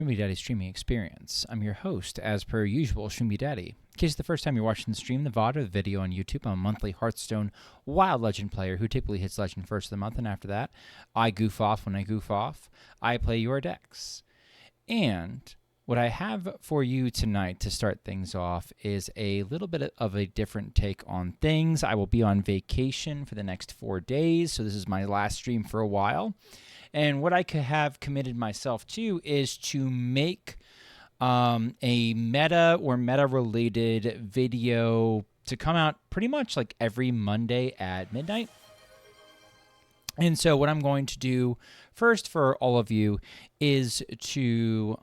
Schmoopydady streaming experience. I'm your host, as per usual, Schmoopydady. In case it's the first time you're watching the stream, the VOD or the video on YouTube, I'm a monthly Hearthstone Wild Legend player who typically hits Legend first of the month, and after that, I goof off when I goof off. I play your decks. And what I have for you tonight to start things off is a little bit of a different take on things. I will be on vacation for the next 4 days, so this is my last stream for a while. And what I could have committed myself to is to make a meta or meta-related video to come out pretty much like every Monday at midnight. And so what I'm going to do first for all of you is to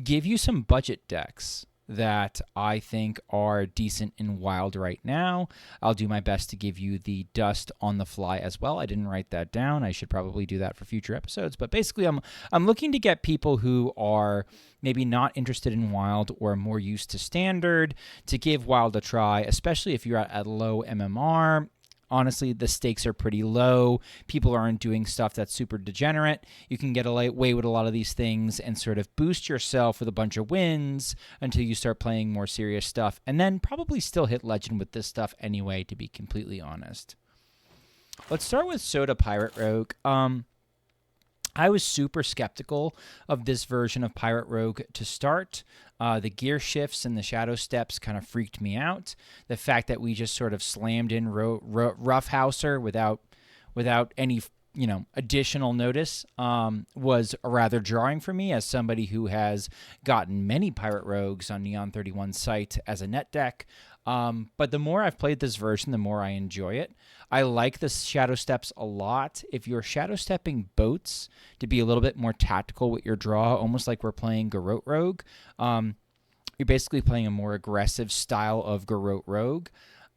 give you some budget decks that I think are decent and wild right now. I'll do my best to give you the dust on the fly as well. I didn't write that down. I should probably do that for future episodes. But basically, I'm looking to get people who are maybe not interested in wild or more used to standard to give wild a try, especially if you're at low MMR. Honestly, the stakes are pretty low. People aren't doing stuff that's super degenerate. You can get away with a lot of these things and sort of boost yourself with a bunch of wins until you start playing more serious stuff, and then probably still hit Legend with this stuff anyway, to be completely honest. Let's start with Soda Pirate Rogue. I was super skeptical of this version of Pirate Rogue to start. The gear shifts and the shadow steps kind of freaked me out. The fact that we just sort of slammed in Roughhouser without any additional notice was rather jarring for me as somebody who has gotten many Pirate Rogues on Neon 31's site as a net deck. But the more I've played this version, the more I enjoy it. I like the shadow steps a lot. If you're shadow stepping boats to be a little bit more tactical with your draw, almost like we're playing Garrote Rogue, you're basically playing a more aggressive style of Garrote Rogue.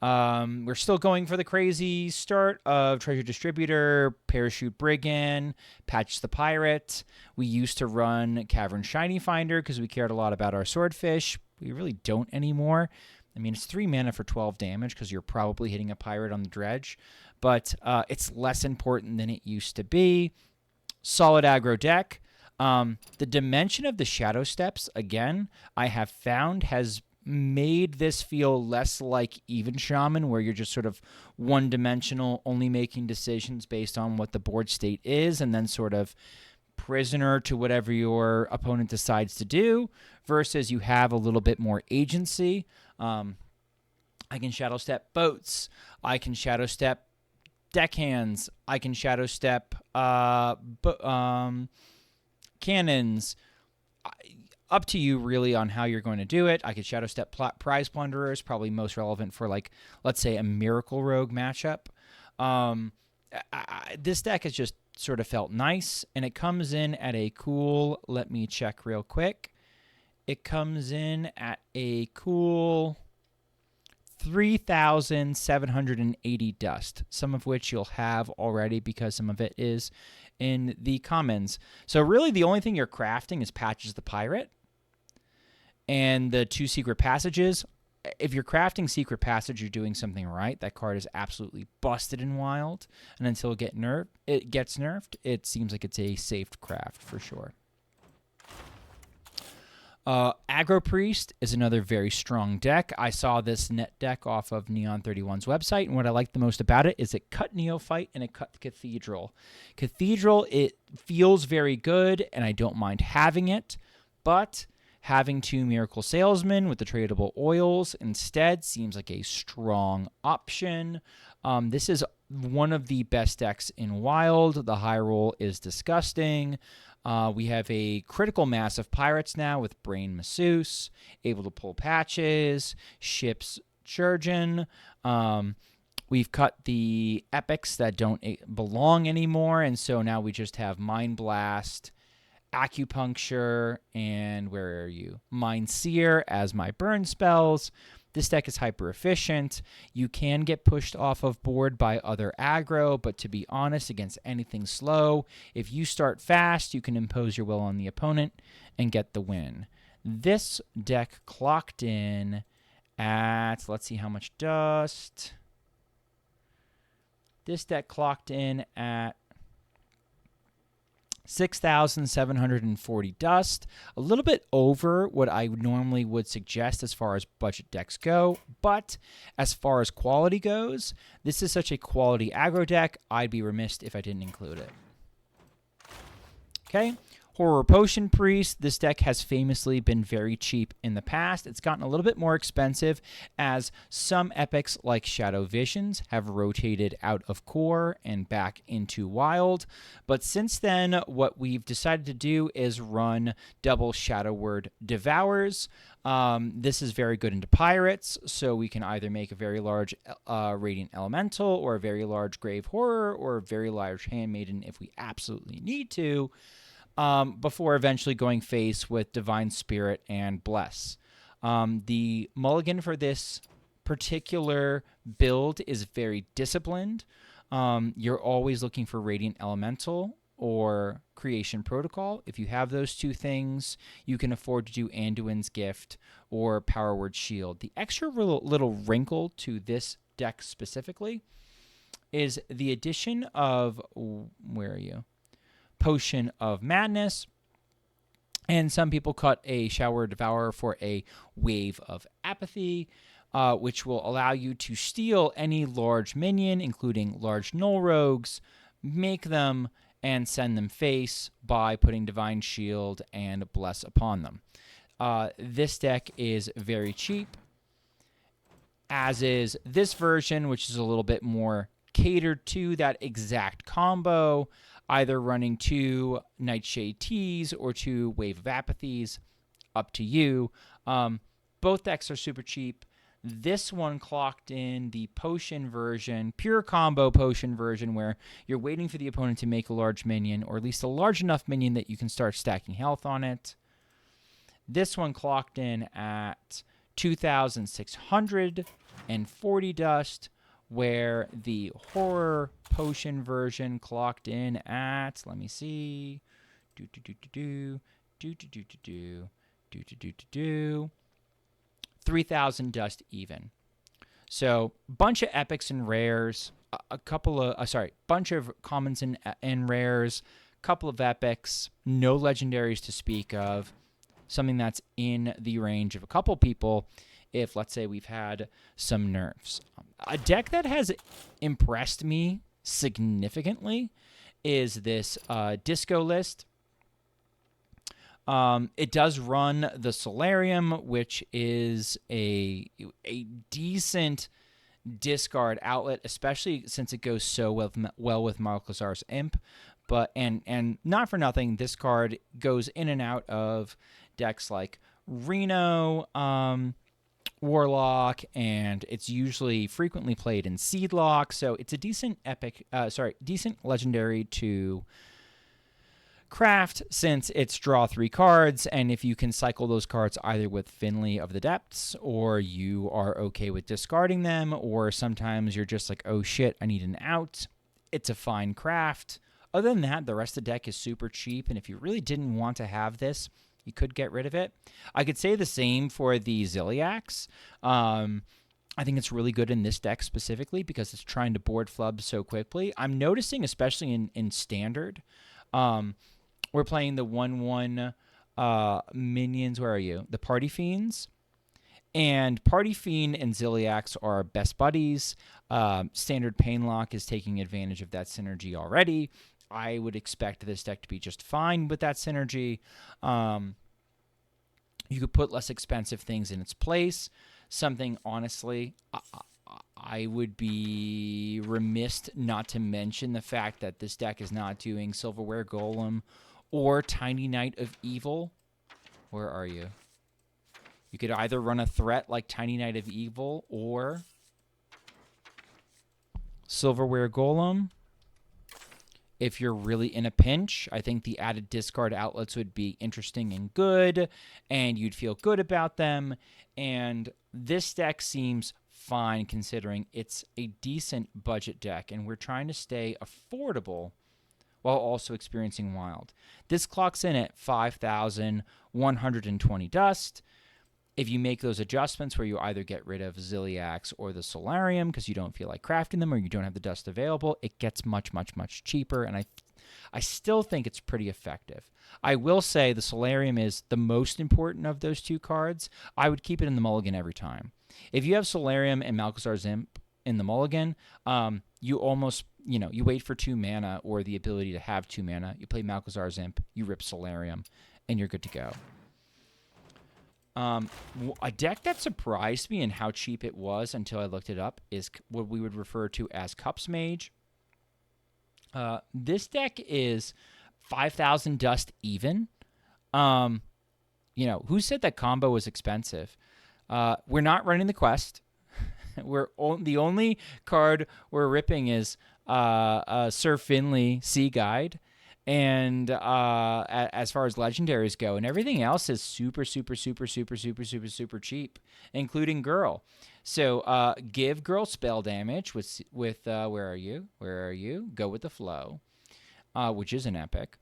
We're still going for the crazy start of Treasure Distributor, Parachute Brigand, Patch the Pirate. We used to run Cavern Shiny Finder because we cared a lot about our Swordfish. We really don't anymore. I mean, it's 3 mana for 12 damage because you're probably hitting a pirate on the dredge, but it's less important than it used to be. Solid aggro deck. The dimension of the shadow steps, again, I have found has made this feel less like Even Shaman, where you're just sort of one-dimensional, only making decisions based on what the board state is, and then sort of prisoner to whatever your opponent decides to do, versus you have a little bit more agency. I can shadow step boats. I can shadow step deckhands. I can shadow step cannons. Up to you, really, on how you're going to do it. I could shadow step prize plunderers, probably most relevant for, like, let's say a Miracle Rogue matchup. This deck has just sort of felt nice, and it comes in at a cool, let me check real quick. It comes in at a cool 3,780 dust, some of which you'll have already because some of it is in the commons. So really the only thing you're crafting is Patches the Pirate and the 2 secret passages. If you're crafting Secret Passage, you're doing something right. That card is absolutely busted in Wild, and until it gets nerfed, it seems like it's a safe craft for sure. Aggro Priest is another very strong deck. I saw this net deck off of Neon 31's website, and what I liked the most about it is it cut Neophyte and it cut Cathedral. Cathedral, it feels very good, and I don't mind having it, but having 2 Miracle Salesmen with the tradable oils instead seems like a strong option. This is one of the best decks in Wild. The high roll is disgusting. We have a critical mass of pirates now with Brain Masseuse, able to pull patches, Ship's Chirurgeon. We've cut the epics that don't belong anymore, and so now we just have Mind Blast, Acupuncture, and where are you? Mind Seer as my burn spells. This deck is hyper efficient. You can get pushed off of board by other aggro, but to be honest, against anything slow, if you start fast, you can impose your will on the opponent and get the win. This deck clocked in at, let's see how much dust. This deck clocked in at 6,740 dust, a little bit over what I normally would suggest as far as budget decks go, but as far as quality goes, this is such a quality aggro deck, I'd be remiss if I didn't include it. Okay, Horror Potion Priest. This deck has famously been very cheap in the past. It's gotten a little bit more expensive as some epics like Shadow Visions have rotated out of core and back into wild. But since then, what we've decided to do is run double Shadow Word Devours. This is very good into pirates, so we can either make a very large Radiant Elemental or a very large Grave Horror or a very large Handmaiden if we absolutely need to. Before eventually going face with Divine Spirit and Bless. The mulligan for this particular build is very disciplined. You're always looking for Radiant Elemental or Creation Protocol. If you have those two things, you can afford to do Anduin's Gift or Power Word Shield. The extra little wrinkle to this deck specifically is the addition of, where are you? Potion of Madness, and some people cut a Shower Devourer for a Wave of Apathy, which will allow you to steal any large minion, including large Null Rogues, make them and send them face by putting Divine Shield and Bless upon them. This deck is very cheap, as is this version, which is a little bit more catered to that exact combo, either running 2 Nightshade Teas or 2 Wave of Apathies, up to you. Both decks are super cheap. This one clocked in the potion version, pure combo potion version, where you're waiting for the opponent to make a large minion, or at least a large enough minion that you can start stacking health on it. This one clocked in at 2,640 dust, where the Horror Potion version clocked in at, let me see, 3,000 dust even. So, bunch of epics and rares, a couple of, bunch of commons and rares, couple of epics, no legendaries to speak of, something that's in the range of a couple people if, let's say, we've had some nerfs. A deck that has impressed me significantly is this Disco list. It does run the Solarium, which is a decent discard outlet, especially since it goes so well with Malcazar's Imp. But and not for nothing, this card goes in and out of decks like Reno, Warlock, and it's usually frequently played in Seedlock, so it's a decent decent legendary to craft, since it's draw 3 cards, and if you can cycle those cards either with Finley of the Depths, or you are okay with discarding them, or sometimes you're just like, oh shit, I need an out, it's a fine craft. Other than that, the rest of the deck is super cheap, and if you really didn't want to have this, you could get rid of it. I could say the same for the Ziliax. I think it's really good in this deck specifically because it's trying to board flub so quickly. I'm noticing, especially in Standard, we're playing the 1/1 minions. Where are you? The Party Fiends. And Party Fiend and Ziliax are best buddies. Standard Painlock is taking advantage of that synergy already. I would expect this deck to be just fine with that synergy. You could put less expensive things in its place. Something, honestly, I would be remiss not to mention the fact that this deck is not doing Silverware Golem or Tiny Knight of Evil. Where are you? You could either run a threat like Tiny Knight of Evil or Silverware Golem. If you're really in a pinch, I think the added discard outlets would be interesting and good, and you'd feel good about them. And this deck seems fine considering it's a decent budget deck, and we're trying to stay affordable while also experiencing wild. This clocks in at 5,120 dust. If you make those adjustments where you either get rid of Ziliax or the Solarium because you don't feel like crafting them or you don't have the dust available, it gets much, much, much cheaper. And I still think it's pretty effective. I will say the Solarium is the most important of those two cards. I would keep it in the mulligan every time. If you have Solarium and Malchezaar's Imp in the mulligan, you almost, you wait for 2 mana or the ability to have 2 mana. You play Malchezaar's Imp, you rip Solarium, and you're good to go. A deck that surprised me in how cheap it was until I looked it up is what we would refer to as Cups Mage. This deck is 5,000 dust even. Who said that combo was expensive? We're not running the quest. The only card we're ripping is Sir Finley Sea Guide. And as far as legendaries go, and everything else is super, super, super, super, super, super, super cheap, including Girl. So give Girl spell damage with where are you? Where are you? Go with the flow, which is an epic.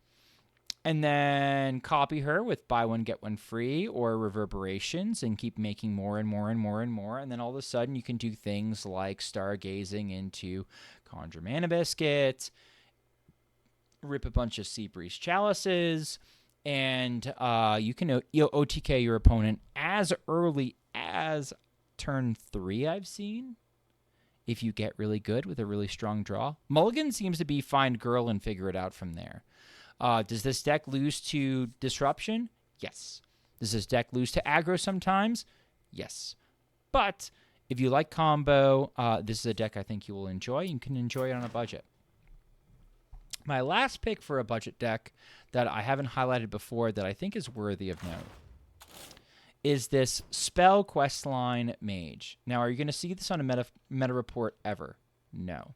And then copy her with buy one, get one free or reverberations and keep making more and more and more and more. And then all of a sudden you can do things like stargazing into Conjure Mana Biscuit, rip a bunch of Seabreeze Chalices, and you can OTK your opponent as early as turn 3, I've seen, if you get really good with a really strong draw. Mulligan seems to be find Girl and figure it out from there. Does this deck lose to Disruption? Yes. Does this deck lose to aggro sometimes? Yes. But if you like combo, this is a deck I think you will enjoy. You can enjoy it on a budget. My last pick for a budget deck that I haven't highlighted before that I think is worthy of note is this Spell Questline Mage. Now, are you going to see this on a meta report ever? No.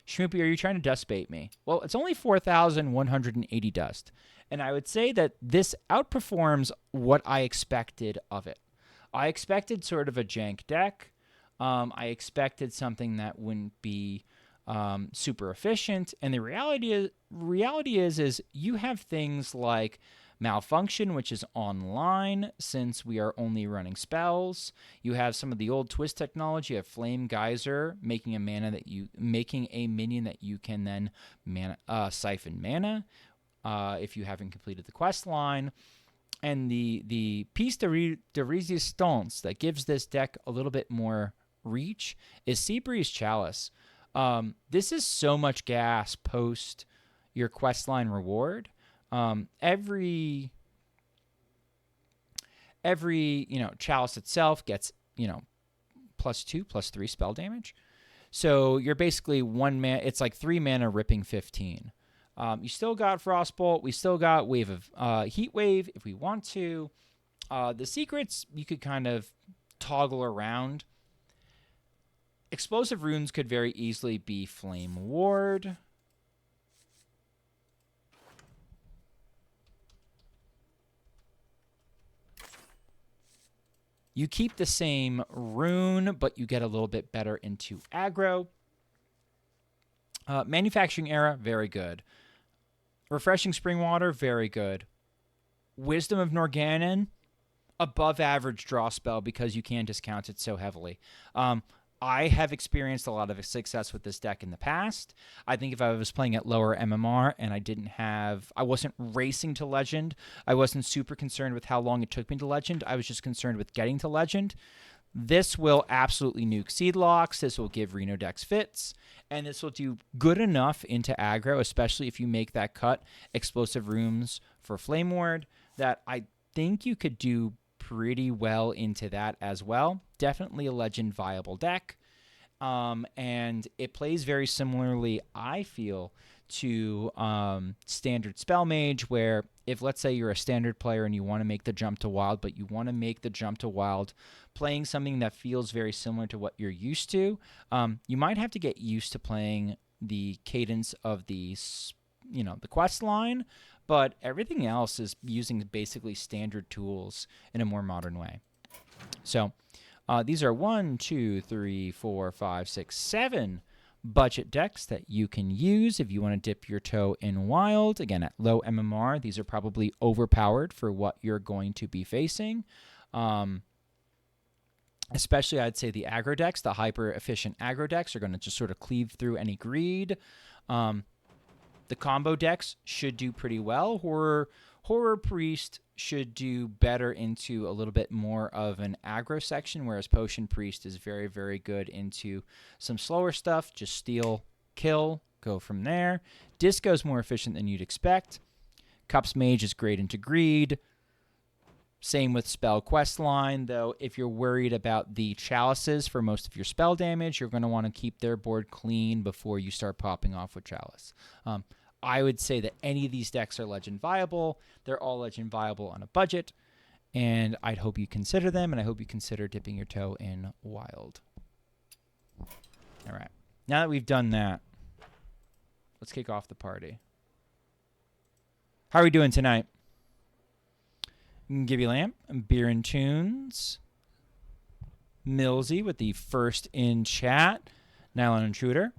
Schmoopy, are you trying to dust bait me? Well, it's only 4,180 dust. And I would say that this outperforms what I expected of it. I expected sort of a jank deck. I expected something that wouldn't be super efficient. And the reality is you have things like Malfunction, which is online since we are only running spells. You have some of the old twist technology. You have Flame Geyser, making a minion that you can then siphon mana if you haven't completed the quest line. And the piece de resistance that gives this deck a little bit more reach is Seabreeze Chalice. This is so much gas post your questline reward. Every Chalice itself gets +2, +3 spell damage. So you're basically it's like 3 mana ripping 15. You still got Frostbolt. We still got Wave of Heat Wave if we want to. The secrets you could kind of toggle around. Explosive Runes could very easily be Flame Ward. You keep the same rune, but you get a little bit better into aggro. Manufacturing Era, very good. Refreshing Spring Water, very good. Wisdom of Norgannon, above average draw spell because you can discount it so heavily. I have experienced a lot of success with this deck in the past. I think if I was playing at lower MMR and I wasn't racing to Legend, I wasn't super concerned with how long it took me to Legend. I was just concerned with getting to Legend. This will absolutely nuke Seedlocks. This will give Reno decks fits. And this will do good enough into aggro, especially if you make that cut Explosive Runes for Flame Ward, that I think you could do pretty well into that as well. Definitely a Legend viable deck. And it plays very similarly, I feel, to Standard Spell Mage, where if, let's say, you're a Standard player and you want to make the jump to Wild, but you want to make the jump to Wild playing something that feels very similar to what you're used to, you might have to get used to playing the cadence of the quest line, but everything else is using basically standard tools in a more modern way. So these are 1, 2, 3, 4, 5, 6, 7 budget decks that you can use if you want to dip your toe in Wild. Again, at low MMR, these are probably overpowered for what you're going to be facing. Especially, I'd say the aggro decks, the hyper-efficient aggro decks are going to just sort of cleave through any greed. The combo decks should do pretty well. Horror Priest should do better into a little bit more of an aggro section, whereas Potion Priest is very, very good into some slower stuff. Just steal, kill, go from there. Disco's more efficient than you'd expect. Cups Mage is great into greed. Same with Spell Questline, though if you're worried about the chalices for most of your spell damage, you're going to want to keep their board clean before you start popping off with chalice. I would say that any of these decks are legend viable. They're all legend viable on a budget, and I'd hope you consider them, and I hope you consider dipping your toe in Wild. All right. Now that we've done that, let's kick off the party. How are we doing tonight? Gibby Lamp, Beer and Tunes, Millsy with the first in chat, Nylon Intruder.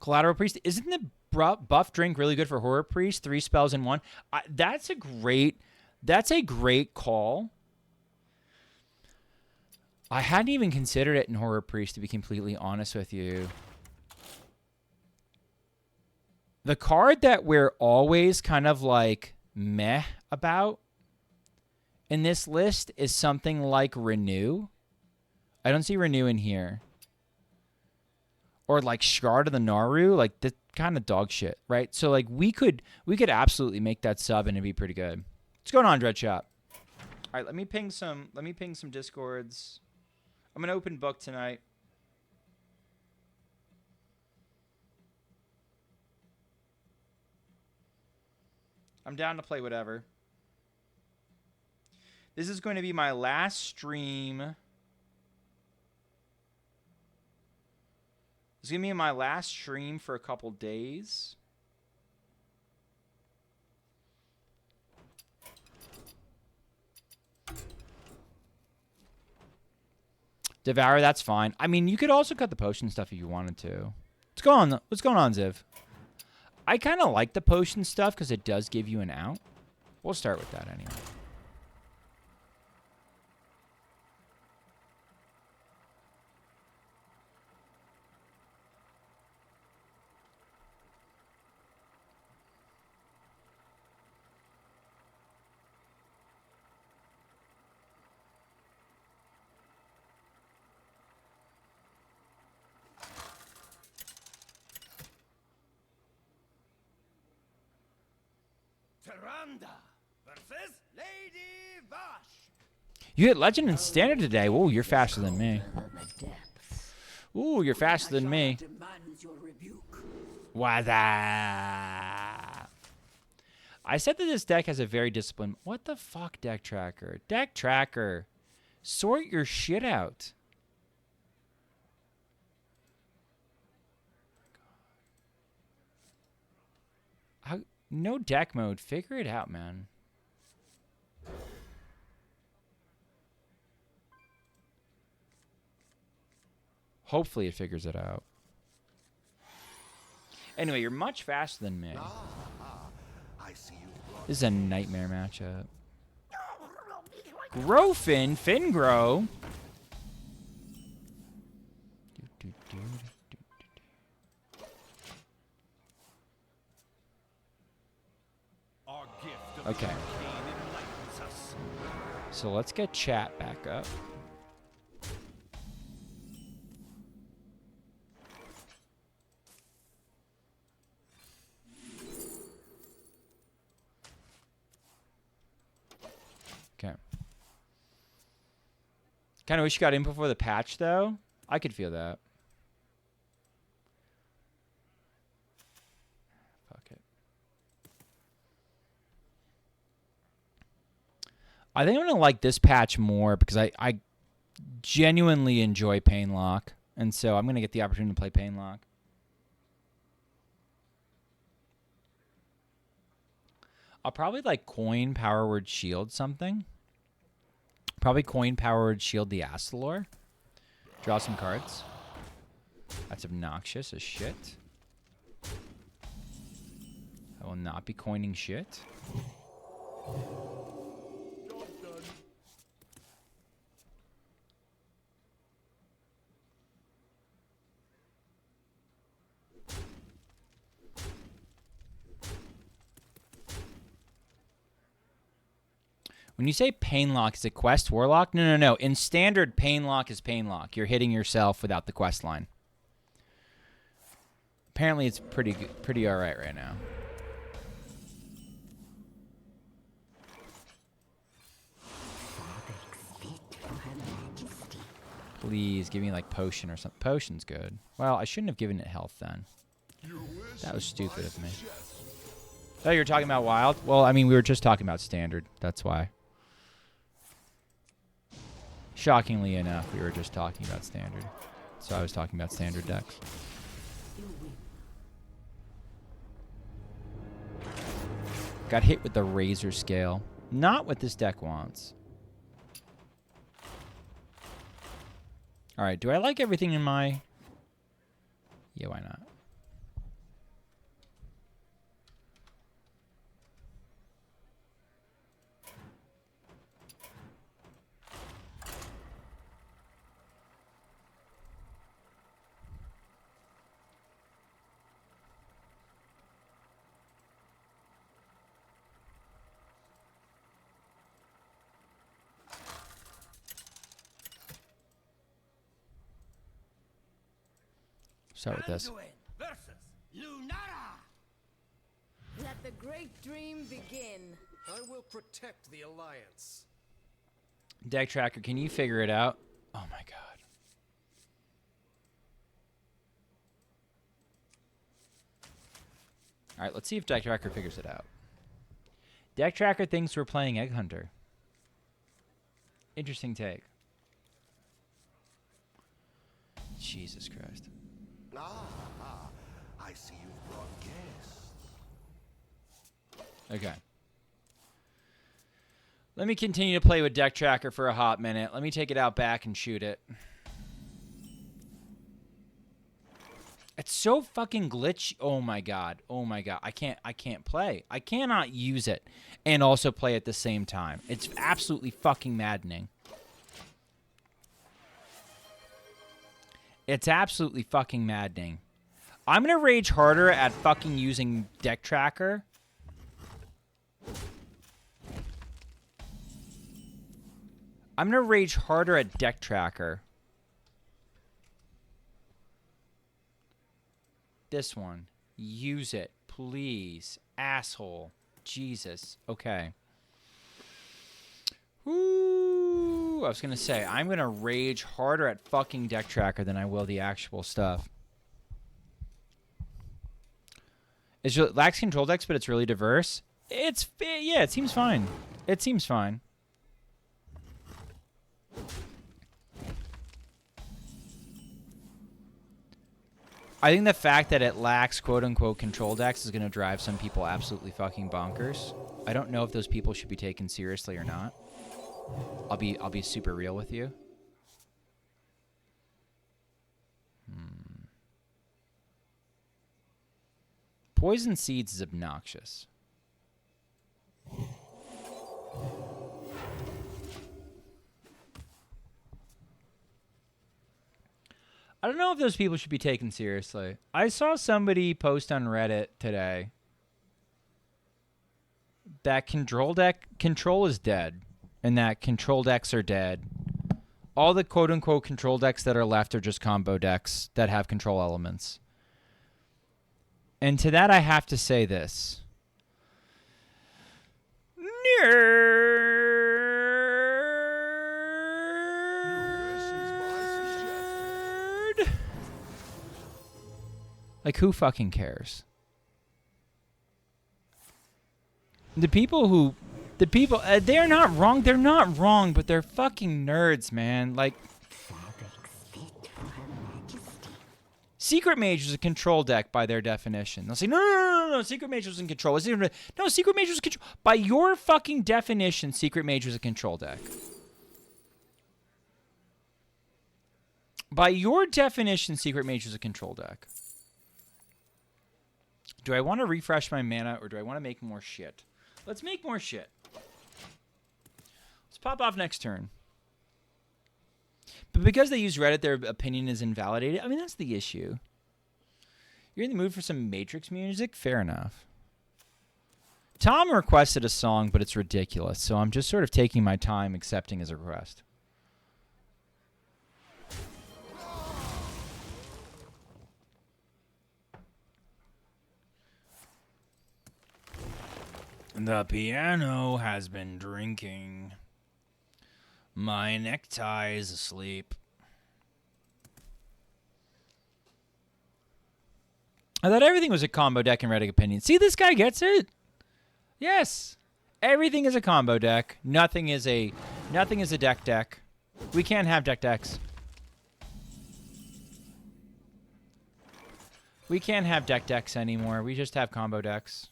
Collateral Priest. Isn't the buff drink really good for Horror Priest? 3 spells in 1. That's a great call. I hadn't even considered it in Horror Priest, to be completely honest with you. The card that we're always kind of like meh about in this list is something like Renew. I don't see Renew in here. Or like Shard of the Naru, like the kind of dog shit, right? So like we could absolutely make that sub and it'd be pretty good. What's going on, Dreadshot? All right, let me ping some Discords. I'm gonna open book tonight. I'm down to play whatever. This is going to be my last stream. It's going to be my last stream for a couple days. Devour, that's fine. I mean, you could also cut the potion stuff if you wanted to. What's going on, Ziv? I kind of like the potion stuff because it does give you an out. We'll start with that anyway. Versus Lady Vash. You hit Legend and Standard today. Ooh, you're faster than me. Ooh, you're faster than me. What's that? I said that this deck has a very disciplined... What the fuck, Deck Tracker? Deck Tracker. Sort your shit out. No deck mode. Figure it out, man. Hopefully it figures it out. Anyway, you're much faster than me. This is a nightmare matchup. Growfin, Fingrow. Okay. So let's get chat back up. Okay. Kind of wish you got in before the patch, though. I could feel that. Fuck it. I think I'm going to like this patch more because I genuinely enjoy Painlock. And so I'm going to get the opportunity to play Painlock. I'll probably like coin Power Word Shield something. Probably coin Power Word Shield the Astalor. Draw some cards. That's obnoxious as shit. I will not be coining shit. When you say Painlock, is it Quest Warlock? No. In standard, Painlock is Painlock. You're hitting yourself without the quest line. Apparently, it's pretty all right now. Please give me like potion or something. Potion's good. Well, I shouldn't have given it health then. That was stupid of me. Oh, you're talking about wild? Well, I mean, we were just talking about standard. That's why. Shockingly enough, we were just talking about standard. So I was talking about standard decks. Got hit with the razor scale. Not what this deck wants. Alright, do I like everything in my... Yeah, why not? Start with this. Versus Lunara. Let the great dream begin. I will protect the Alliance. Deck Tracker, can you figure it out? Oh my god. Alright, let's see if Deck Tracker figures it out. Deck Tracker thinks we're playing Egg Hunter. Interesting take. Jesus Christ. I see you've brought guests. Okay. Let me continue to play with Deck Tracker for a hot minute. Let me take it out back and shoot it. It's so fucking glitchy. Oh my god. Oh my god. I can't play. I cannot use it and also play at the same time. It's absolutely fucking maddening. It's absolutely fucking maddening. I'm gonna rage harder at fucking using Deck Tracker. I'm gonna rage harder at Deck Tracker. This one. Use it, please. Asshole. Jesus. Okay. Ooh, I was gonna say, I'm gonna rage harder at fucking Deck Tracker than I will the actual stuff. It lacks control decks, but it's really diverse. Yeah, it seems fine. It seems fine. I think the fact that it lacks quote-unquote control decks is going to drive some people absolutely fucking bonkers. I don't know if those people should be taken seriously or not. I'll be super real with you. Poison Seeds is obnoxious. I don't know if those people should be taken seriously. I saw somebody post on Reddit today that control is dead, and that control decks are dead. All the quote-unquote control decks that are left are just combo decks that have control elements. And to that I have to say this. Nerd. Like, who fucking cares? The people, they're not wrong. They're not wrong, but they're fucking nerds, man. Like, Secret Mage is a control deck by their definition. They'll say, no, Secret Mage was in control. No, Secret Mage was control. By your fucking definition, Secret Mage was a control deck. By your definition, Secret Mage was a control deck. Do I want to refresh my mana, or do I want to make more shit? Let's make more shit. Let's pop off next turn. But because they use Reddit, their opinion is invalidated. I mean, that's the issue. You're in the mood for some Matrix music? Fair enough. Tom requested a song, but it's ridiculous, so I'm just sort of taking my time accepting his request. The piano has been drinking. My necktie is asleep. I thought everything was a combo deck in Reddit opinion. See, this guy gets it. Yes, everything is a combo deck. Nothing is a deck. We can't have decks. We can't have decks anymore. We just have combo decks.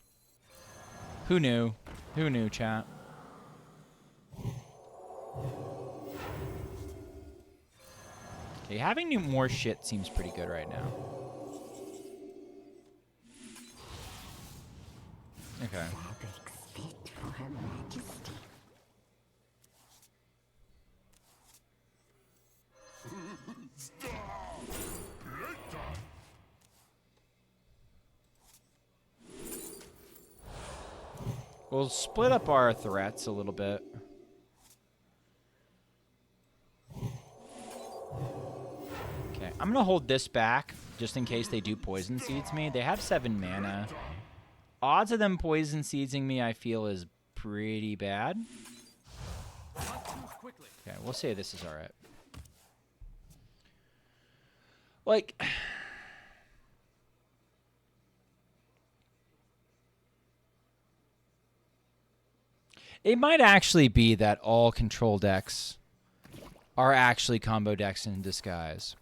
Who knew? Who knew, chat? Okay, having more shit seems pretty good right now. Okay. We'll split up our threats a little bit. Okay, I'm going to hold this back just in case they do poison seeds me. They have 7 mana. Odds of them poison seedsing me, I feel, is pretty bad. Okay, we'll say this is alright. Like, it might actually be that all control decks are actually combo decks in disguise.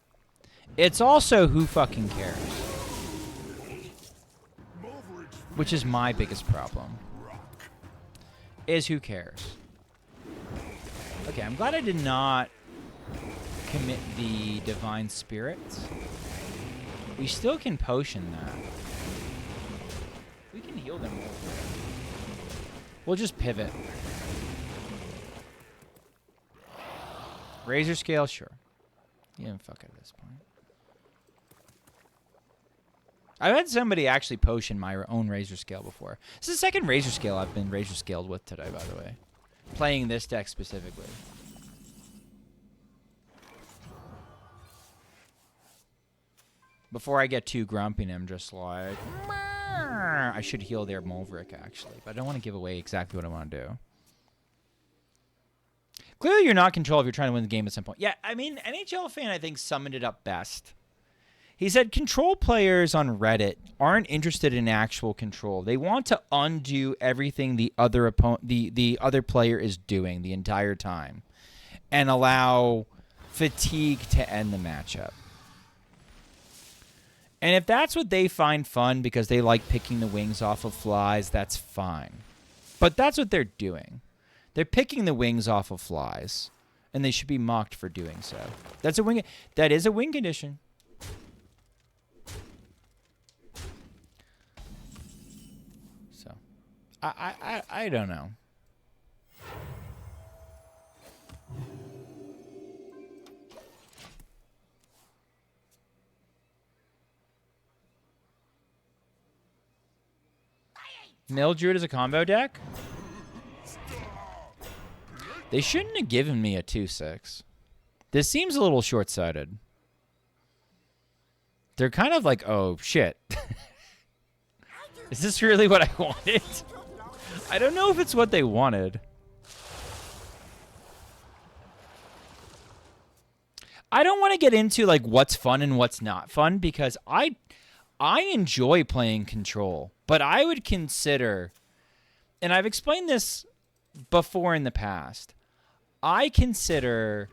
It's also who fucking cares. Which is my biggest problem. Is who cares. Okay, I'm glad I did not commit the Divine Spirits. We still can potion that. We can heal them over. We'll just pivot. Razor Scale, sure. Yeah, fuck it at this point. I've had somebody actually potion my own Razor Scale before. This is the second Razor Scale I've been Razor Scaled with today, by the way. Playing this deck specifically. Before I get too grumpy and I'm just like, "Meh." I should heal their Mulverick, actually. But I don't want to give away exactly what I want to do. Clearly, you're not control if you're trying to win the game at some point. Yeah, I mean, NHL fan, I think, summoned it up best. He said control players on Reddit aren't interested in actual control. They want to undo everything the other the other player is doing the entire time and allow fatigue to end the matchup. And if that's what they find fun because they like picking the wings off of flies, that's fine. But that's what they're doing. They're picking the wings off of flies, and they should be mocked for doing so. That's a wing. That is a win condition. So, I don't know. Mildred is a combo deck? They shouldn't have given me a 2/6. This seems a little short-sighted. They're kind of like, oh, shit. Is this really what I wanted? I don't know if it's what they wanted. I don't want to get into like what's fun and what's not fun because I enjoy playing control, but I would consider, and I've explained this before in the past, I consider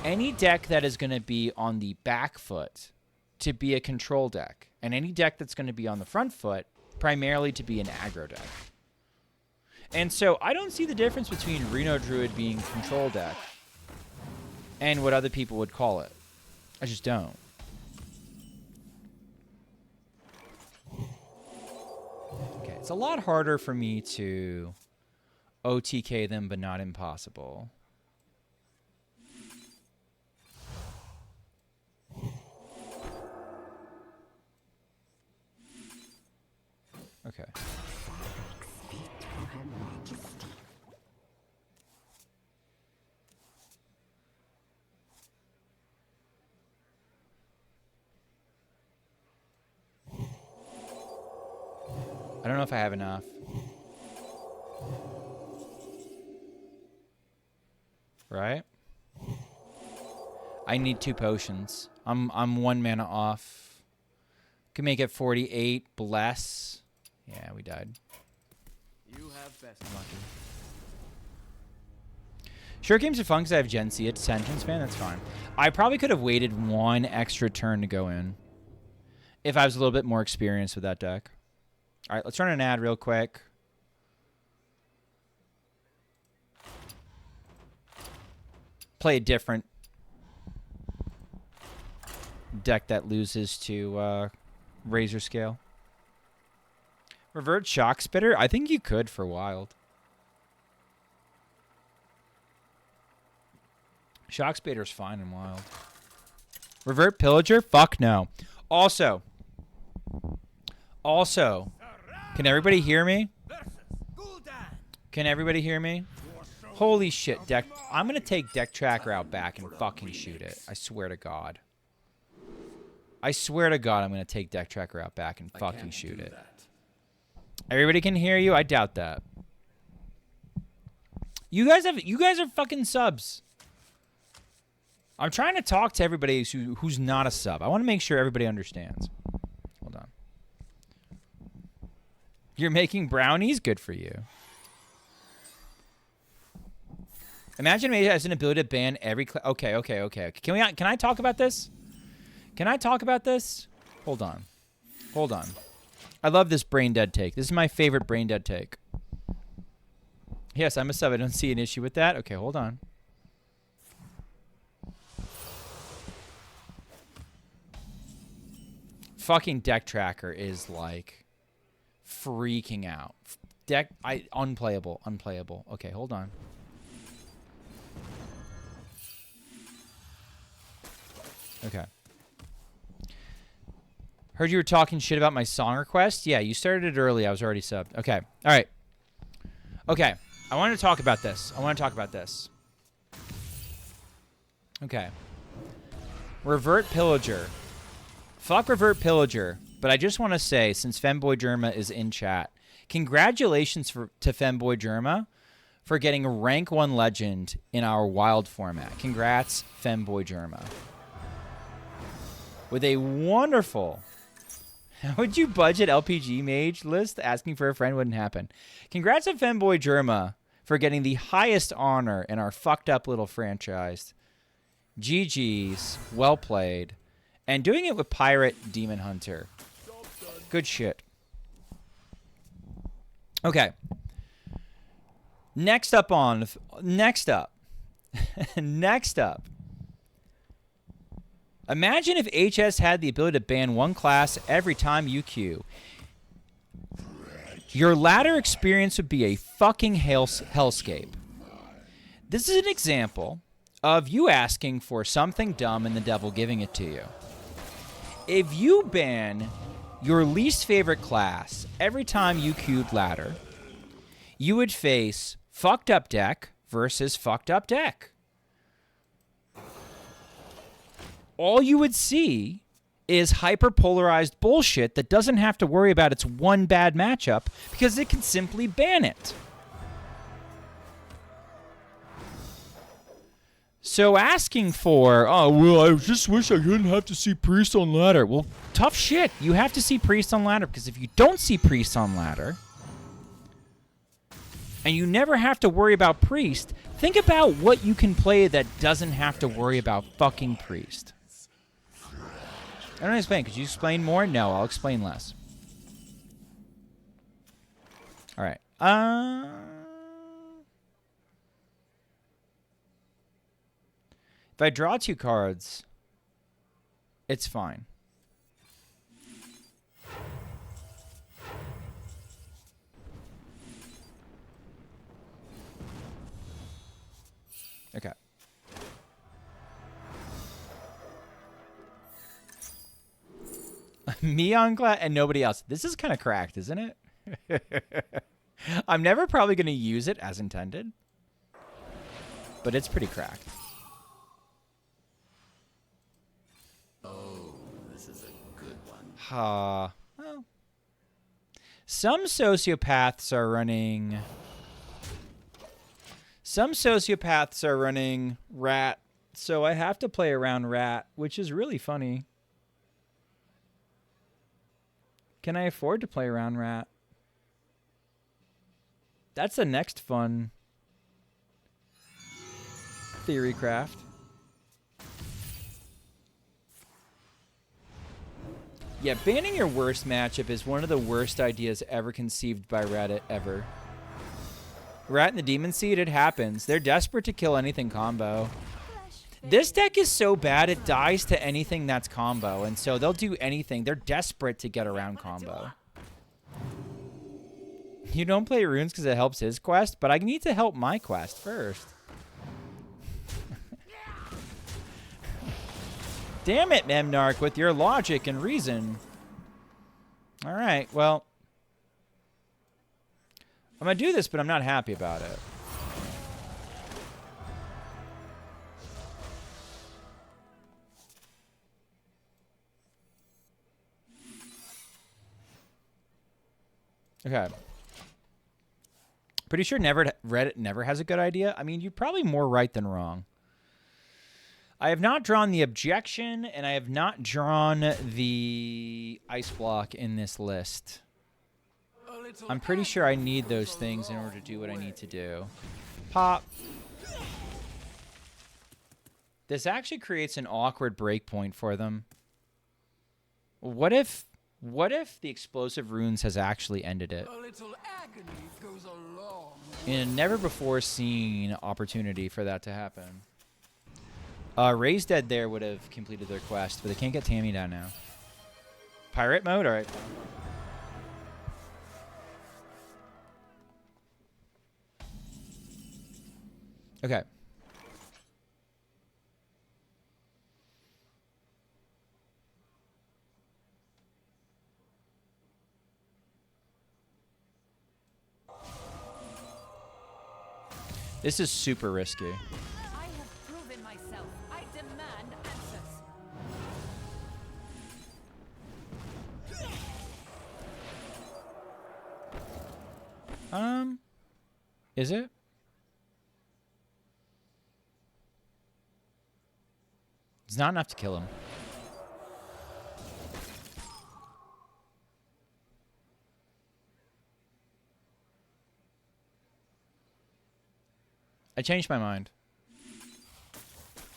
any deck that is going to be on the back foot to be a control deck, and any deck that's going to be on the front foot primarily to be an aggro deck. And so I don't see the difference between Reno Druid being control deck and what other people would call it. I just don't. Okay, it's a lot harder for me to OTK them, but not impossible. Okay. I don't know if I have enough. Right? I need 2 potions. I'm 1 mana off. Can make it 48. Bless. Yeah, we died. You have best. Lucky. Sure, games are fun because I have Gen C attention span. That's fine. I probably could have waited 1 extra turn to go in if I was a little bit more experienced with that deck. All right, let's run an ad real quick. Play a different deck that loses to Razor Scale. Revert Shock Spitter? I think you could for Wild. Shock Spitter's fine in Wild. Revert Pillager? Fuck no. Also, can everybody hear me? Can everybody hear me? Holy shit, deck. I'm going to take Deck Tracker out back and fucking shoot it. I swear to God. I swear to God I'm going to take Deck Tracker out back and fucking shoot it. Everybody can hear you? I doubt that. You guys are fucking subs. I'm trying to talk to everybody who's not a sub. I want to make sure everybody understands. Hold on. You're making brownies? Good for you. Imagine it has an ability to ban every okay. Can I talk about this? Can I talk about this? Hold on. I love this brain dead take. This is my favorite brain dead take. Yes, I'm a sub. I don't see an issue with that. Okay, hold on. Fucking Deck Tracker is like freaking out. Unplayable. Okay, hold on. Okay. Heard you were talking shit about my song request. Yeah, you started it early. I was already subbed. Okay. All right. Okay. I want to talk about this. Okay. Revert Pillager. Fuck Revert Pillager. But I just want to say, since Femboy Germa is in chat, congratulations to Femboy Germa for getting rank 1 legend in our wild format. Congrats, Femboy Germa. With a wonderful... How would you budget LPG mage list? Asking for a friend wouldn't happen. Congrats to Femboy Germa for getting the highest honor in our fucked up little franchise. GG's. Well played. And doing it with Pirate Demon Hunter. Good shit. Okay. Next up. Imagine if HS had the ability to ban 1 class every time you queue. Your ladder experience would be a fucking hellscape. This is an example of you asking for something dumb and the devil giving it to you. If you ban your least favorite class every time you queued ladder, you would face fucked up deck versus fucked up deck. All you would see is hyperpolarized bullshit that doesn't have to worry about its one bad matchup because it can simply ban it. So asking for, oh, well, I just wish I didn't have to see Priest on ladder. Well, tough shit. You have to see Priest on ladder because if you don't see Priest on ladder and you never have to worry about Priest, think about what you can play that doesn't have to worry about fucking Priest. I don't explain. Could you explain more? No, I'll explain less. All right. If I draw 2 cards, it's fine. Okay. Me on class and nobody else. This is kind of cracked, isn't it? I'm never probably going to use it as intended, but it's pretty cracked. Oh, this is a good one. Well, Some sociopaths are running... Some sociopaths are running rat, so I have to play around rat, which is really funny. Can I afford to play around rat? That's the next fun theory craft. Yeah, banning your worst matchup is one of the worst ideas ever conceived by Reddit ever. Rat and the Demon Seed, it happens. They're desperate to kill anything combo. This deck is so bad it dies to anything that's combo, and so they'll do anything. They're desperate to get around combo. You don't play runes because it helps his quest, but I need to help my quest first. Damn it, Memnarch, with your logic and reason. All right, well... I'm going to do this, but I'm not happy about it. Okay. Pretty sure Reddit never has a good idea. I mean, you're probably more right than wrong. I have not drawn the objection, and I have not drawn the ice block in this list. I'm pretty sure I need those things in order to do what I need to do. Pop. This actually creates an awkward breakpoint for them. What if the explosive runes has actually ended it? In a never before seen opportunity for that to happen. Ray's Dead there would have completed their quest, but they can't get Tammy down now. Pirate mode? Alright. Okay. This is super risky. I have proven myself. I demand answers. Is it? It's not enough to kill him. I changed my mind.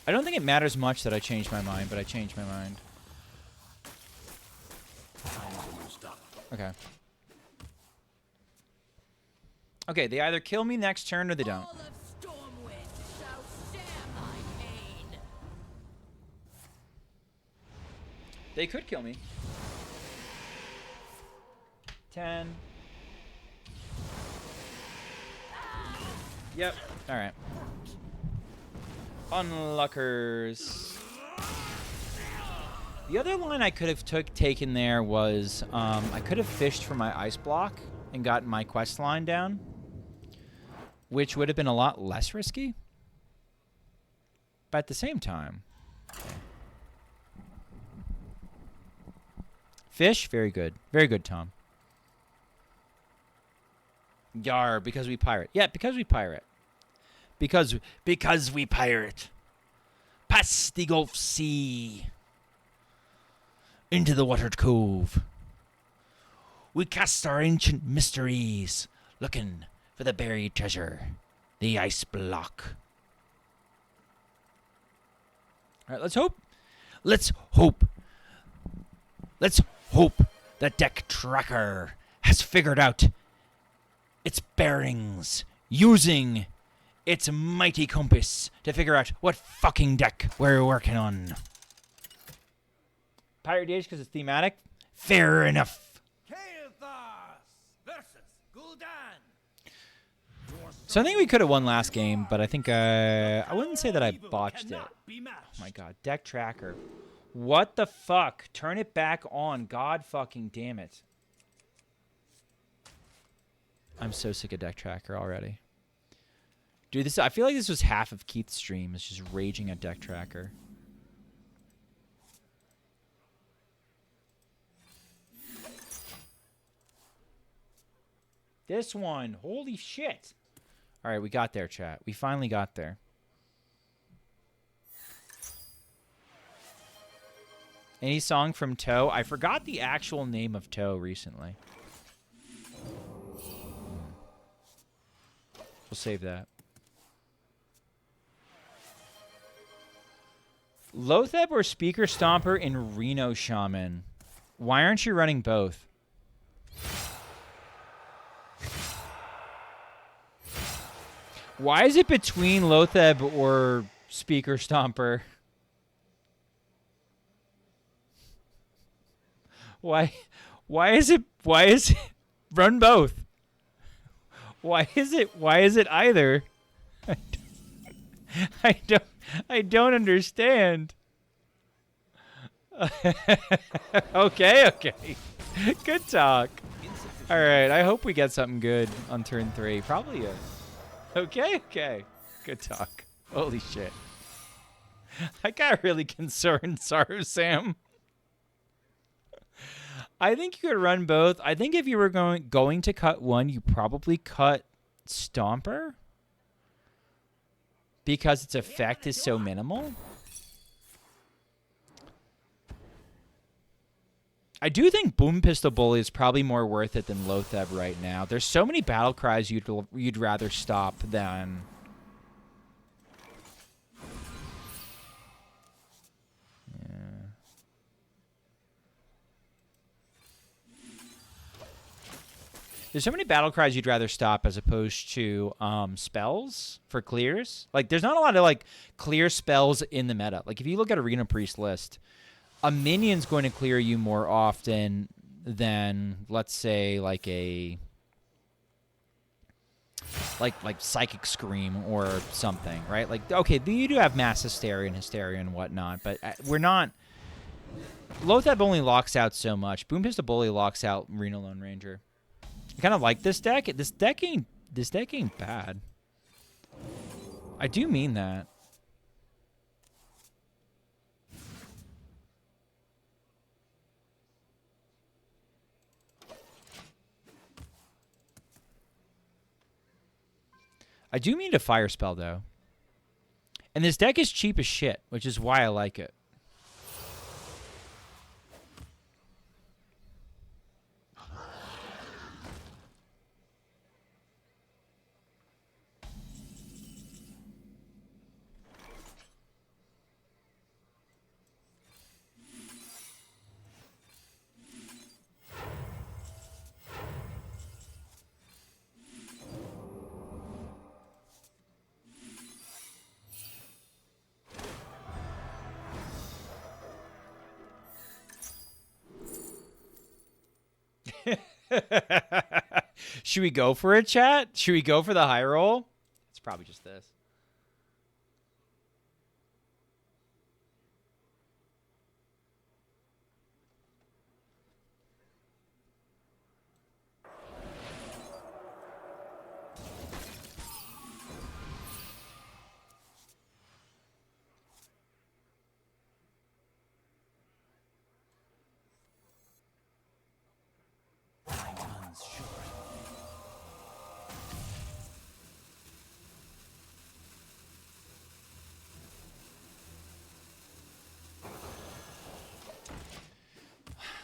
I don't think it matters much that I changed my mind, but I changed my mind. Okay. Okay, they either kill me next turn or they don't. All of Stormwind shall share my pain. They could kill me. 10. Yep. All right. Unluckers. The other line I could have taken there was I could have fished for my ice block and gotten my quest line down, which would have been a lot less risky. But at the same time, fish, very good. Very good, Tom. Yar, because we pirate. Yeah, because we pirate. Because we pirate. Past the Gulf Sea. Into the watered cove. We cast our ancient mysteries, looking for the buried treasure, the ice block. All right, let's hope. Let's hope. Let's hope the deck tracker has figured out its bearings, using its mighty compass to figure out what fucking deck we're working on. Pirate Age because it's thematic? Fair enough. So I think we could have won last game, but I think I wouldn't say that I botched it. Oh my god, deck tracker. What the fuck? Turn it back on. God fucking damn it. I'm so sick of deck tracker already. Dude, I feel like this was half of Keith's stream. It's just raging at deck tracker. This one. Holy shit. All right, we got there, chat. We finally got there. Any song from Toe? I forgot the actual name of Toe recently. We'll save that. Lotheb or Speaker Stomper in Reno Shaman? Why aren't you running both? Why is it between Lotheb or Speaker Stomper? Why is it run both? Why is it either? I don't understand. Okay. Good talk. All right, I hope we get something good on turn 3. Probably a Okay. Good talk. Holy shit. I got really concerned, sorry, Sam. I think you could run both. I think if you were going to cut one, you probably cut Stomper because its effect is so minimal. I do think Boom Pistol Bully is probably more worth it than Lotheb right now. There's so many battle cries you'd rather stop than... There's so many battle cries you'd rather stop as opposed to spells for clears. Like, there's not a lot of, like, clear spells in the meta. Like, if you look at Arena Priest list, a minion's going to clear you more often than, let's say, like a... Like Psychic Scream or something, right? Like, okay, you do have Mass Hysteria and whatnot, but we're not... Lotheb only locks out so much. Boom Pistol Bully locks out Reno Lone Ranger. I kind of like this deck. This deck ain't bad. I do mean that. I do mean to fire spell though. And this deck is cheap as shit, which is why I like it. Should we go for it, chat? Should we go for the high roll? It's probably just this.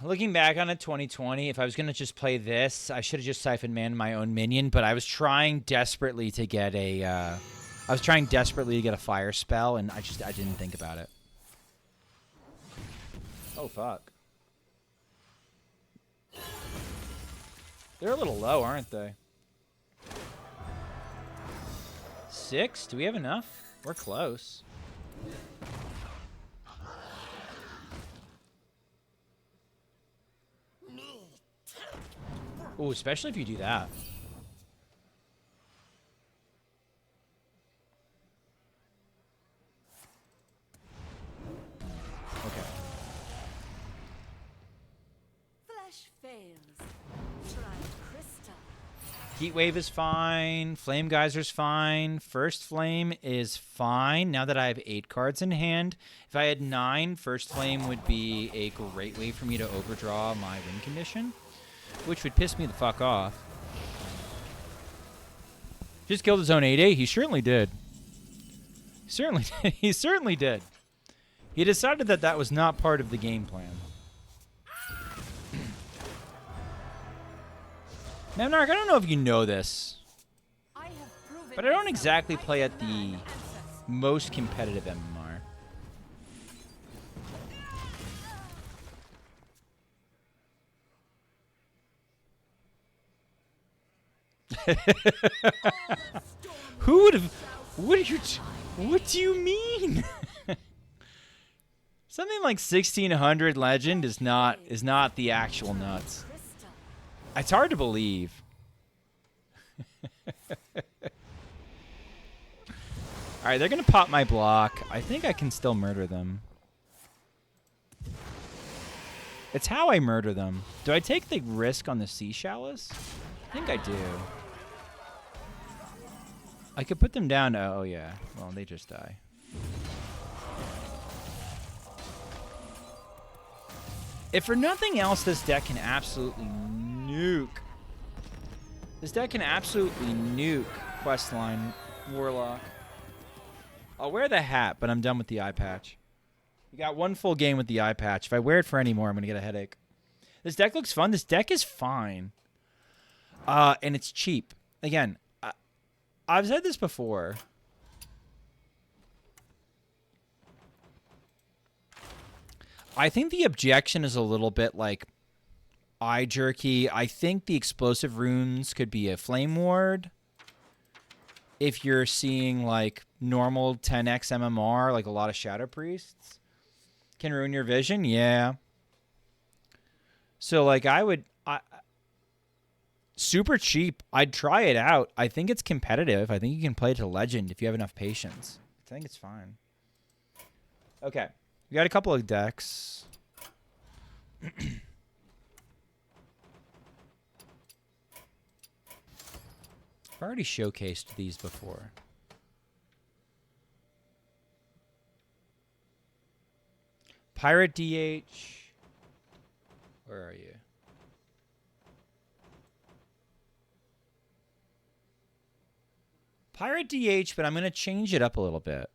Looking back on it, 2020, if I was going to just play this, I should have just Siphon Manned my own minion, but I was trying desperately to get a fire spell, and I didn't think about it. Oh, fuck. They're a little low, aren't they? 6? Do we have enough? We're close. Ooh, especially if you do that. Okay. Flesh fails. Try crystal. Heat Wave is fine. Flame Geyser's fine. First Flame is fine. Now that I have 8 cards in hand. If I had 9, First Flame would be a great way for me to overdraw my win condition, which would piss me the fuck off. Just killed his own 8-8? He certainly did. Certainly did. He certainly did. He decided that that was not part of the game plan. Now, Narc, I don't know if you know this, I have proven but I don't myself. exactly I play at command the access. most competitive MMR. Who would have? What are you? What do you mean? Something like 1600 Legend is not the actual nuts. Crystal. It's hard to believe. All right, they're gonna pop my block. I think I can still murder them. It's how I murder them. Do I take the risk on the sea shallows? I think I do. I could put them down. Oh, yeah. Well, they just die. If for nothing else, this deck can absolutely nuke. This deck can absolutely nuke Questline Warlock. I'll wear the hat, but I'm done with the eye patch. You got one full game with the eye patch. If I wear it for any more, I'm going to get a headache. This deck looks fun. This deck is fine. And it's cheap. Again, I've said this before. I think the objection is a little bit like eye jerky. I think the explosive runes could be a flame ward. If you're seeing like normal 10x MMR, like a lot of Shadow Priests, can ruin your vision. Yeah. So like super cheap. I'd try it out. I think it's competitive. I think you can play it to legend if you have enough patience. I think it's fine. Okay. We got a couple of decks. I've already showcased these before. Pirate DH. Where are you? Pirate DH, but I'm going to change it up a little bit.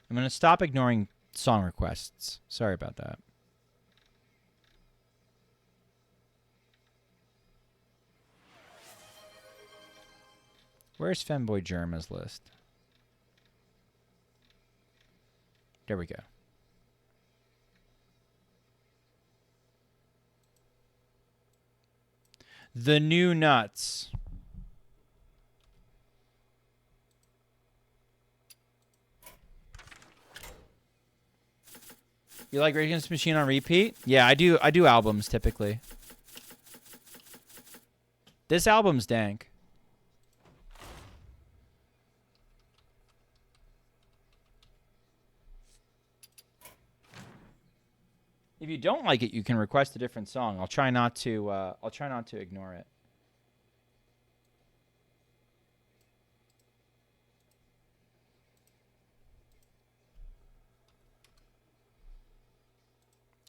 I'm going to stop ignoring song requests. Sorry about that. Where's Femboy Germa's list? There we go. The new nuts. You like Rage Against the Machine on repeat? Yeah, I do. I do albums typically. This album's dank. If you don't like it, you can request a different song. I'll try not to. I'll try not to ignore it.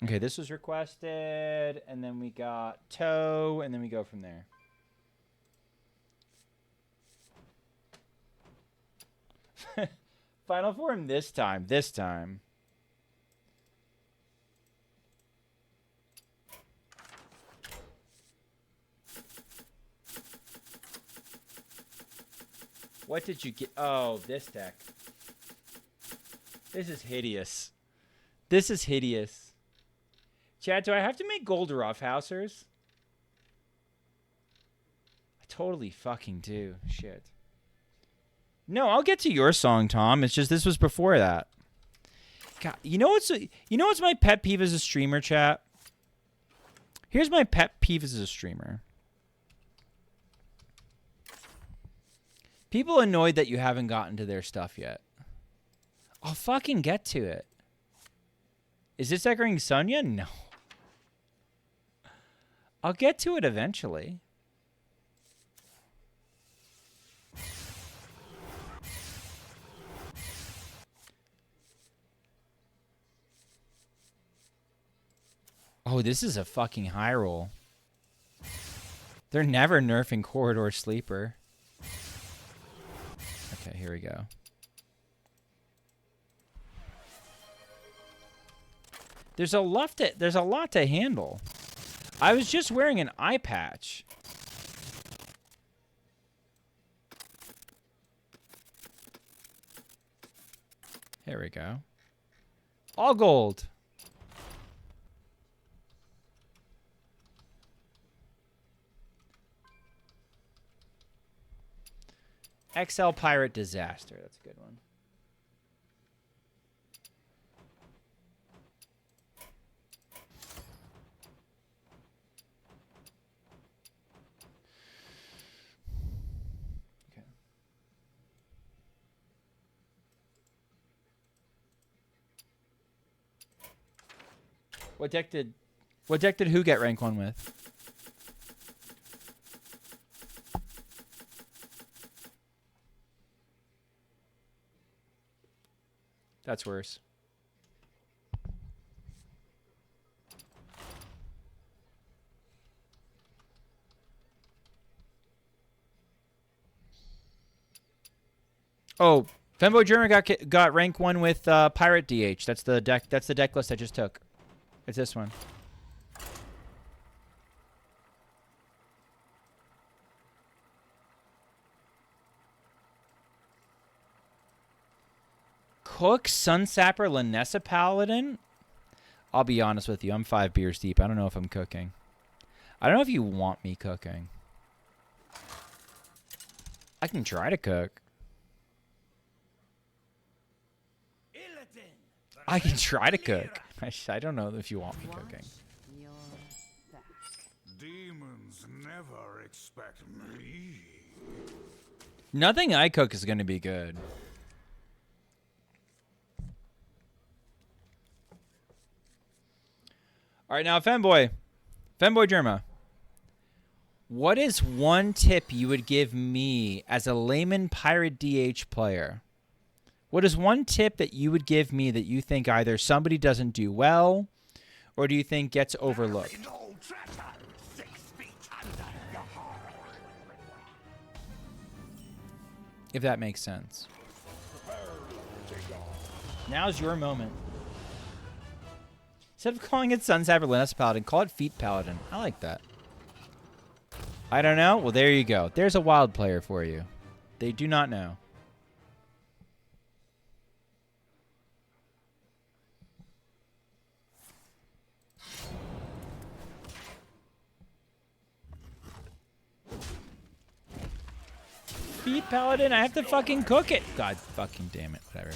Okay, this was requested, and then we got Toe, and then we go from there. Final form this time. This time. What did you get? Oh, this deck. This is hideous. This is hideous. Chad, do I have to make gold roughhousers? I totally fucking do. Shit. No, I'll get to your song, Tom. It's just this was before that. God, you know what's my pet peeve as a streamer, chat? Here's my pet peeve as a streamer. People annoyed that you haven't gotten to their stuff yet. I'll fucking get to it. Is this Echoing Sonya? No. I'll get to it eventually. Oh, this is a fucking high roll. They're never nerfing Corridor Sleeper. Okay, here we go. There's a lot to handle. I was just wearing an eye patch. Here we go. All gold. XL Pirate Disaster. That's a good one. Okay. What deck did who get rank 1 with? That's worse. Oh, Femboy German got rank 1 with Pirate DH. That's the deck. That's the deck list I just took. It's this one. Cook, Sunsapper, Lanessa Paladin. I'll be honest with you. I'm 5 beers deep. I don't know if I'm cooking. I don't know if you want me cooking. I can try to cook. I can try to cook. I don't know if you want me cooking. Demons never expect me. Nothing I cook is going to be good. All right, now, Femboy Germa. What is one tip you would give me as a layman Pirate DH player? What is one tip that you would give me that you think either somebody doesn't do well, or do you think gets overlooked? If that makes sense. Now's your moment. Instead of calling it Sunsapper Lanessa Paladin, call it Feet Paladin. I like that. I don't know? Well, there you go. There's a wild player for you. They do not know. Feet Paladin, I have to fucking cook it. God fucking damn it. Whatever.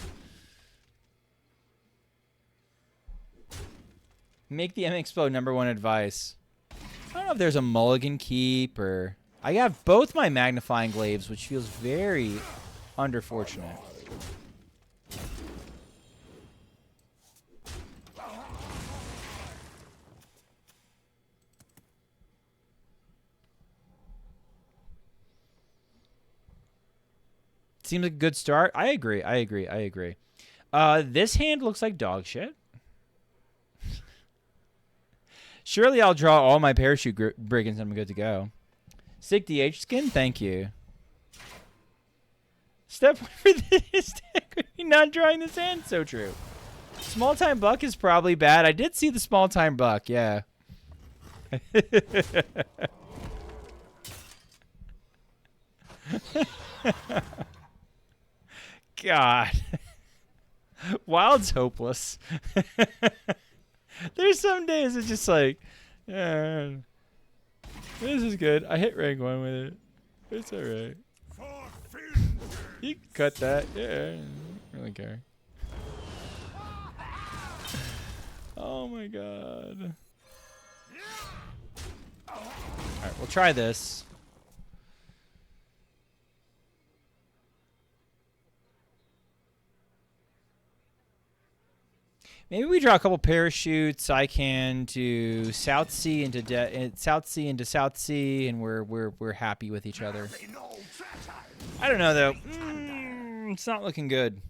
Make the M explode, #1 advice. I don't know if there's a mulligan keep or... I have both my magnifying glaives, which feels very underfortunate. Seems like a good start. I agree. This hand looks like dog shit. Surely I'll draw all my parachute brigands and I'm good to go. Sick DH skin, thank you. Step 1 for this deck. Not drawing this hand, so true. Small time buck is probably bad. I did see the small time buck, yeah. God. Wild's hopeless. There's some days it's just like, this is good. I hit rank 1 with it. It's alright. You can cut that. Yeah, I don't really care. Oh my god. Alright, we'll try this. Maybe we draw a couple parachutes. I can do South Sea into South Sea into South Sea, and we're happy with each other. I don't know though. It's not looking good.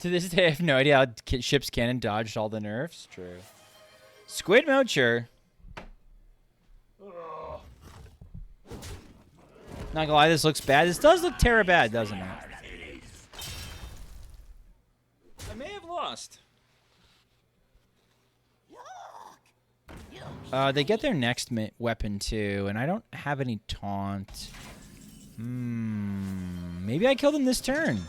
To this day, I have no idea how Ship's Cannon dodged all the nerfs. True. Squid mode, sure. Not gonna lie, this looks bad. This does look terror bad, doesn't it? I may have lost. They get their next weapon too, and I don't have any taunt. Maybe I killed him this turn.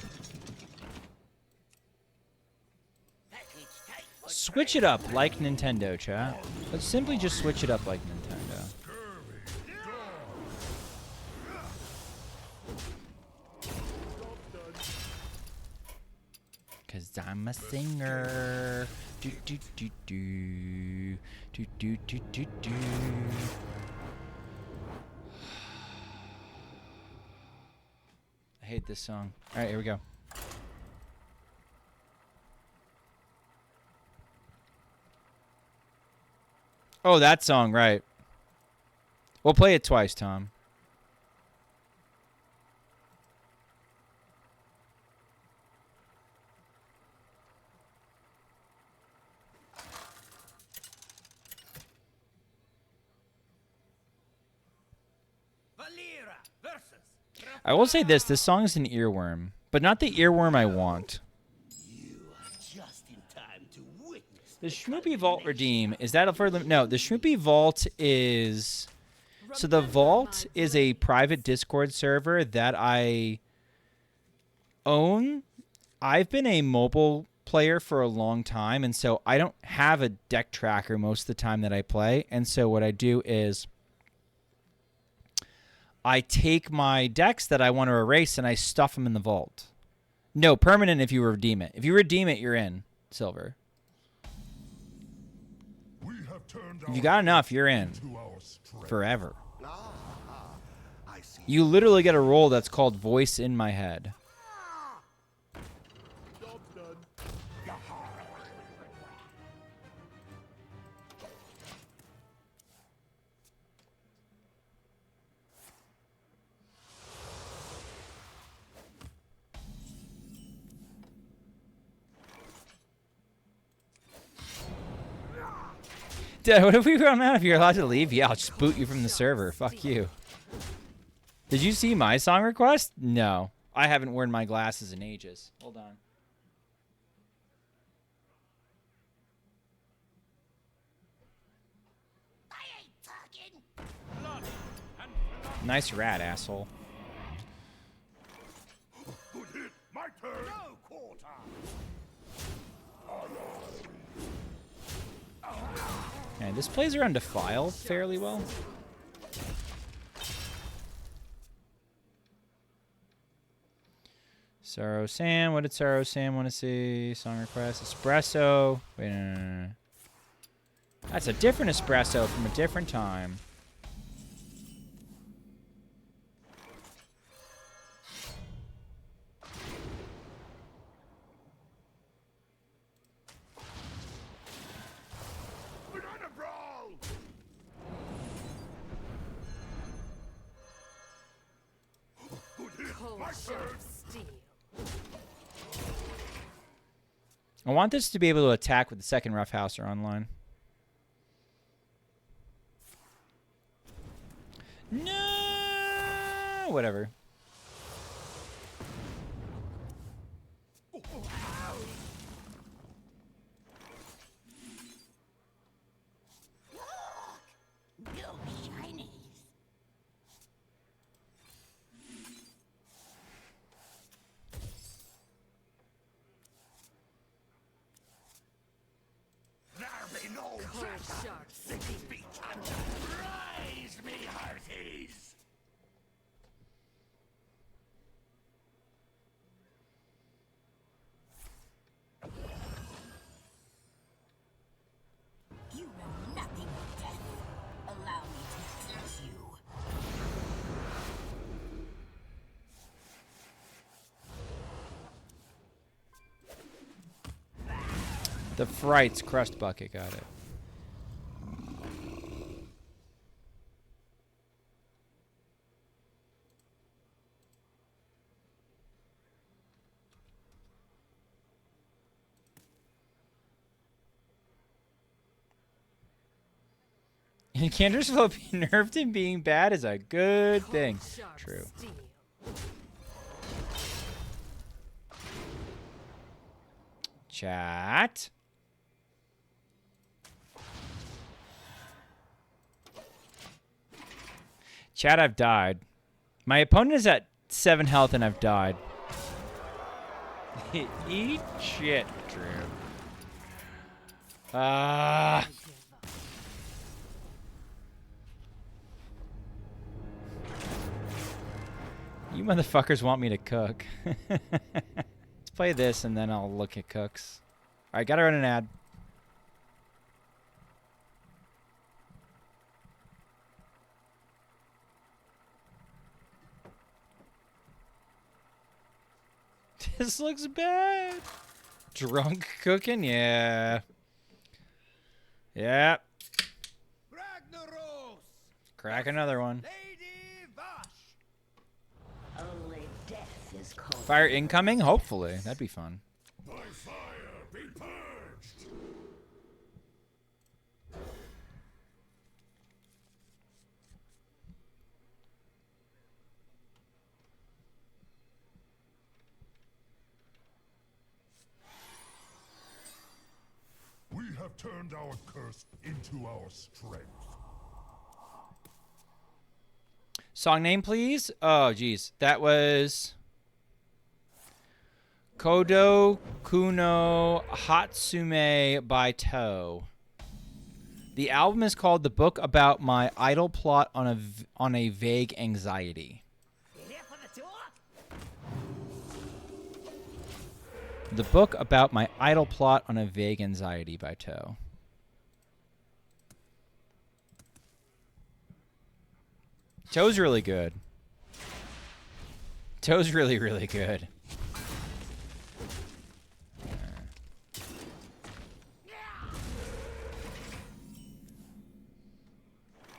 Switch it up like Nintendo, chat. Let's simply just switch it up like Nintendo. Cause I'm a singer. Do do do do do do do do do. I hate this song. All right, here we go. Oh, that song, right. We'll play it twice, Tom. I will say this song is an earworm, but not the earworm I want. The Schmoopy Vault redeem, is that a further? No, the Schmoopy Vault is... So the Vault is a private Discord server that I own. I've been a mobile player for a long time, and so I don't have a deck tracker most of the time that I play. And so what I do is I take my decks that I want to erase and I stuff them in the Vault. No, permanent if you redeem it. If you redeem it, you're in silver. If you got enough, you're in. Forever. You literally get a role that's called Voice in My Head. Dude, what if we run out? If you're allowed to leave, yeah, I'll just boot you from the server. Fuck you. Did you see my song request? No. I haven't worn my glasses in ages. Hold on. Nice rat, asshole. My turn. And this plays around Defile fairly well. Sorrow Sam, what did Sorrow Sam want to see? Song request, espresso. Wait, no. That's a different espresso from a different time. I want this to be able to attack with the second Roughhouser online. No, whatever. The Fright's Crust Bucket, got it. And Candersville being nerfed and being bad is a good thing. Sharp True. steel. Chat. Chat, I've died. My opponent is at 7 health and I've died. Eat shit, Drew. You motherfuckers want me to cook. Let's play this and then I'll look at cooks. Alright, gotta run an ad. This looks bad. Drunk cooking? Yeah. Yeah. Ragnaros! Crack another one. Lady Vash! Only death is cold. Fire incoming? Hopefully. That'd be fun. By fire, be purged. We have turned our curse into our strength. Song name, please? Oh, geez. That was Kodo Kuno Hatsume by Toe. The album is called The Book About My Idle Plot on a Vague Anxiety. The Book About My Idle Plot on a Vague Anxiety by Toe. Toe's really good. Toe's really, really good.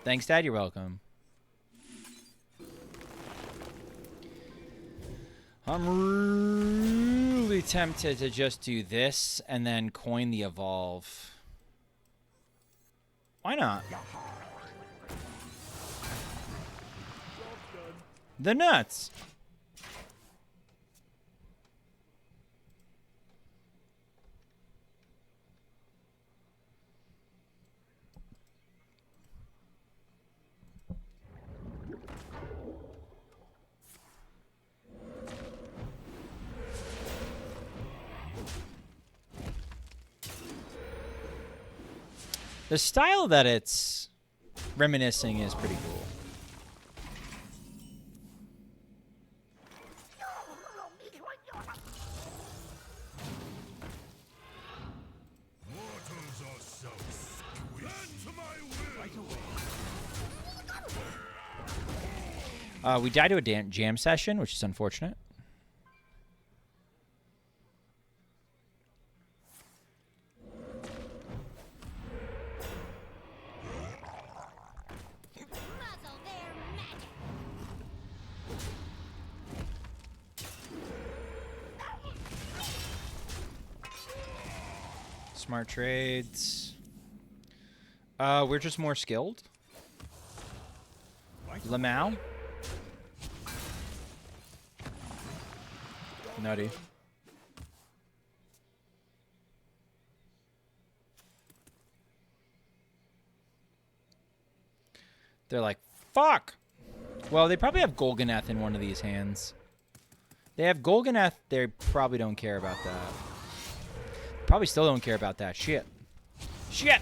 Thanks, Dad. You're welcome. I'm really tempted to just do this and then coin the evolve. Why not? The nuts. The style that it's reminiscing is pretty cool. Mortals are so squishy. Bend to my will. We died to a jam session, which is unfortunate. Muzzle their magic. Smart trades. We're just more skilled. Lamau. Nutty. They're like, fuck! Well, they probably have Golganeth in one of these hands. They have Golganeth, they probably don't care about that. Probably still don't care about that. Shit. Shit!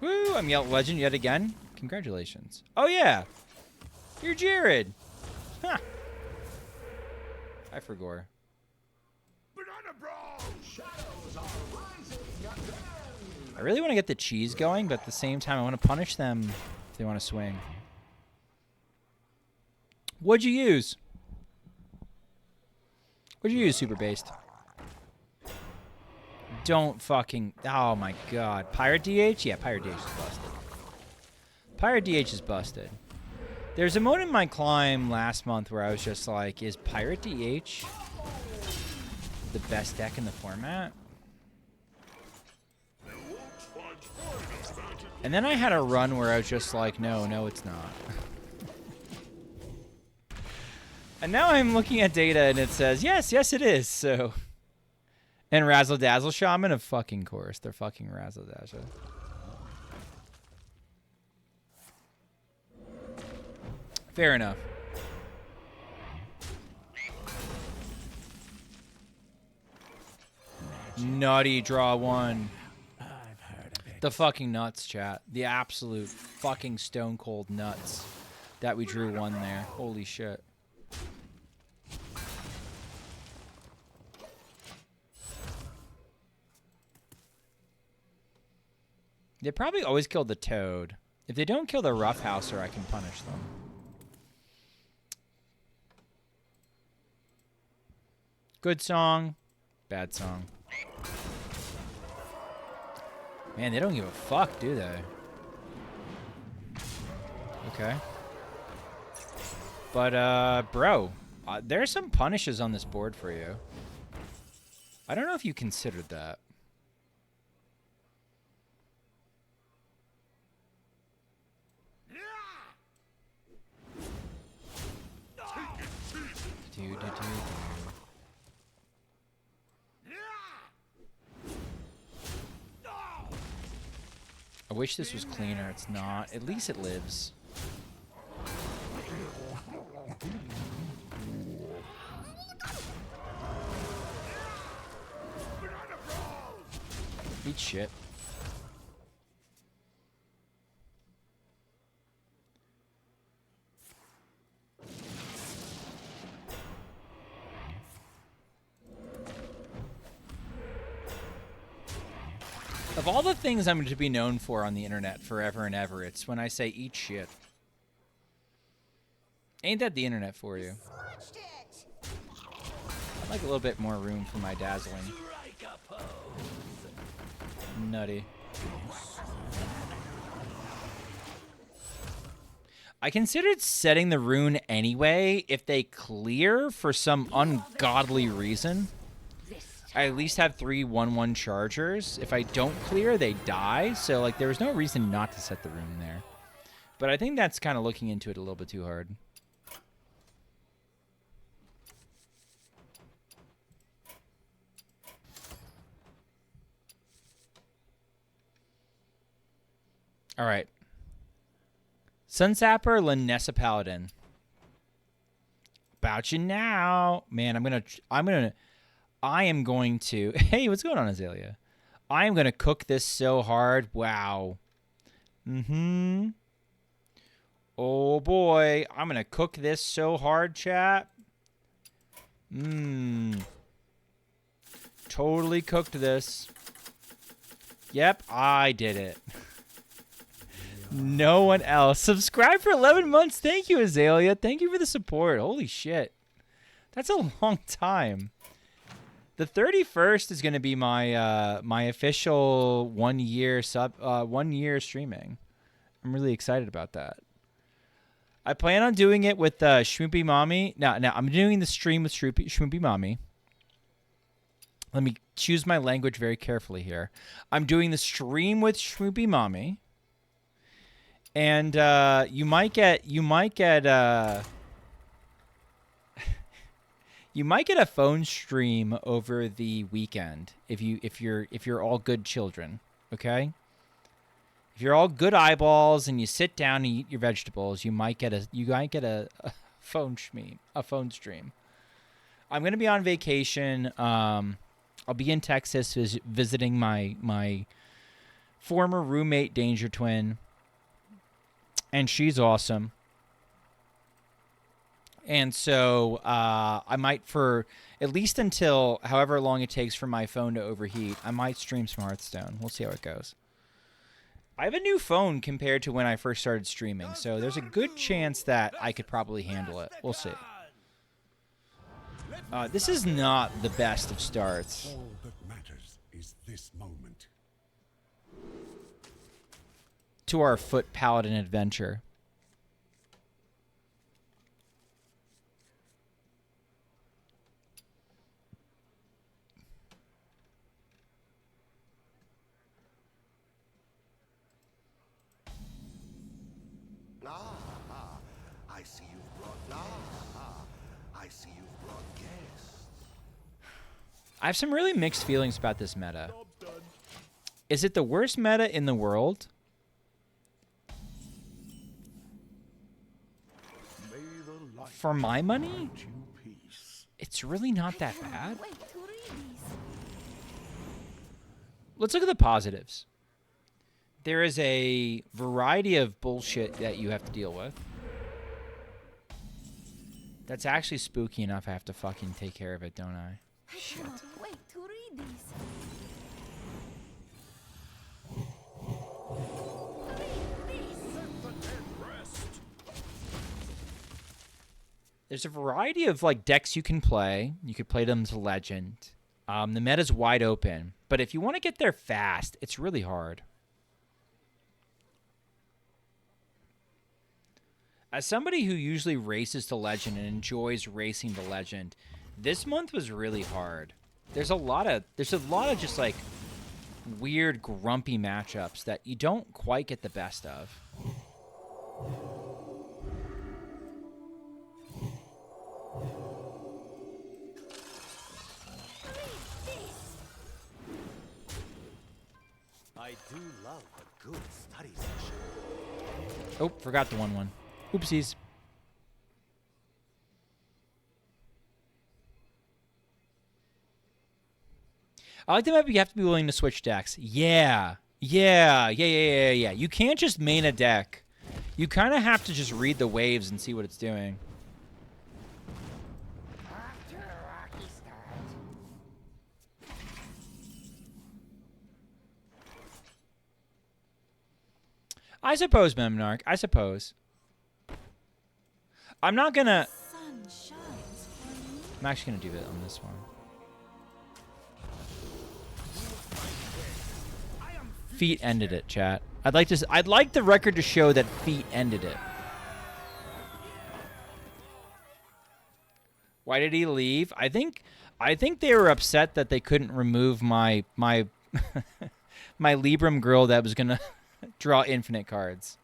Woo! I'm Yelp Legend yet again. Congratulations. Oh, yeah! You're Jared! Huh. Hi, Frigor. Banana Brawl! I really want to get the cheese going, but at the same time, I want to punish them if they want to swing. What'd you use? What'd you use, Super Based? Don't fucking... Oh, my God. Pirate DH? Yeah, Pirate DH is busted. Pirate DH is busted. There's a moment in my climb last month where I was just like, is Pirate DH the best deck in the format? And then I had a run where I was just like, no, no, it's not. And now I'm looking at data and it says, yes, yes, it is. So, and Razzle Dazzle Shaman, of fucking course. They're fucking Razzle Dazzle. Fair enough. Nutty draw one. The fucking nuts, chat. The absolute fucking stone cold nuts that we drew one there. Holy shit. They probably always kill the toad. If they don't kill the roughhouser, I can punish them. Good song. Bad song. Man, they don't give a fuck, do they? Okay. But, bro, there's some punishes on this board for you. I don't know if you considered that. I wish this was cleaner. It's not. At least it lives. Eat shit. Of all the things I'm to be known for on the internet forever and ever, it's when I say eat shit. Ain't that the internet for you? I'd like a little bit more room for my dazzling. Nutty. I considered setting the rune anyway if they clear for some ungodly reason. I at least have 3 1/1 chargers. If I don't clear, they die. So, like, there was no reason not to set the rune there. But I think that's kind of looking into it a little bit too hard. All right. Sunsapper, Lanessa Paladin. About you now. Man, I am going to... Hey, what's going on, Azalea? I am going to cook this so hard. Wow. Mm-hmm. Oh, boy. I'm going to cook this so hard, chat. Totally cooked this. Yep, I did it. No one else. Subscribe for 11 months. Thank you, Azalea. Thank you for the support. Holy shit. That's a long time. The 31st is going to be my my official 1 year 1 year streaming. I'm really excited about that. I plan on doing it with Schmoopy Mommy. No, I'm doing the stream with Schmoopy Mommy. Let me choose my language very carefully here. I'm doing the stream with Schmoopy Mommy. And you might get you might get a phone stream over the weekend if you're all good children, okay? If you're all good eyeballs and you sit down and eat your vegetables, you might get a phone stream. I'm gonna be on vacation. I'll be in Texas visiting my former roommate, Danger Twin, and she's awesome. And so I might, for at least until however long it takes for my phone to overheat, I might stream some Hearthstone. We'll see how it goes. I have a new phone compared to when I first started streaming, so there's a good chance that I could probably handle it. We'll see. This is not the best of starts. All that matters is this moment. To our Foot Paladin adventure. I see you've brought I see you've brought guests. I have some really mixed feelings about this meta. Is it the worst meta in the world? May the light For my money, grant you peace. it's really not that bad. Wait to read these. Let's look at the positives. There is a variety of bullshit that you have to deal with. That's actually spooky enough I have to fucking take care of it, don't I? I cannot wait to read these. There's a variety of like decks you can play. You could play them to legend. The meta's wide open, but if you want to get there fast, it's really hard. As somebody who usually races to legend and enjoys racing to legend, this month was really hard. There's a lot of just like weird grumpy matchups that you don't quite get the best of. I do love a good study session. Oh, forgot the 1/1. Oopsies. I like the map. You have to be willing to switch decks. Yeah. You can't just main a deck. You kind of have to just read the waves and see what it's doing. After a rocky start. I suppose, Memnarch. I suppose. I'm not gonna... Sun shines for me. I'm actually gonna do it on this one. Feet ended it, chat. I'd like the record to show that Feet ended it. Why did he leave? I think they were upset that they couldn't remove my my Libram girl that was gonna draw infinite cards.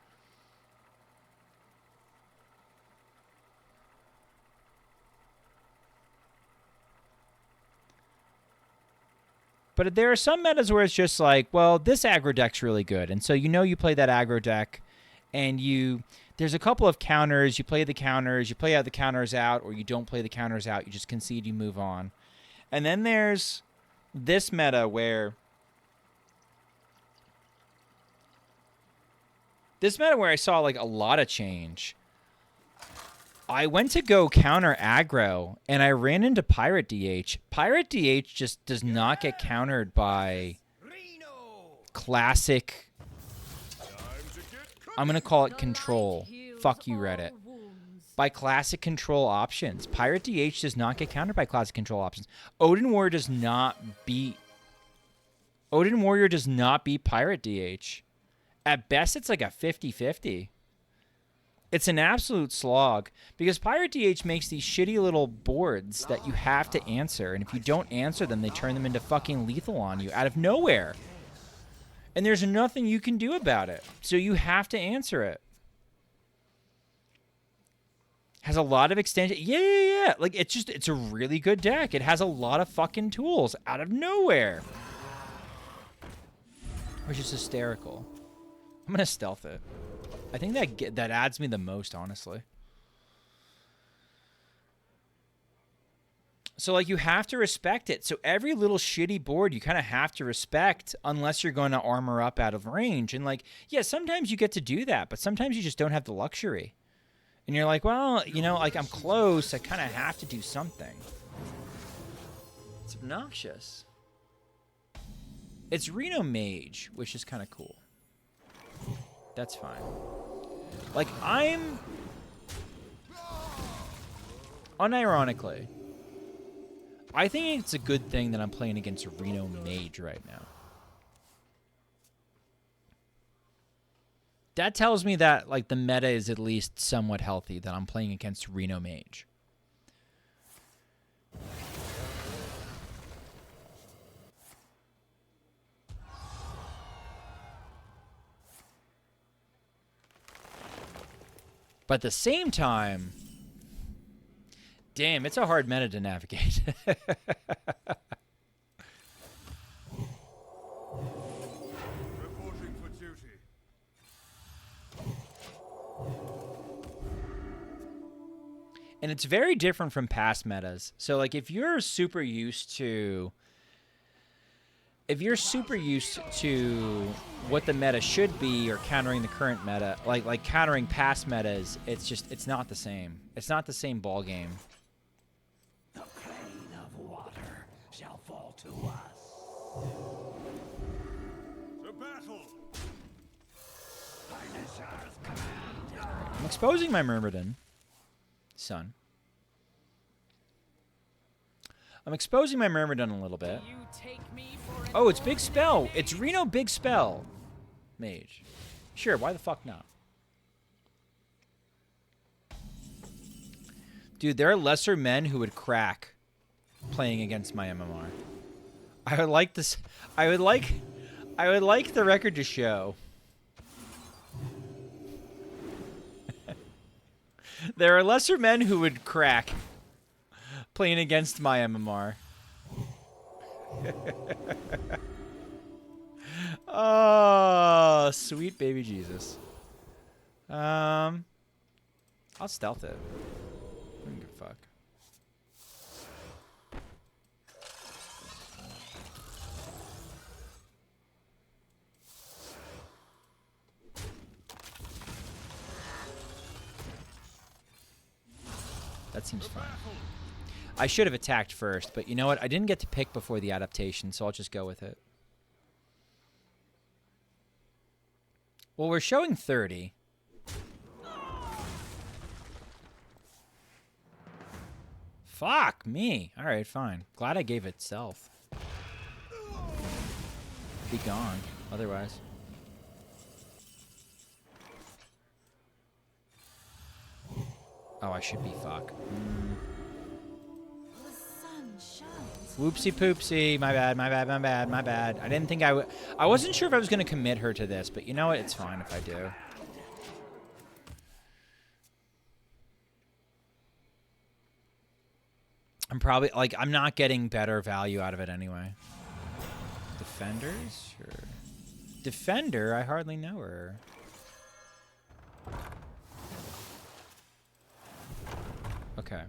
But there are some metas where it's just like, well, this aggro deck's really good. And so you play that aggro deck, and there's a couple of counters. You play the counters. You play out the counters out, or you don't play the counters out. You just concede, you move on. And then there's this meta where... I saw like a lot of change. I went to go counter aggro, and I ran into Pirate DH. Pirate DH just does not get countered by classic... I'm going to call it control. Fuck you, Reddit. By classic control options. Pirate DH does not get countered by classic control options. Odin Warrior does not beat Pirate DH. At best, it's like a 50-50. It's an absolute slog because Pirate DH makes these shitty little boards that you have to answer, and if you don't answer them, they turn them into fucking lethal on you out of nowhere. And there's nothing you can do about it, so you have to answer it. Has a lot of extension. Yeah. Like, it's a really good deck. It has a lot of fucking tools out of nowhere. Which is hysterical. I'm going to stealth it. I think that adds me the most, honestly. So, like, you have to respect it. So every little shitty board you kind of have to respect unless you're going to armor up out of range. And, like, yeah, sometimes you get to do that, but sometimes you just don't have the luxury. And you're like, well, like, I'm close. I kind of have to do something. It's obnoxious. It's Reno Mage, which is kind of cool. That's fine. Like, I'm... Unironically, I think it's a good thing that I'm playing against a Reno Mage right now. That tells me that, like, the meta is at least somewhat healthy, that I'm playing against Reno Mage. But at the same time, damn, it's a hard meta to navigate. Reporting for duty. And it's very different from past metas. So like if you're super used to what the meta should be or countering the current meta, like countering past metas, it's not the same. It's not the same ball game. The plane of water shall fall to us. To battle. Punisher's command. I'm exposing my Myrmidon, son. I'm exposing my Myrmidon a little bit. You take me for an Oh, it's big spell. ordinary It's Reno big spell. Mage. Sure, why the fuck not? Dude, there are lesser men who would crack playing against my MMR. I would like this. I would like the record to show. There are lesser men who would crack playing against my MMR. Oh, sweet baby Jesus. I'll stealth it. I don't give a fuck. That seems fine. I should have attacked first, but you know what? I didn't get to pick before the adaptation, so I'll just go with it. Well, we're showing 30. Fuck me. All right, fine. Glad I gave it stealth. Be gone, otherwise. Oh, I should be fuck. The sun shines. Whoopsie poopsie. My bad, my bad, my bad, my bad. I didn't think I would. I wasn't sure if I was going to commit her to this, but you know what? It's fine if I do. I'm probably, like, I'm not getting better value out of it anyway. Defenders? Sure. Defender? I hardly know her. Okay.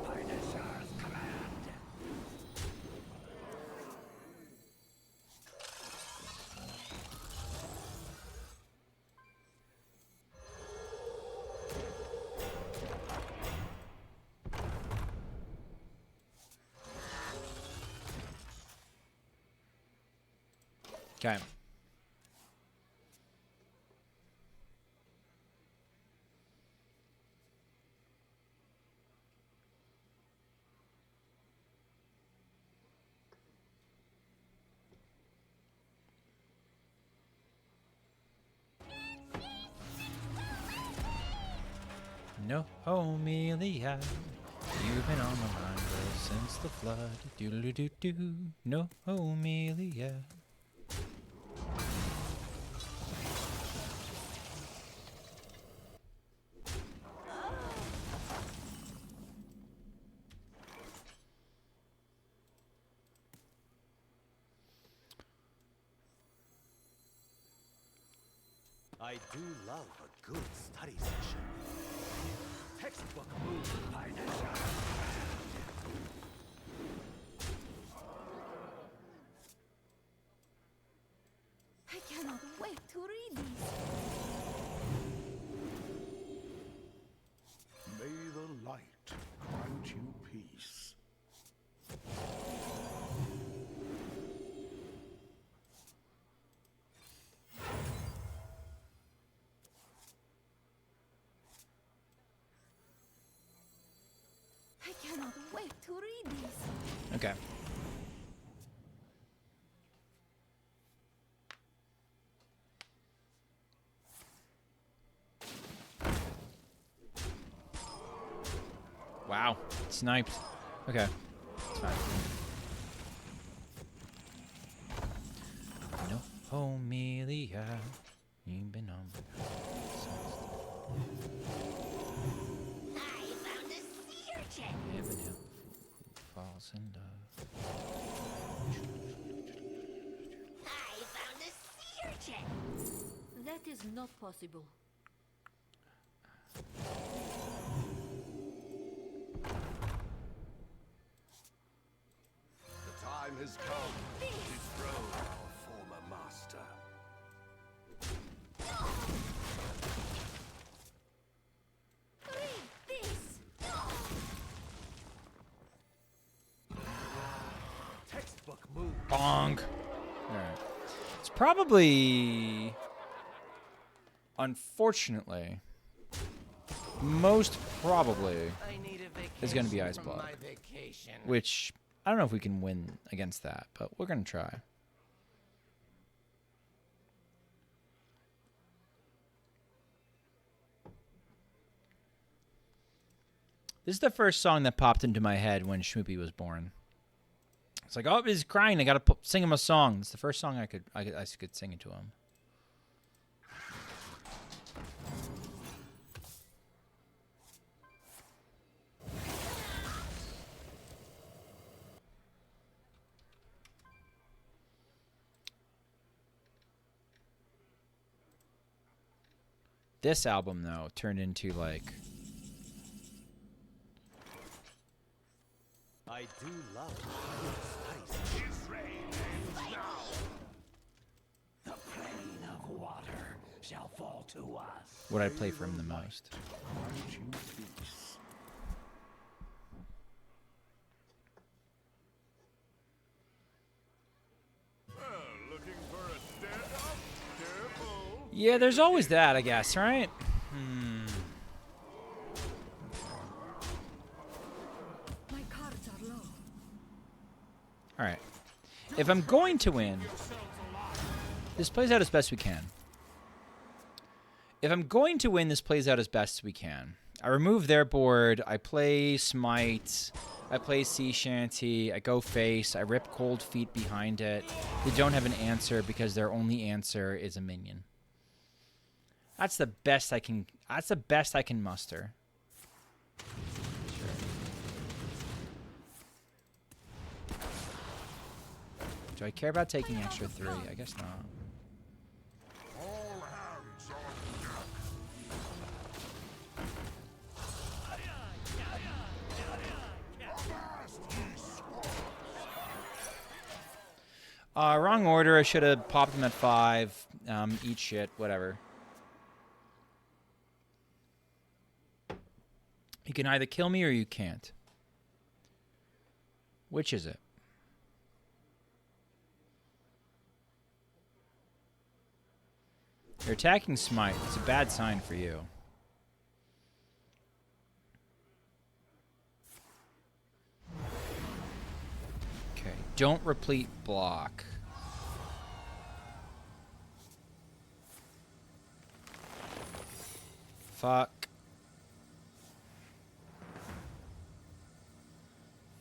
Punisher's command. Okay. No, Amelia, you've been on my mind girl, since the flood. Doodle-doo-doo-doo. No, Amelia. I do love a good study session. Textbook move, Punisher. I cannot wait to read these. May the light grant you peace. I cannot wait to read these. Okay. Wow. Sniped. Okay. It's fine. No, Amelia, you've been on. I found a sea urchin. Heaven help who falls in love. I found a sea urchin. That is not possible. The time has come to dethrone our former master. Read this. Textbook move. Bonk. Alright. It's probably, unfortunately, most probably, is going to be Ice Block. Which, I don't know if we can win against that, but we're going to try. This is the first song that popped into my head when Schmoopy was born. It's like, oh, he's crying. I gotta sing him a song. It's the first song I could sing it to him. This album, though, turned into like. I do love good studies. The plane of water shall fall to us. What I play for him the most. Looking for a stand-up? Careful. Yeah, there's always that, I guess, right? My cards are low. All right. If I'm going to win, this plays out as best we can. If I'm going to win, this plays out as best we can. I remove their board. I play Smite. I play Sea Shanty. I go face. I rip Cold Feet behind it. They don't have an answer because their only answer is a minion. That's the best I can. That's the best I can muster. Do I care about taking extra 3? I guess not. All hands on deck. Avast, ye squaws. Wrong order. I should have popped them at 5. Eat shit. Whatever. You can either kill me or you can't. Which is it? You're attacking Smite. It's a bad sign for you. Okay. Don't replete block. Fuck.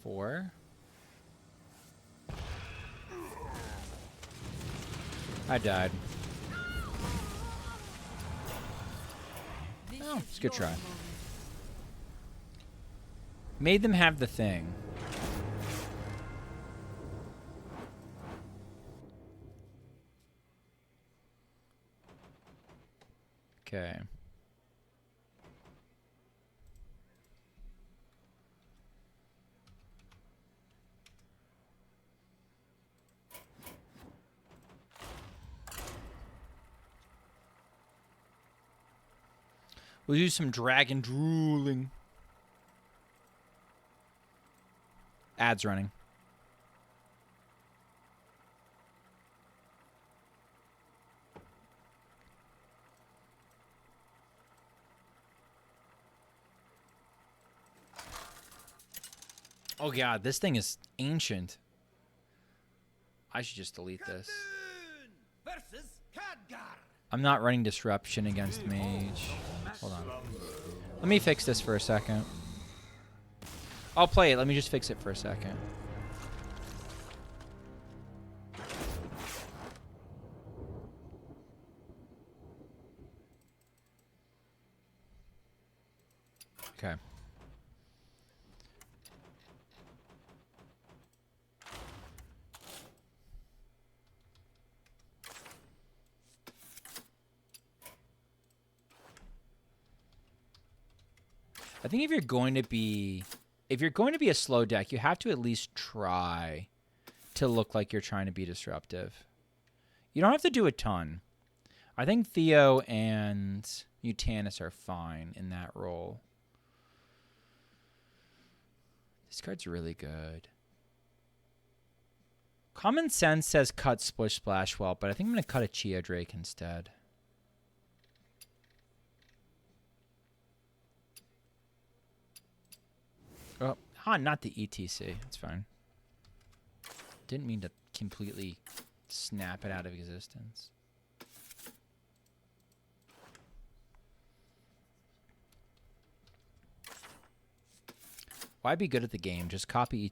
4. I died. Oh, it's a good try. Made them have the thing. Okay. We'll do some dragon drooling. Ads running. Oh god, this thing is ancient. I should just delete this. Versus Khadgar. I'm not running disruption against mage. Hold on. Let me fix this for a second. I'll play it. Let me just fix it for a second. I think if you're going to be a slow deck, you have to at least try to look like you're trying to be disruptive. You don't have to do a ton. I think Theo and Mutanus are fine in that role. This card's really good. Common Sense says cut Splish Splash Whelp, but I think I'm going to cut a Chia Drake instead. Oh, not the ETC. That's fine. Didn't mean to completely snap it out of existence. Why be good at the game? Just copy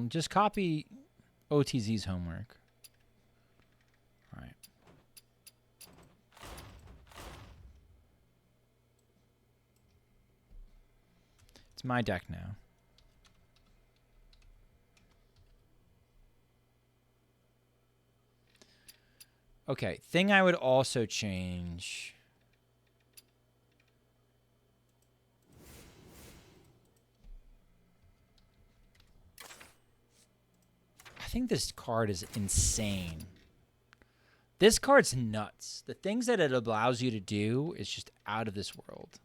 just copy OTZ's homework. All right. It's my deck now. Okay, thing I would also change. I think this card is insane. This card's nuts. The things that it allows you to do is just out of this world.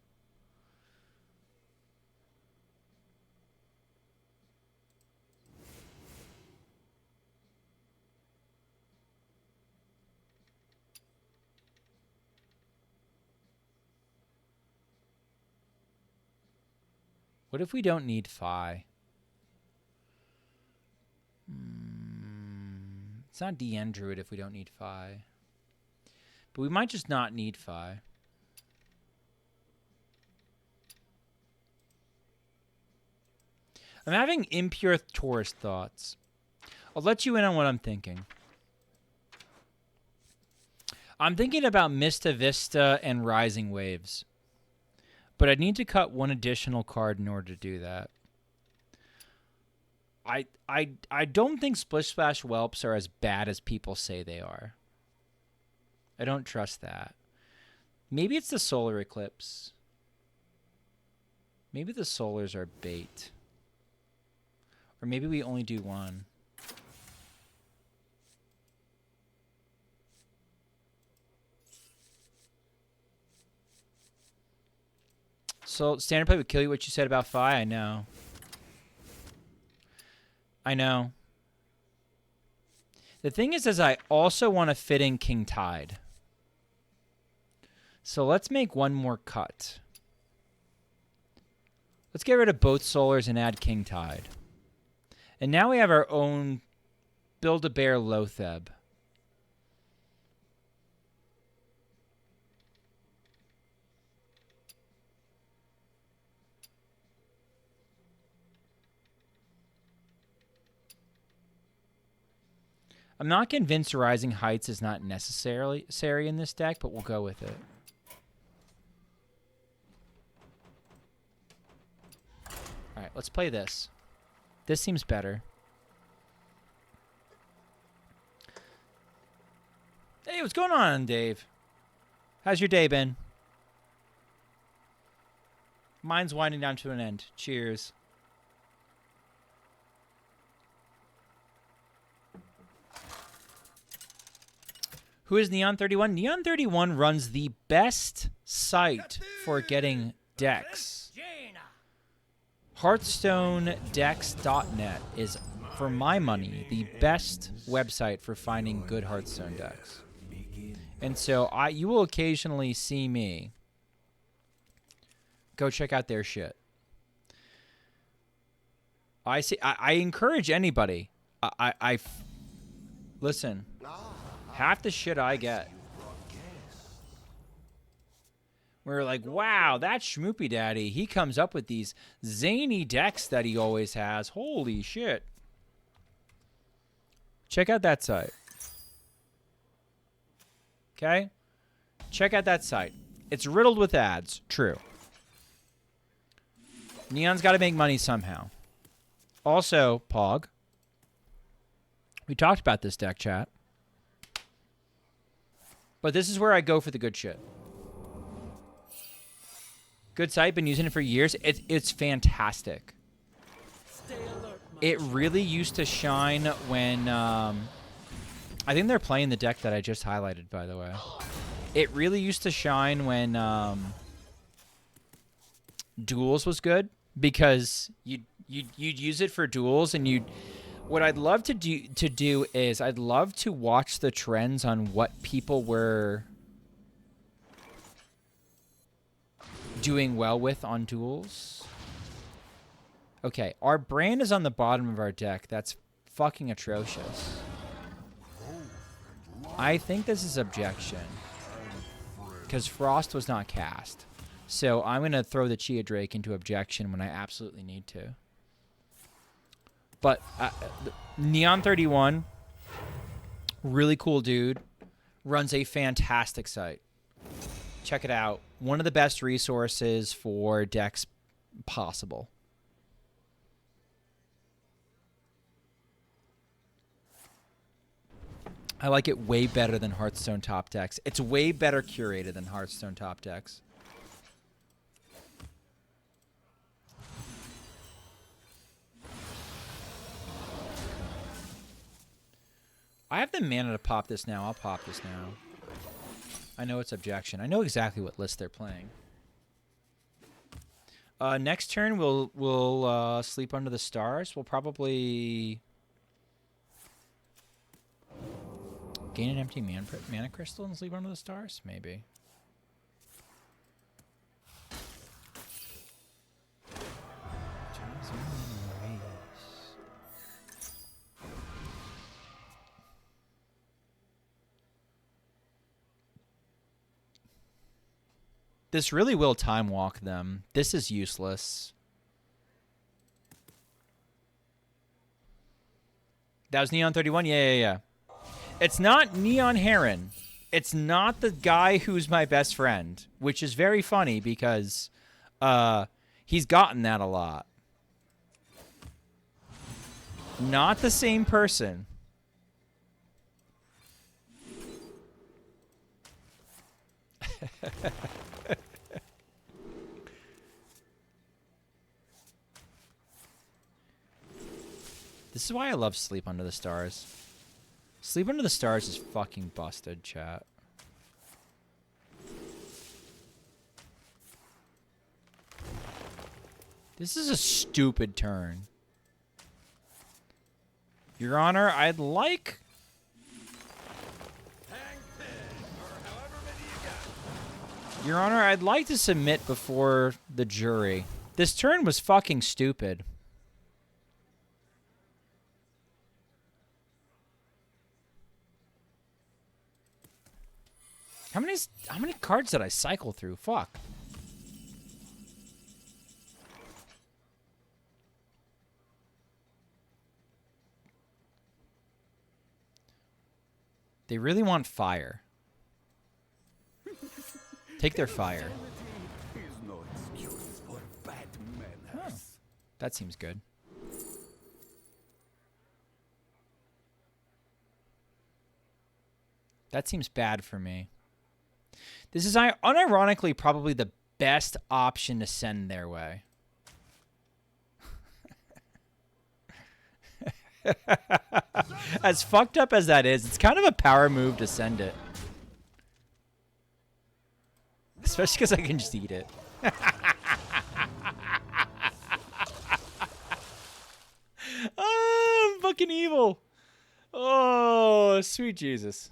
What if we don't need Phi? It's not DN Druid if we don't need Phi. But we might just not need Phi. I'm having impure tourist thoughts. I'll let you in on what I'm thinking. I'm thinking about Mista Vista and Rising Waves. But I need to cut one additional card in order to do that. I don't think Splish Splash Whelps are as bad as people say they are. I don't trust that. Maybe it's the Solar Eclipse. Maybe the Solars are bait. Or maybe we only do one. So standard play would kill you. What you said about Phi, I know. I know. The thing is I also want to fit in King Tide. So let's make one more cut. Let's get rid of both Solars and add King Tide. And now we have our own Build-A-Bear Lotheb. I'm not convinced Rising Heights is not necessarily in this deck, but we'll go with it. All right, let's play this. This seems better. Hey, what's going on, Dave? How's your day been? Mine's winding down to an end. Cheers. Who is Neon31? Neon31 runs the best site for getting decks. HearthstoneDecks.net is, for my money, the best website for finding good Hearthstone decks. And so you will occasionally see me go check out their shit. I encourage anybody. Listen. Half the shit I get. We're like, wow, that Schmoopydady, he comes up with these zany decks that he always has. Holy shit. Check out that site. Okay? Check out that site. It's riddled with ads. True. Neon's got to make money somehow. Also, Pog. We talked about this deck, chat. But this is where I go for the good shit. Good site. Been using it for years. It's fantastic. Stay alert, my It really used to shine when I think they're playing the deck that I just highlighted, by the way. It really used to shine when duels was good, because you'd use it for duels, and what I'd love to do is I'd love to watch the trends on what people were doing well with on duels. Okay, our brain is on the bottom of our deck. That's fucking atrocious. I think this is objection, because Frost was not cast. So I'm going to throw the Chia Drake into objection when I absolutely need to. But Neon 31, really cool dude, runs a fantastic site. Check it out. One of the best resources for decks possible. I like it way better than Hearthstone top decks. It's way better curated than Hearthstone top decks. I have the mana to pop this now. I'll pop this now. I know it's objection. I know exactly what list they're playing. Next turn, we'll sleep under the stars. We'll probably gain an empty mana crystal and sleep under the stars? Maybe. This really will time walk them. This is useless. That was Neon 31? Yeah. It's not Neon Heron. It's not the guy who's my best friend, which is very funny because he's gotten that a lot. Not the same person. This is why I love Sleep Under the Stars. Sleep Under the Stars is fucking busted, chat. This is a stupid turn. Your Honor, I'd like... Your Honor, I'd like to submit before the jury. This turn was fucking stupid. How many cards did I cycle through? Fuck. They really want fire. Take their fire. Is no excuse for bad manners. Oh, that seems good. That seems bad for me. This is unironically probably the best option to send their way. As fucked up as that is, it's kind of a power move to send it. Especially because I can just eat it. Oh, I'm fucking evil. Oh, sweet Jesus.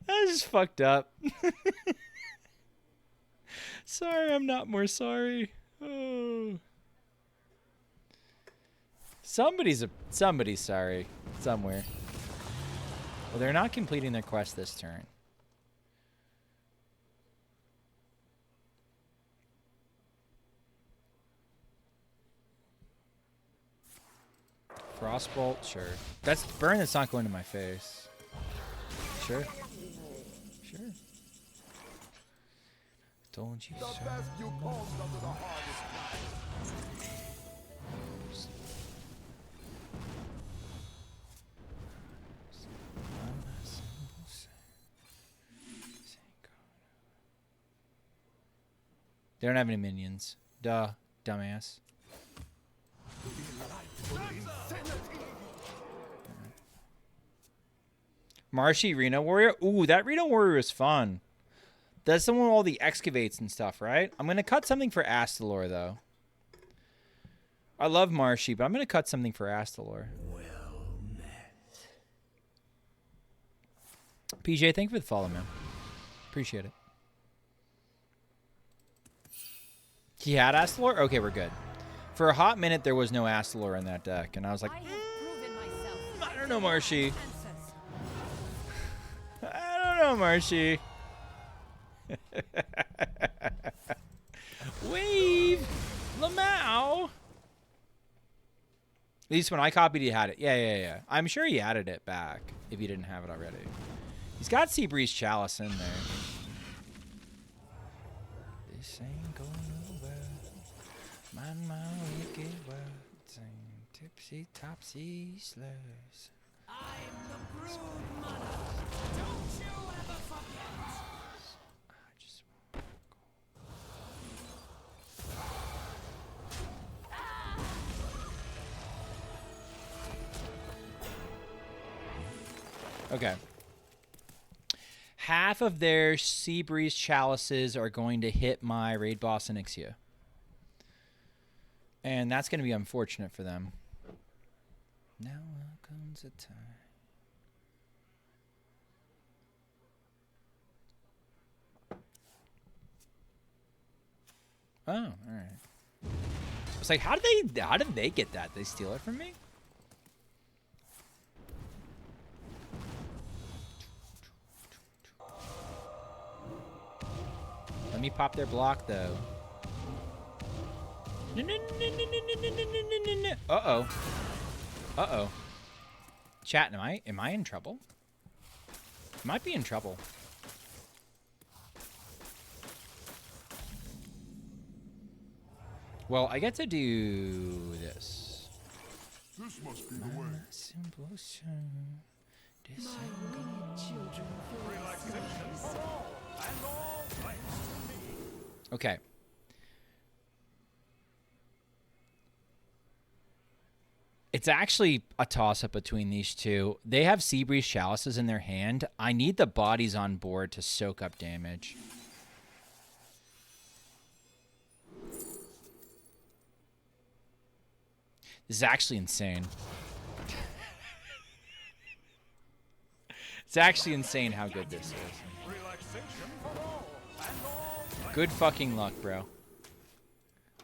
That is fucked up. Sorry, I'm not more sorry. Oh. Somebody's sorry somewhere. Well, they're not completing their quest this turn. Frostbolt, sure. That's burn that's not going to my face. Sure. Sure. Told you The so. best you called under the hardest time. They don't have any minions. Duh, dumbass. Marshy Reno Warrior. Ooh, that Reno Warrior is fun. That's the one with all the excavates and stuff, right? I'm going to cut something for Astalor, though. I love Marshy, but I'm going to cut something for Astalor. Well met. PJ, thank you for the follow, man. Appreciate it. He had Astalor? Okay, we're good. For a hot minute, there was no Astalor in that deck, and I was like, I have proven myself. I don't know, Marshy. Answers. I don't know, Marshy. Wave! Lamau! At least when I copied, he had it. Yeah. I'm sure he added it back if he didn't have it already. He's got Seabreeze Chalice in there. This ain't going over. Mind my wicked words and tipsy-topsy slurs. I'm the brood mother. Don't you ever forget. I just Okay. Half of their Seabreeze Chalices are going to hit my Raid Boss Onyxia. And that's going to be unfortunate for them. Now comes a time. Oh, all right. It's like, how did they get that? They steal it from me? Let me pop their block, though. Uh-oh. Uh-oh. Chat, am I in trouble? Might be in trouble. Well, I get to do this. This must be the way. Okay. It's actually a toss-up between these two. They have Seabreeze Chalices in their hand. I need the bodies on board to soak up damage. This is actually insane. It's actually insane how good this is. Good fucking luck, bro.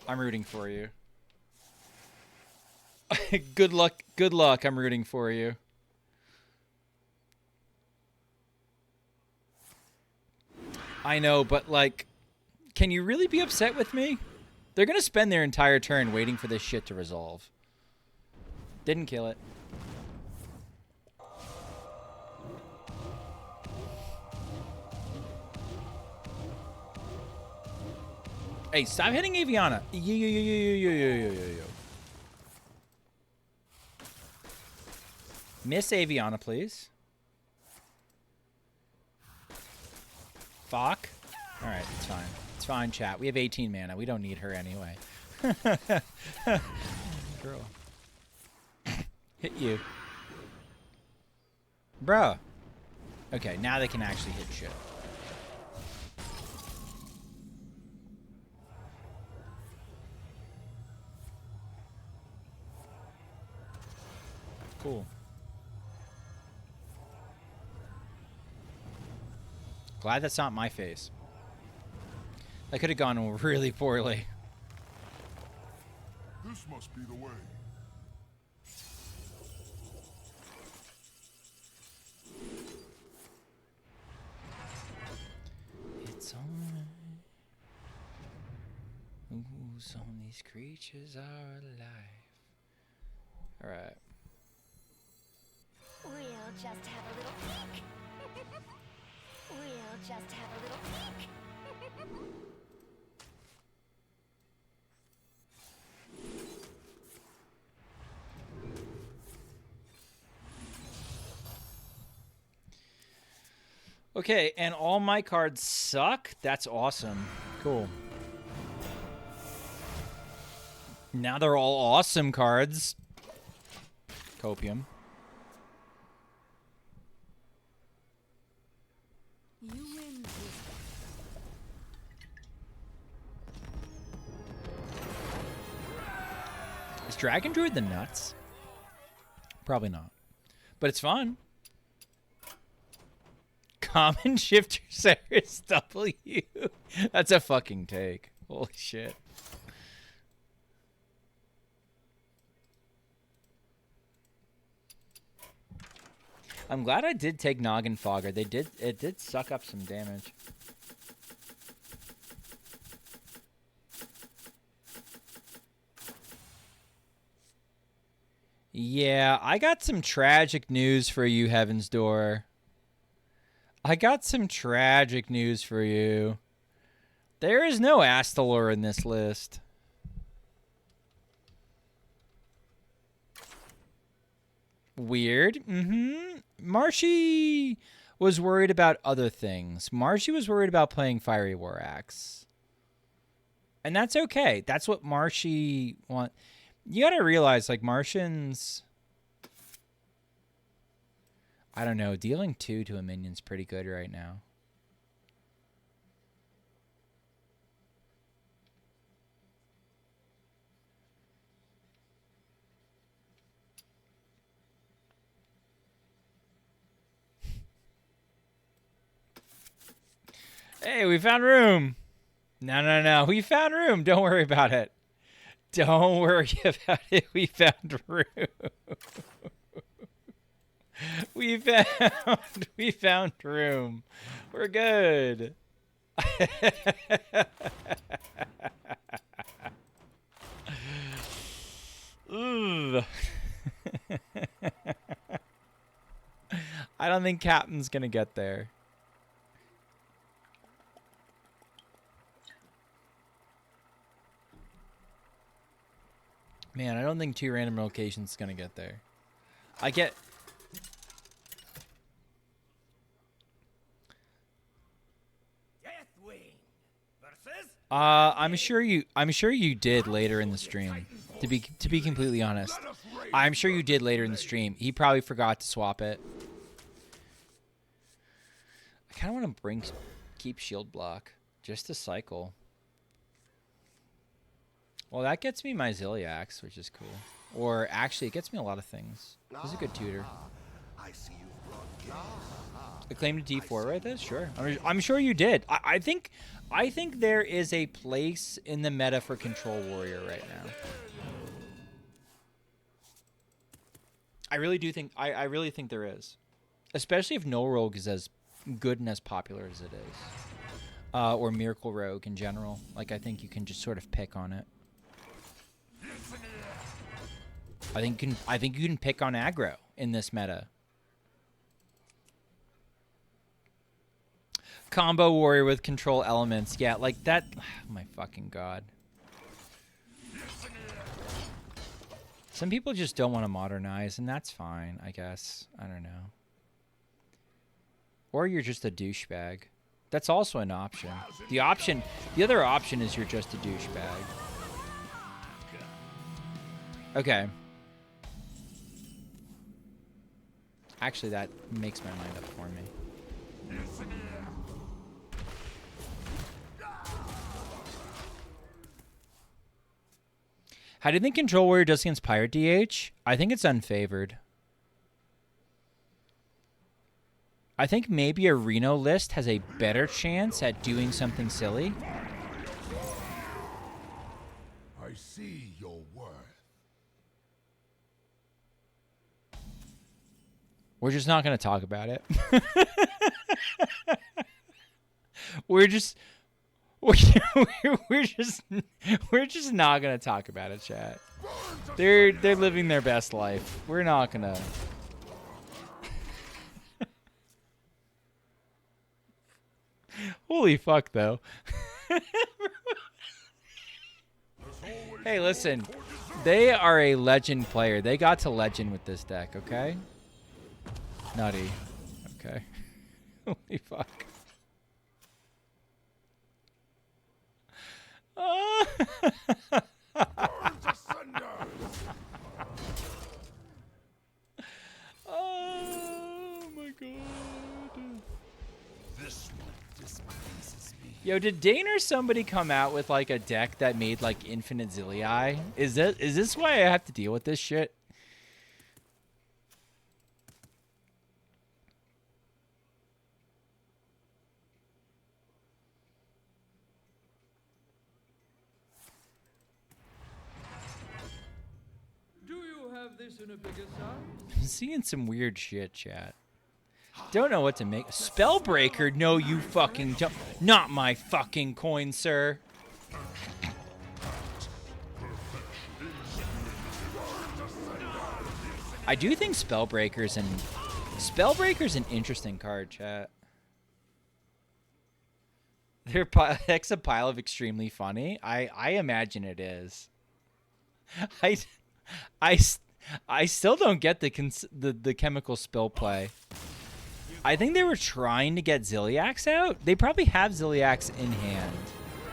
I'm rooting for you. Good luck. Good luck. I'm rooting for you. I know, but like, can you really be upset with me? They're going to spend their entire turn waiting for this shit to resolve. Didn't kill it. Hey, stop hitting Aviana. Yo. Miss Aviana, please. Fuck. Alright, it's fine. It's fine, chat. We have 18 mana. We don't need her anyway. Girl. Hit you. Bruh. Okay, now they can actually hit shit. Cool. Glad that's not my face. That could have gone really poorly. This must be the way. It's alright. Ooh, some of these creatures are alive. Alright. We'll just have a little peek. We'll just have a little peek. Okay, and all my cards suck? That's awesome. Cool. Now they're all awesome cards. Copium. You win this. Is Dragon Druid the nuts? Probably not. But it's fun. Common Shifter Cyrus W. That's a fucking take. Holy shit. I'm glad I did take Noggin Fogger. It did suck up some damage. Yeah, I got some tragic news for you, Heaven's Door. I got some tragic news for you. There is no Astalor in this list. Weird. Marshy was worried about other things. Marshy was worried about playing Fiery War Axe. And that's okay. That's what Marshy want. You gotta realize, like, Martians... I don't know. Dealing 2 to a minion's pretty good right now. Hey, we found room. No. We found room. Don't worry about it. Don't worry about it. We found room. We found room. We're good. Ugh. I don't think Captain's gonna get there. Man, I don't think 2 random locations gonna get there. I get... Deathwing versus I'm sure you did later in the stream. To be completely honest, I'm sure you did later in the stream. He probably forgot to swap it. I kind of want to keep shield block just to cycle. Well, that gets me my Ziliax, which is cool. Or actually, it gets me a lot of things. This is a good tutor. I see you've brought gifts. Acclaim to D4 right there? Sure. I'm sure you did. I think there is a place in the meta for Control Warrior right now. I really do think I really think there is. Especially if No Rogue is as good and as popular as it is. Or Miracle Rogue in general. Like, I think you can just sort of pick on it. I think you can pick on aggro in this meta. Combo warrior with control elements. Yeah, like that. Oh my fucking god. Some people just don't want to modernize, and that's fine, I guess. I don't know. Or you're just a douchebag. That's also an option. The other option is you're just a douchebag. Okay. Actually, that makes my mind up for me. How do you think Control Warrior does against Pirate DH? I think it's unfavored. I think maybe a Reno list has a better chance at doing something silly. I see your worth. We're just not going to talk about it. we're just not going to talk about it, chat. They're living their best life. We're not going to. Holy fuck, though. Hey, listen. They are a legend player. They got to legend with this deck, okay? Nutty. Okay. Holy fuck. Oh. Burn to cinders! Oh my god. This one displeases me. Yo, did Dane or somebody come out with like a deck that made like infinite Zilliai? Is this why I have to deal with this shit? Do you have this in a bigger size? I'm seeing some weird shit, chat. Don't know what to make. Spellbreaker? No, you fucking don't. Not my fucking coin, sir. I do think Spellbreaker's an interesting card, chat. Their deck's a pile of extremely funny. I imagine it is. I still don't get the chemical spill play. I think they were trying to get Zilliax out. They probably have Zilliax in hand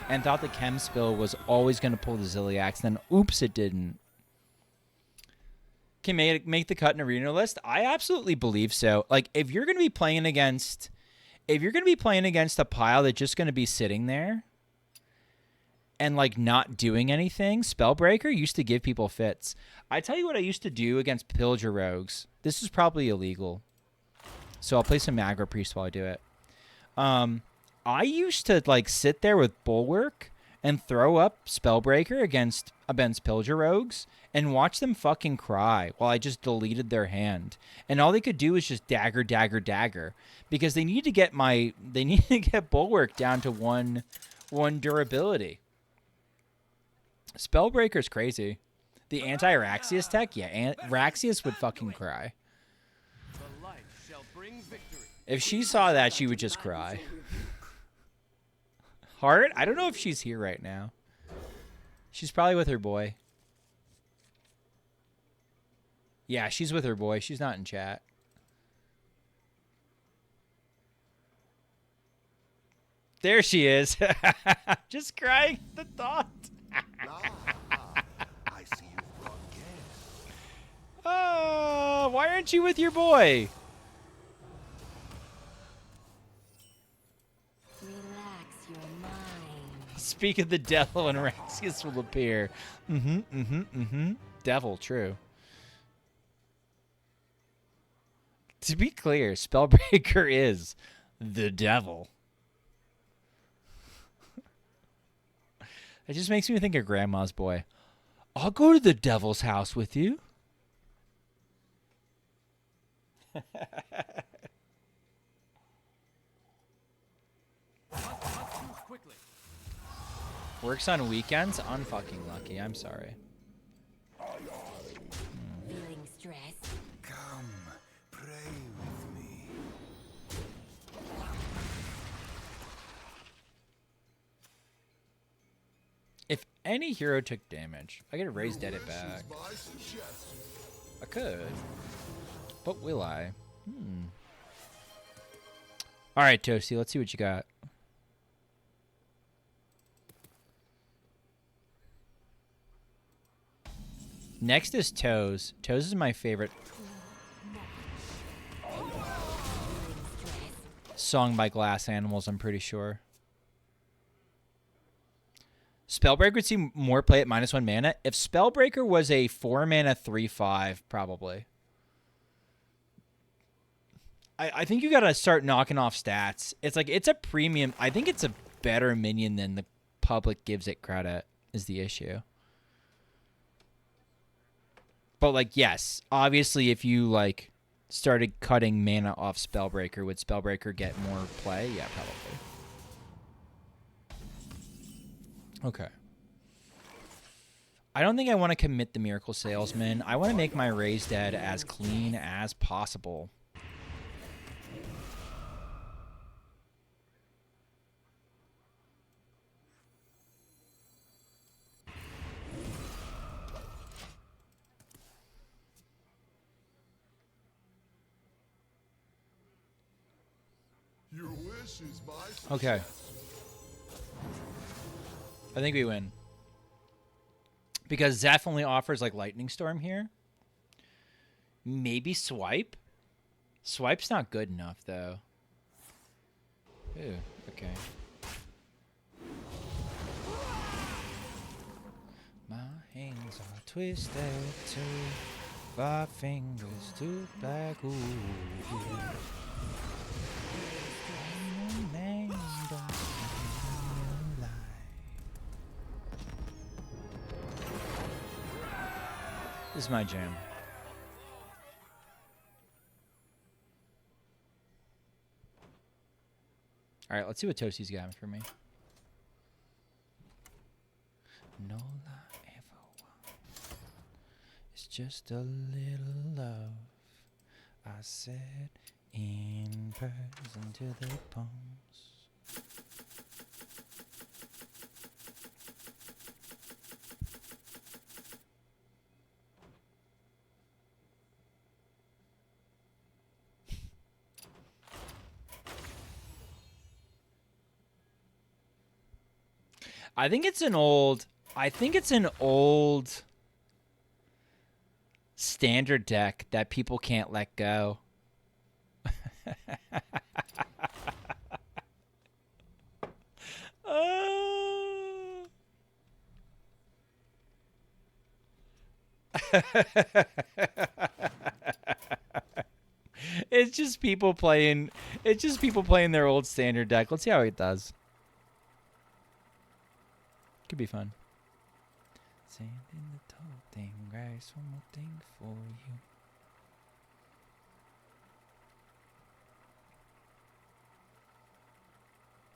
and thought the chem spill was always going to pull the Zilliax. Then, oops, it didn't. Can make the cut in arena list? I absolutely believe so. Like, if you're going to be playing against a pile that's just going to be sitting there and like not doing anything, Spellbreaker used to give people fits. I tell you what I used to do against Pillager Rogues. This is probably illegal, so I'll play some Aggro Priest while I do it. I used to like sit there with Bulwark and throw up Spellbreaker against Pillager Rogues and watch them fucking cry while I just deleted their hand. And all they could do was just dagger, dagger, dagger, because they need to get Bulwark down to one durability. Spellbreaker's crazy. The anti-Raxius tech, yeah, Raxius would fucking cry. The light shall bring victory. If she saw that, she would just cry. Heart? I don't know if she's here right now. She's probably with her boy. Yeah, she's with her boy. She's not in chat. There she is. Just crying at the thought. I see you've brought guests. Oh, why aren't you with your boy? Relax your mind. Speak of the devil and Raxius will appear. Devil, true. To be clear, Spellbreaker is the devil. It just makes me think of Grandma's boy. I'll go to the devil's house with you. Quickly. Works on weekends? Unfucking lucky. I'm sorry. Feeling stressed? Come, pray with me. If any hero took damage, I could raise dead it back. My suggestion. I could. But will I? Alright, Toasty, let's see what you got. Next is Toes. Toes is my favorite song by Glass Animals, I'm pretty sure. Spellbreaker would see more play at -1 mana. If Spellbreaker was a 4 mana 3/5, probably. I think you gotta start knocking off stats. It's like, it's a premium. I think it's a better minion than the public gives it credit, is the issue. But like, yes, obviously if you like started cutting mana off Spellbreaker, would Spellbreaker get more play? Yeah, probably. Okay. I don't think I want to commit the Miracle Salesman. I want to make my Raise Dead as clean as possible. Your wish is my success. Okay. I think we win. Because Zeph only offers like Lightning Storm here. Maybe Swipe? Swipe's not good enough though. Ew, okay. My hands are twisted too. 5 fingers to black. Ooh. This is my jam. All right, let's see what Toasty's got for me. No lie ever want. It's just a little love. I said in person to the bones. I think it's an old standard deck that people can't let go. It's just people playing their old standard deck. Let's see how it does. Could be fun. Sand in the tall thing, grass, one more thing for you.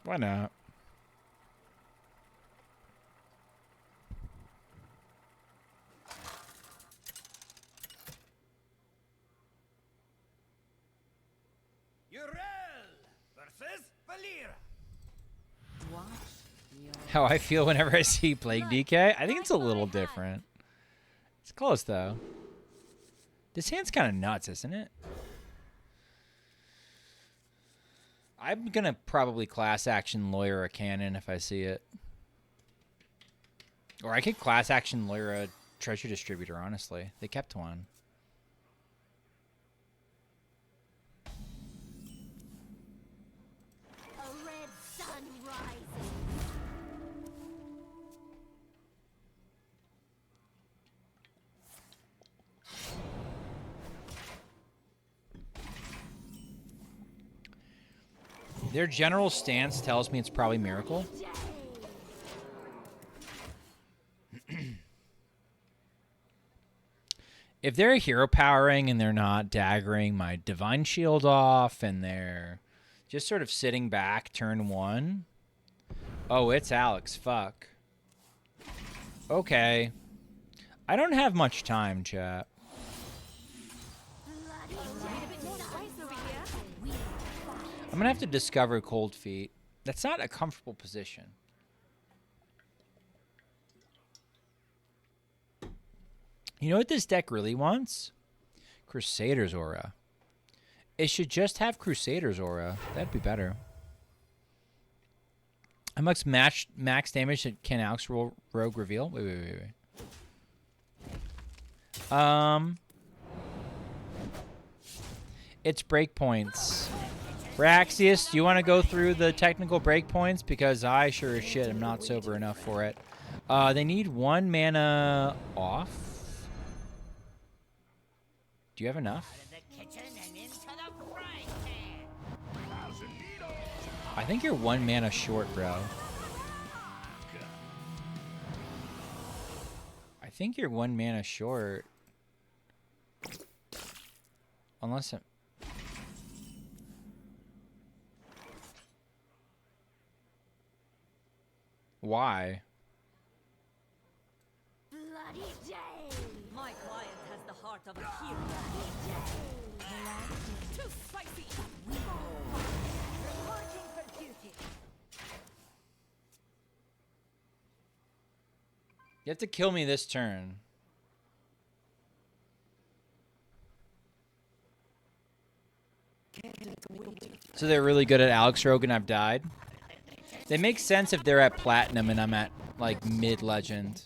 Why not? Urel versus Valera. Watch your How I feel whenever I see Plague DK? I think it's a little different. It's close, though. This hand's kind of nuts, isn't it? I'm going to probably class action lawyer a cannon if I see it. Or I could class action lawyer a treasure distributor, honestly. They kept one. A red sun rising. Their general stance tells me it's probably Miracle. If they're hero powering and they're not daggering my Divine Shield off and they're just sort of sitting back turn 1. Oh, it's Alex. Fuck. Okay. I don't have much time, chat. I'm going to have to discover Cold Feet. That's not a comfortable position. You know what this deck really wants? Crusader's Aura. It should just have Crusader's Aura. That'd be better. How much max damage can Alex Rogue reveal? Wait. It's breakpoints. Braxius, do you want to go through the technical breakpoints? Because I sure as shit am not sober enough for it. They need 1 mana off. Do you have enough? I think you're 1 mana short, bro. I think you're 1 mana short. Unless it... Why? Bloody day. My client has the heart of a hero. Too spicy. Reporting for duty. You have to kill me this turn. So they're really good at Alex Rogue and I've died. They make sense if they're at Platinum and I'm at, like, mid-Legend.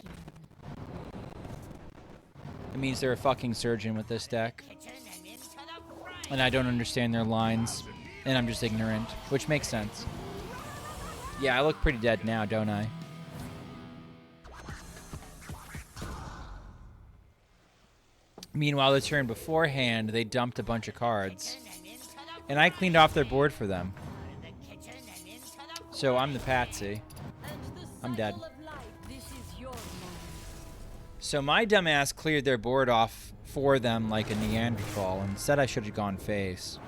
It means they're a fucking surgeon with this deck. And I don't understand their lines. And I'm just ignorant. Which makes sense. Yeah, I look pretty dead now, don't I? Meanwhile, the turn beforehand, they dumped a bunch of cards. And I cleaned off their board for them. So I'm the patsy. I'm dead. So my dumbass cleared their board off for them like a Neanderthal. Instead, I should have gone face.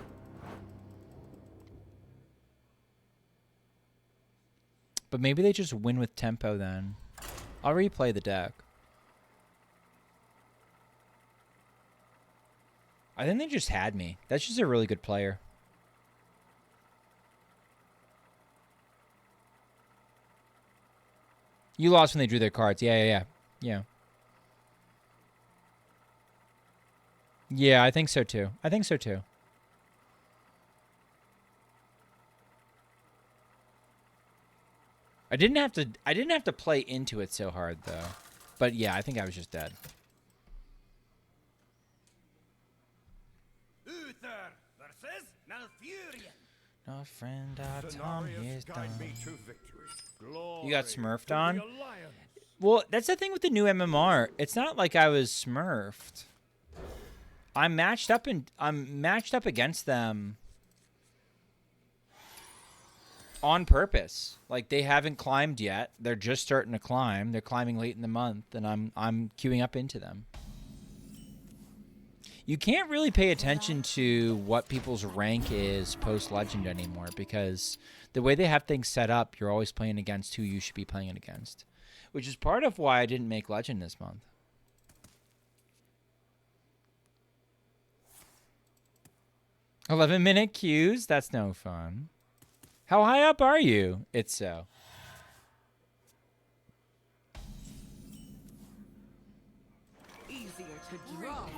But maybe they just win with tempo then. I'll replay the deck. I think they just had me. That's just a really good player. You lost when they drew their cards. Yeah. Yeah, I think so too. I didn't have to play into it so hard though. But yeah, I think I was just dead. Uther versus Malfurion. No friend, Tom, here's done. Guide me to victory. You got Glory smurfed to on? the Alliance. Well, that's the thing with the new MMR. It's not like I was smurfed. I'm matched up against them on purpose. Like they haven't climbed yet. They're just starting to climb. They're climbing late in the month, and I'm queuing up into them. You can't really pay attention to what people's rank is post-Legend anymore because the way they have things set up, you're always playing against who you should be playing against. Which is part of why I didn't make Legend this month. "11-minute queues? That's no fun. How high up are you? It's so. Easier to draw than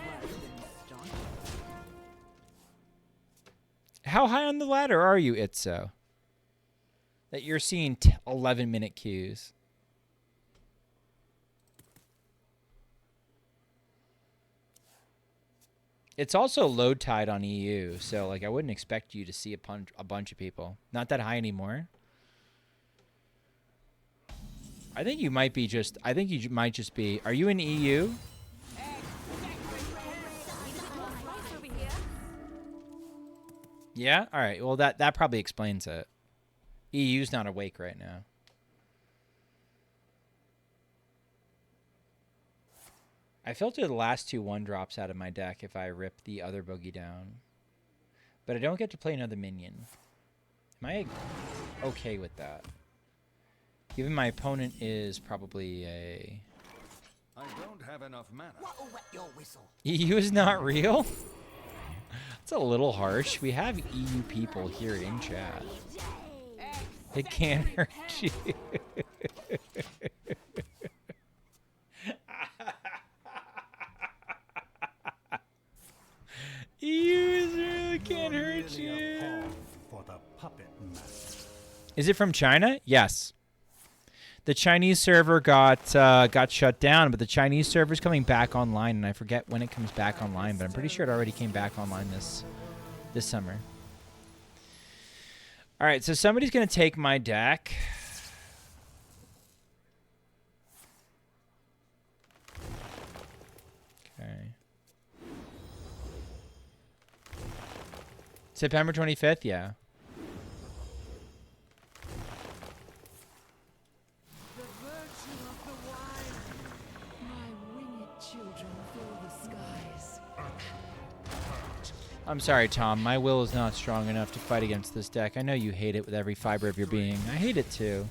start. How high on the ladder are you, Itzo? That you're seeing 11-minute queues. It's also load tied on EU, so like I wouldn't expect you to see a bunch of people. Not that high anymore. I think you might be just. I think you might just be. Are you in EU? Yeah. All right. Well, that probably explains it. EU's not awake right now. I filter the last two 1-drops out of my deck if I rip the other boogie down. But I don't get to play another minion. Am I okay with that? Given my opponent is probably a... I don't have enough mana. What'll wet your whistle? EU is not real? It's a little harsh. We have EU people here in chat. It can't hurt you. EU really can't hurt you. For the puppet master. Is it from China? Yes. The Chinese server got shut down, but the Chinese server's coming back online, and I forget when it comes back online, but I'm pretty sure it already came back online this summer. All right, so somebody's going to take my deck. Okay. September 25th, yeah. The virtue of the wild. My winged children fill the skies. I'm sorry, Tom. My will is not strong enough to fight against this deck. I know you hate it with every fiber of your being. I hate it too.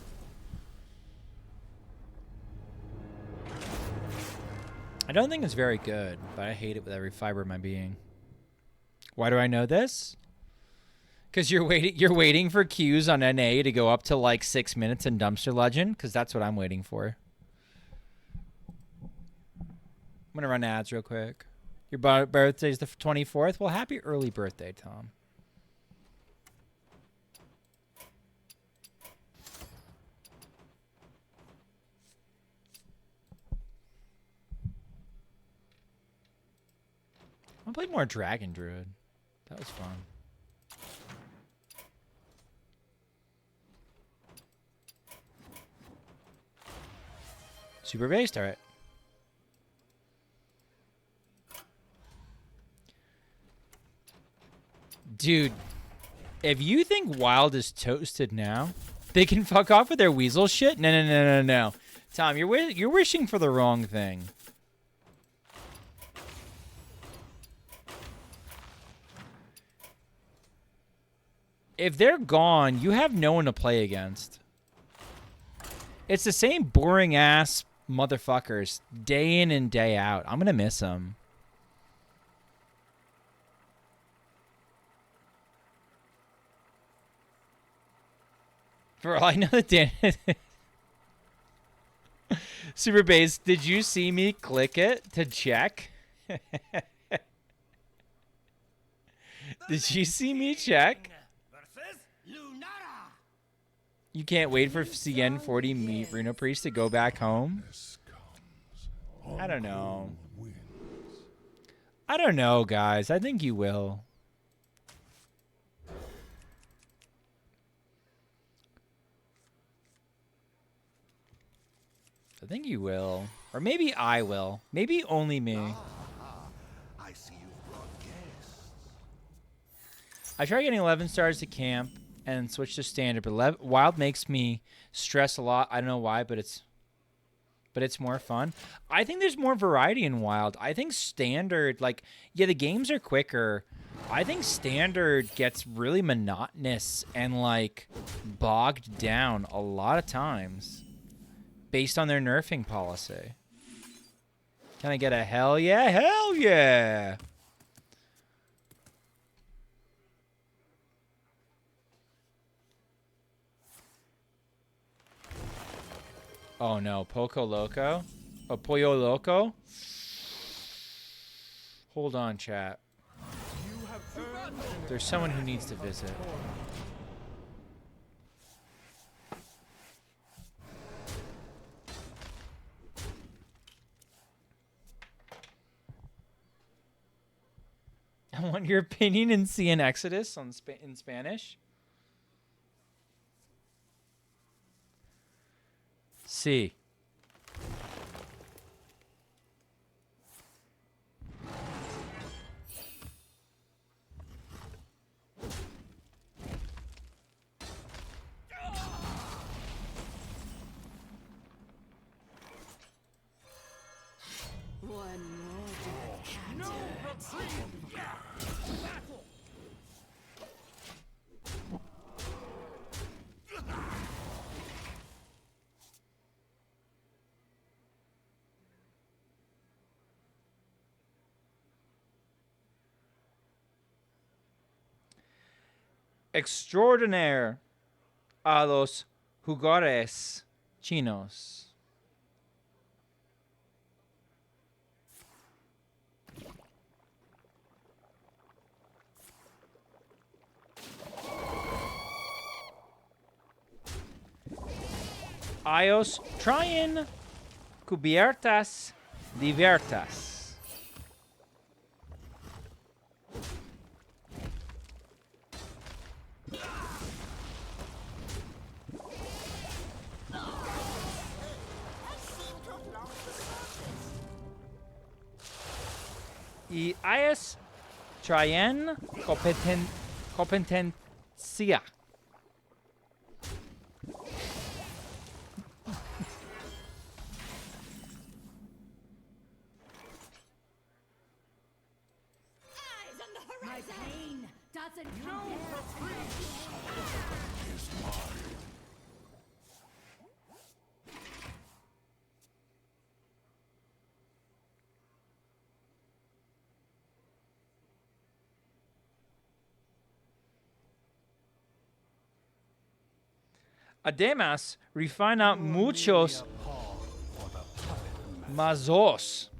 I don't think it's very good, but I hate it with every fiber of my being. Why do I know this? Because you're waiting for queues on NA to go up to like 6 minutes in Dumpster Legend? Because that's what I'm waiting for. I'm going to run ads real quick. Your birthday's the 24th? Well, happy early birthday, Tom. I'm gonna play more Dragon Druid. That was fun. Super base turret. Dude, if you think Wild is toasted now, they can fuck off with their weasel shit? No, no, no, no, no. Tom, you're wishing for the wrong thing. If they're gone, you have no one to play against. It's the same boring ass motherfuckers day in and day out. I'm gonna miss them. For all I know, that Dan. Super Base, did you see me click it to check? Did you see me check? You can't wait for CN 40 meet Reno Priest to go back home? I don't know. I don't know, guys. I think you will. I think you will. Or maybe I will. Maybe only me. I see you brought guests. I tried getting 11 stars to camp and switch to standard, but Wild makes me stress a lot. I don't know why, but it's more fun. I think there's more variety in Wild. I think standard, like, yeah, the games are quicker. I think standard gets really monotonous and, like, bogged down a lot of times based on their nerfing policy. Can I get a hell yeah? Hell yeah! Oh no, Poco Loco? Oh, Pollo Loco? Hold on, chat. There's someone who needs to visit. I want your opinion in CN Exodus on in Spanish. Sí. One more Extraordinaire a los jugadores chinos. Ios traen cubiertas divertas. Y ellos traen competencia. My pain doesn't compare. Además, refina muchos mazos.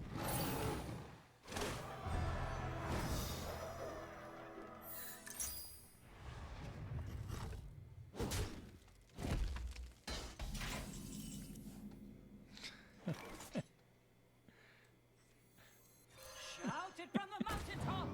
Shout it from the mountaintop!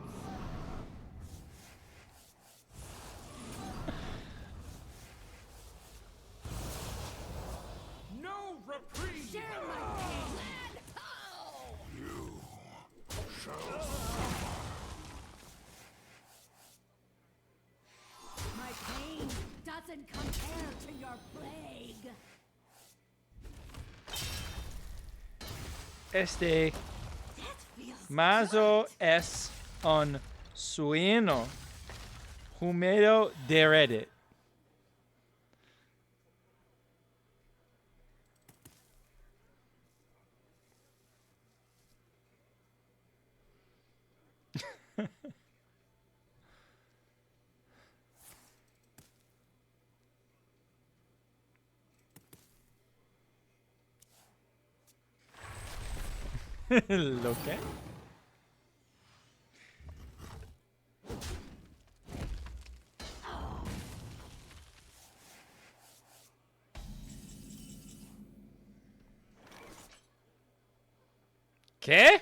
even compare to your plague. Este That feels mazo es un sueño húmedo de Reddit. ¿Lo qué? ¿Qué?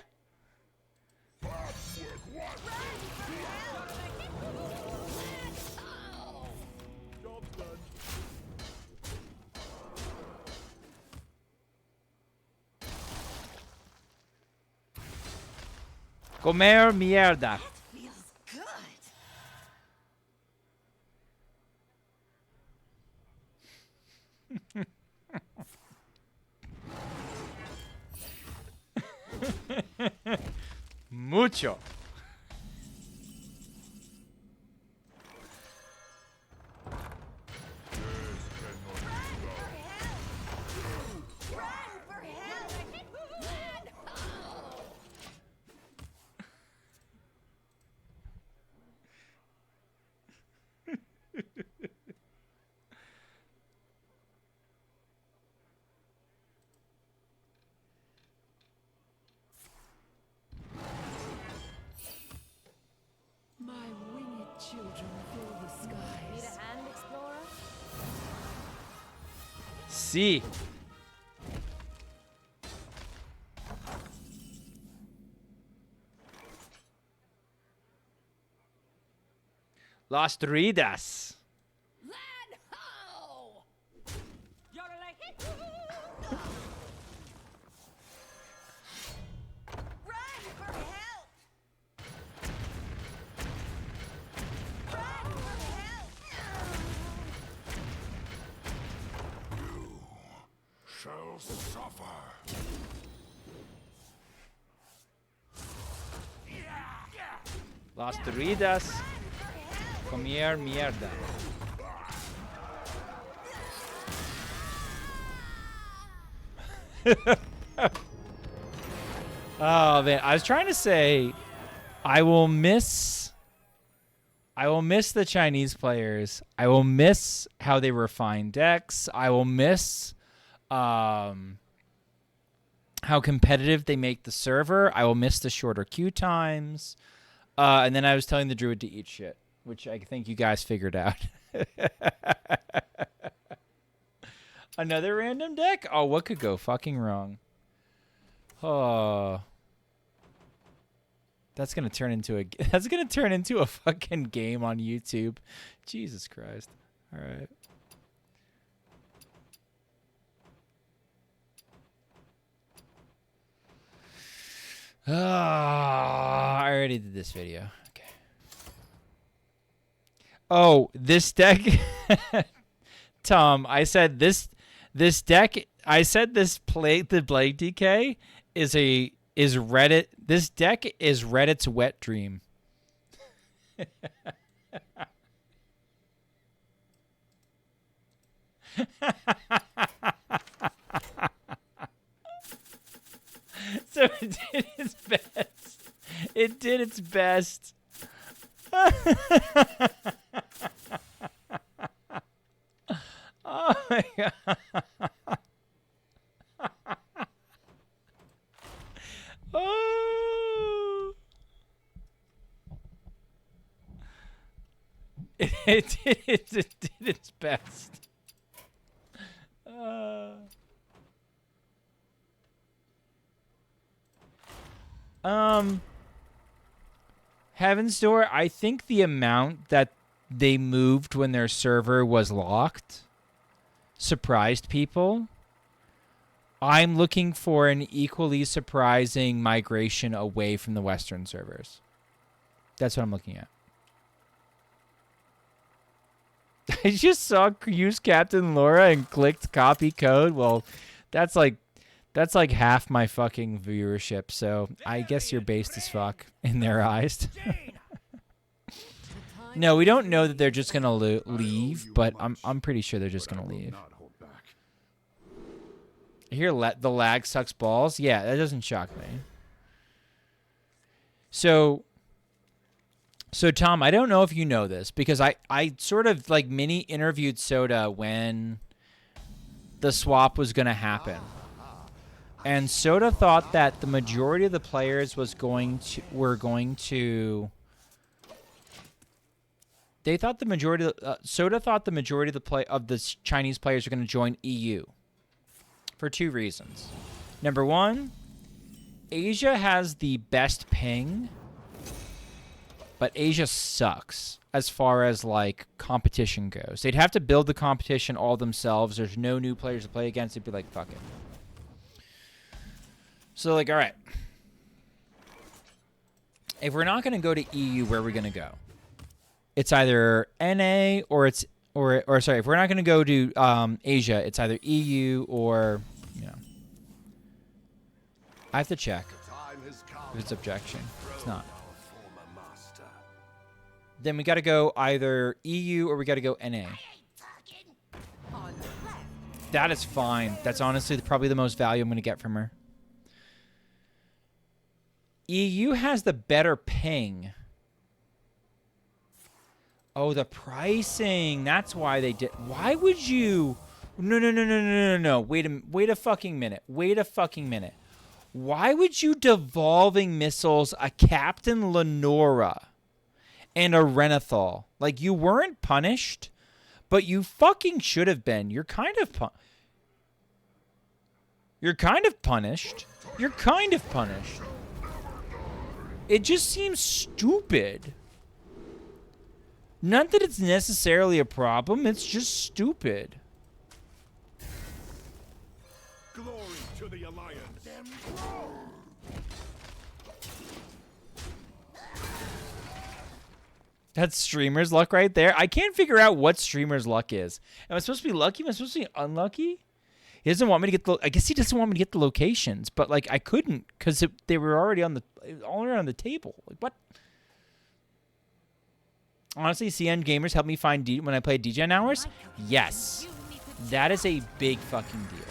Comer mierda. feels good. Mucho. My winged children fill the skies. hand, Explorer? Sí. Las Ridas. Land ho! Run for help! Run for help! Shall suffer. Las Ridas. Comer mierda. Oh man, I was trying to say I will miss the Chinese players. I will miss how they refine decks. I will miss how competitive they make the server. I will miss the shorter queue times. And then I was telling the druid to eat shit, which I think you guys figured out. Another random deck? Oh, what could go fucking wrong? Oh. That's gonna turn into a fucking game on YouTube. Jesus Christ. Alright. I already did this video. Okay. Oh, this deck Tom, I said this deck I said this the Blade DK is Reddit. This deck is Reddit's wet dream. So it did its best. It did its best. Oh my god. Oh. It did its best. Heaven's Door, I think the amount that they moved when their server was locked surprised people. I'm looking for an equally surprising migration away from the Western servers. That's what I'm looking at. I just saw use Captain Laura and clicked copy code. Well, that's like half my fucking viewership. So I guess you're based as fuck in their eyes. No, we don't know that they're just gonna leave, but I'm pretty sure they're just gonna leave. I hear the lag sucks balls. Yeah, that doesn't shock me. So Tom, I don't know if you know this because I sort of like mini interviewed Soda when the swap was gonna happen, and Soda thought that the majority of the players were going to. They thought the majority. Soda thought the majority of the Chinese players are going to join EU for two reasons. Number one, Asia has the best ping, but Asia sucks as far as like competition goes. They'd have to build the competition all themselves. There's no new players to play against. They'd be like, fuck it. So like, all right, if we're not going to go to EU, where are we going to go? It's either NA or sorry, if we're not going to go to Asia, it's either EU or, you know. I have to check if it's objection. It's not. Then we got to go either EU or we got to go NA. That is fine. That's honestly probably the most value I'm going to get from her. EU has the better ping. Oh, the pricing. That's why they did. Why would you? No. Wait a fucking minute. Wait a fucking minute. Why would you devolving missiles a Captain Lenora and a Renathal? Like, you weren't punished, but you fucking should have been. You're kind of punished. You're kind of punished. It just seems stupid. Not that it's necessarily a problem, it's just stupid. Glory to the Alliance. That's streamer's luck right there. I can't figure out what streamer's luck is. Am I supposed to be lucky? Am I supposed to be unlucky? He doesn't want me to get the. I guess he doesn't want me to get the locations, but like I couldn't because they were already on the table. Like what? Honestly, CN gamers helped me find when I played DGen hours. Yes, that is a big fucking deal.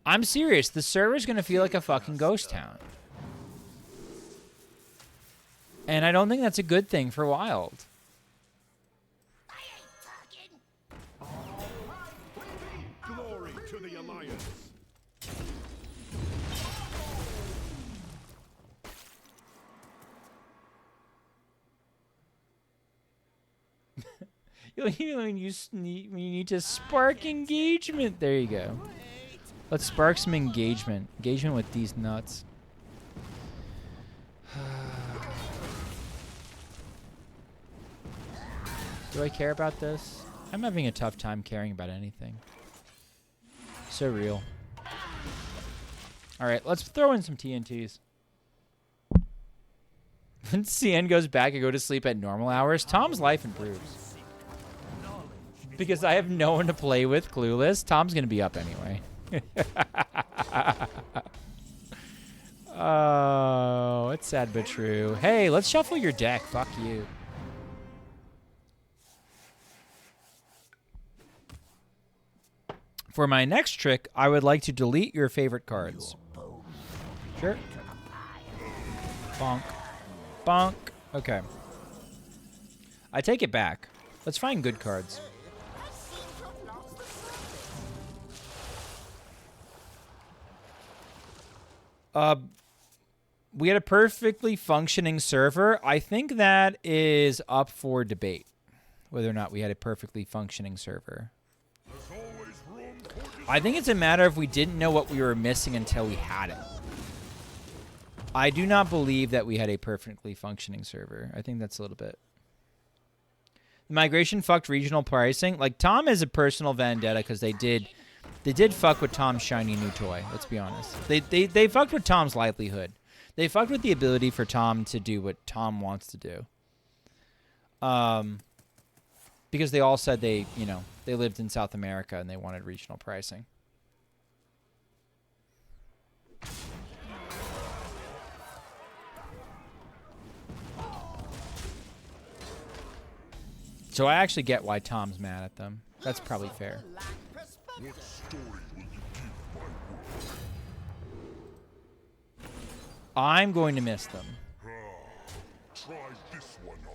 I'm serious. The server's gonna feel like a fucking ghost town, and I don't think that's a good thing for Wild. Glory to the Alliance. When you need to spark engagement. There you go. Let's spark some engagement. Engagement with these nuts. Do I care about this? I'm having a tough time caring about anything. So real. Alright, let's throw in some TNTs. When CN goes back, I go to sleep at normal hours. Tom's life improves. Because I have no one to play with, clueless. Tom's going to be up anyway. Oh, it's sad but true. Hey, let's shuffle your deck. Fuck you. For my next trick, I would like to delete your favorite cards. Sure. Bonk. Bonk. Okay. I take it back. Let's find good cards. We had a perfectly functioning server. I think that is up for debate, whether or not we had a perfectly functioning server. I think it's a matter of we didn't know what we were missing until we had it. I do not believe that we had a perfectly functioning server. I think that's a little bit. The migration fucked regional pricing. Like, Tom is a personal vendetta because they did fuck with Tom's shiny new toy. Let's be honest. They fucked with Tom's livelihood. They fucked with the ability for Tom to do what Tom wants to do. Because they all said they, you know, they lived in South America and they wanted regional pricing. So I actually get why Tom's mad at them. That's probably fair. What story will you give my world? I'm going to miss them. Try this one on.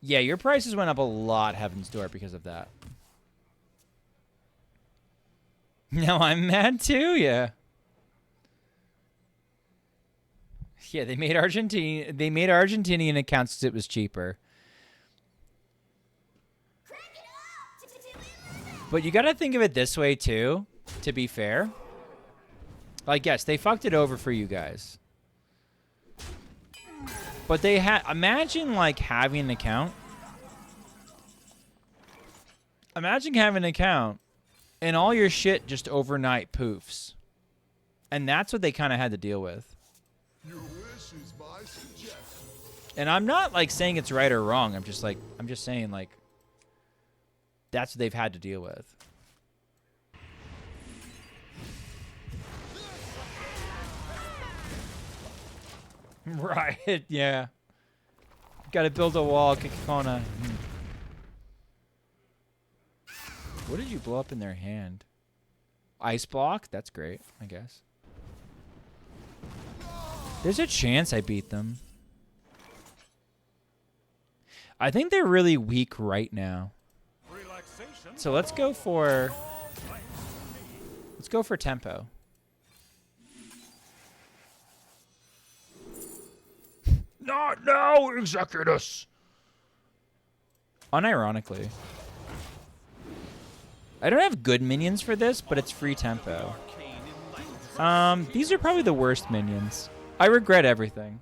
Yeah, your prices went up a lot, Heaven's Door, because of that. Now I'm mad too, yeah. Yeah, they made Argentinian accounts because it was cheaper. But you gotta think of it this way too, to be fair. Like, yes, they fucked it over for you guys. But they had, imagine like having an account. Imagine having an account and all your shit just overnight poofs. And that's what they kind of had to deal with. Your wish is my suggestion. And I'm not like saying it's right or wrong. I'm just saying like that's what they've had to deal with. Right, yeah. Gotta build a wall, Kikona. What did you blow up in their hand? Ice block? That's great, I guess. There's a chance I beat them. I think they're really weak right now. So let's go for tempo. Not now, Executus! Unironically. I don't have good minions for this, but it's free tempo. These are probably the worst minions. I regret everything.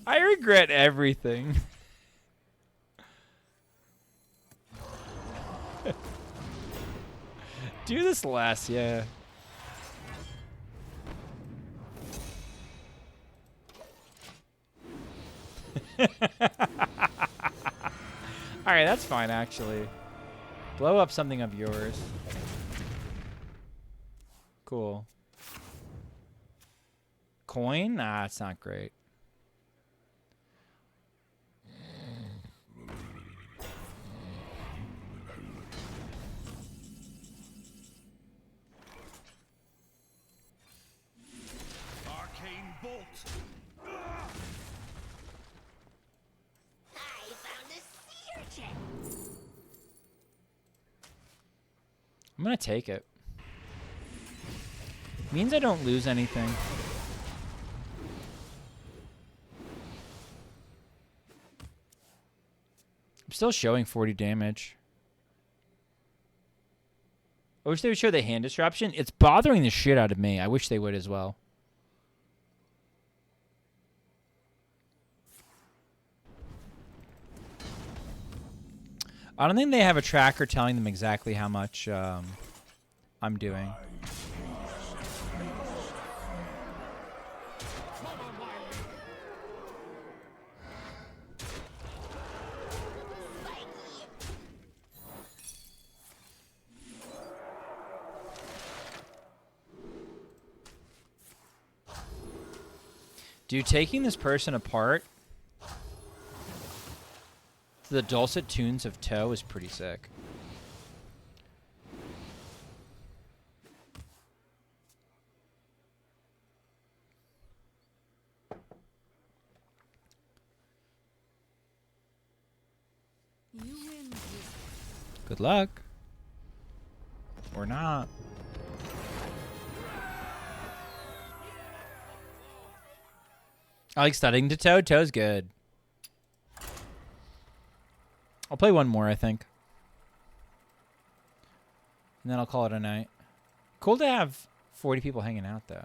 I regret everything. Do this less, yeah. Alright, that's fine, actually. Blow up something of yours. Cool. Coin? Nah, it's not great. Arcane bolt. I found a sea urchin. I'm gonna take it. Means I don't lose anything. I'm still showing 40 damage. I wish they would show the hand disruption. It's bothering the shit out of me. I wish they would as well. I don't think they have a tracker telling them exactly how much I'm doing. Dude, taking this person apart to the dulcet tunes of Toe is pretty sick. You win this. Good luck. Or not. I like studying to Toe. Toe's good. I'll play one more, I think. And then I'll call it a night. Cool to have 40 people hanging out, though.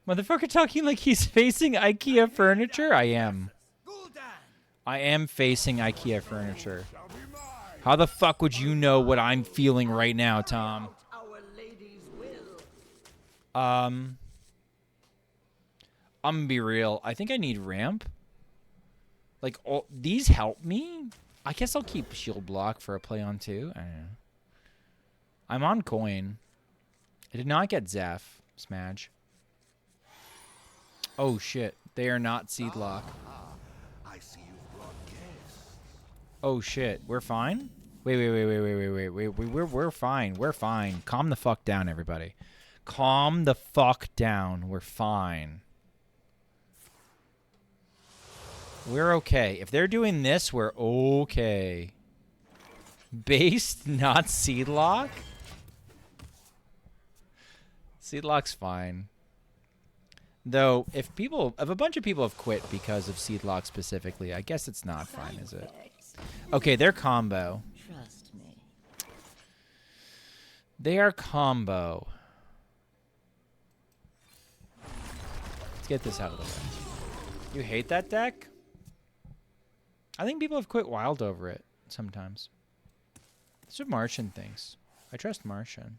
Motherfucker talking like he's facing IKEA furniture? I am. I am facing IKEA furniture. How the fuck would you know what I'm feeling right now, Tom? Our lady's will. I'm gonna be real. I think I need ramp. Like, all these help me? I guess I'll keep shield block for a play on 2. I don't know. I'm on coin. I did not get Zeph. Smadge. Oh, shit. They are not seed lock. I see you've brought guests. Oh, shit. We're fine? Wait. We're fine. We're fine. Calm the fuck down, everybody. Calm the fuck down. We're fine. We're okay. If they're doing this, we're okay. Based, not seed lock? Seed lock's fine. Though, if a bunch of people have quit because of seed lock specifically, I guess it's not fine, is it? Okay, they're combo. Trust me. They are combo. Let's get this out of the way. You hate that deck? I think people have quit wild over it sometimes. That's what Martian thinks. I trust Martian.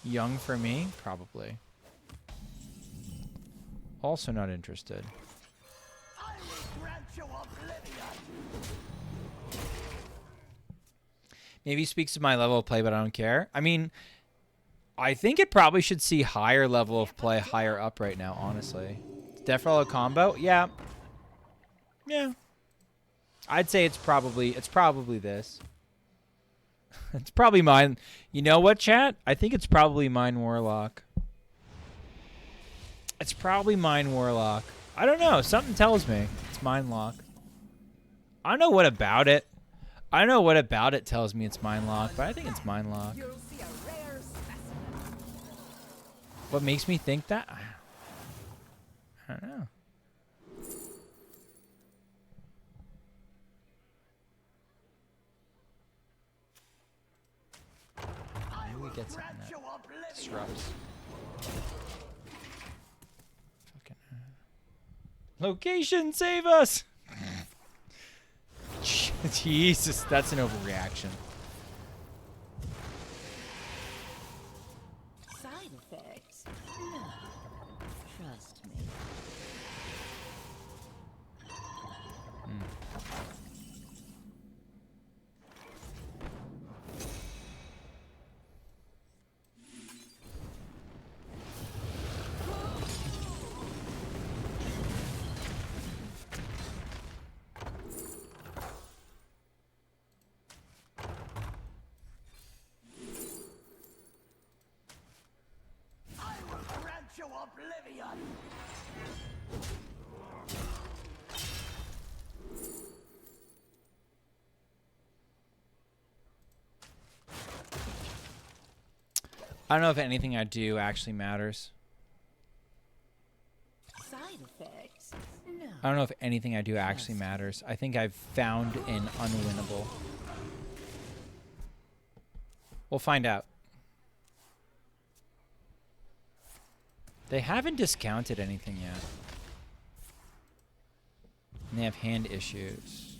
Young for me? Probably. Also not interested. I will grant you oblivion. Maybe speaks to my level of play, but I don't care. I mean, I think it probably should see higher level of play higher up right now, honestly. Death Roll a combo? Yeah. Yeah. I'd say it's probably this. It's probably mine. You know what, chat? I think it's probably mine Warlock. It's probably mine Warlock. I don't know. Something tells me it's mine Lock. I don't know what about it. I don't know what about it tells me it's mine Lock, but I think it's mine Lock. You'll see a rare specimen. What makes me think that? I don't know. Maybe we get something that disrupts. Fucking location, save us! Jesus, that's an overreaction. Side effects? No. Trust me. I will grant you oblivion. I don't know if anything I do actually matters. Side effects? No. I don't know if anything I do actually matters. I think I've found an unwinnable. We'll find out. They haven't discounted anything yet. And they have hand issues.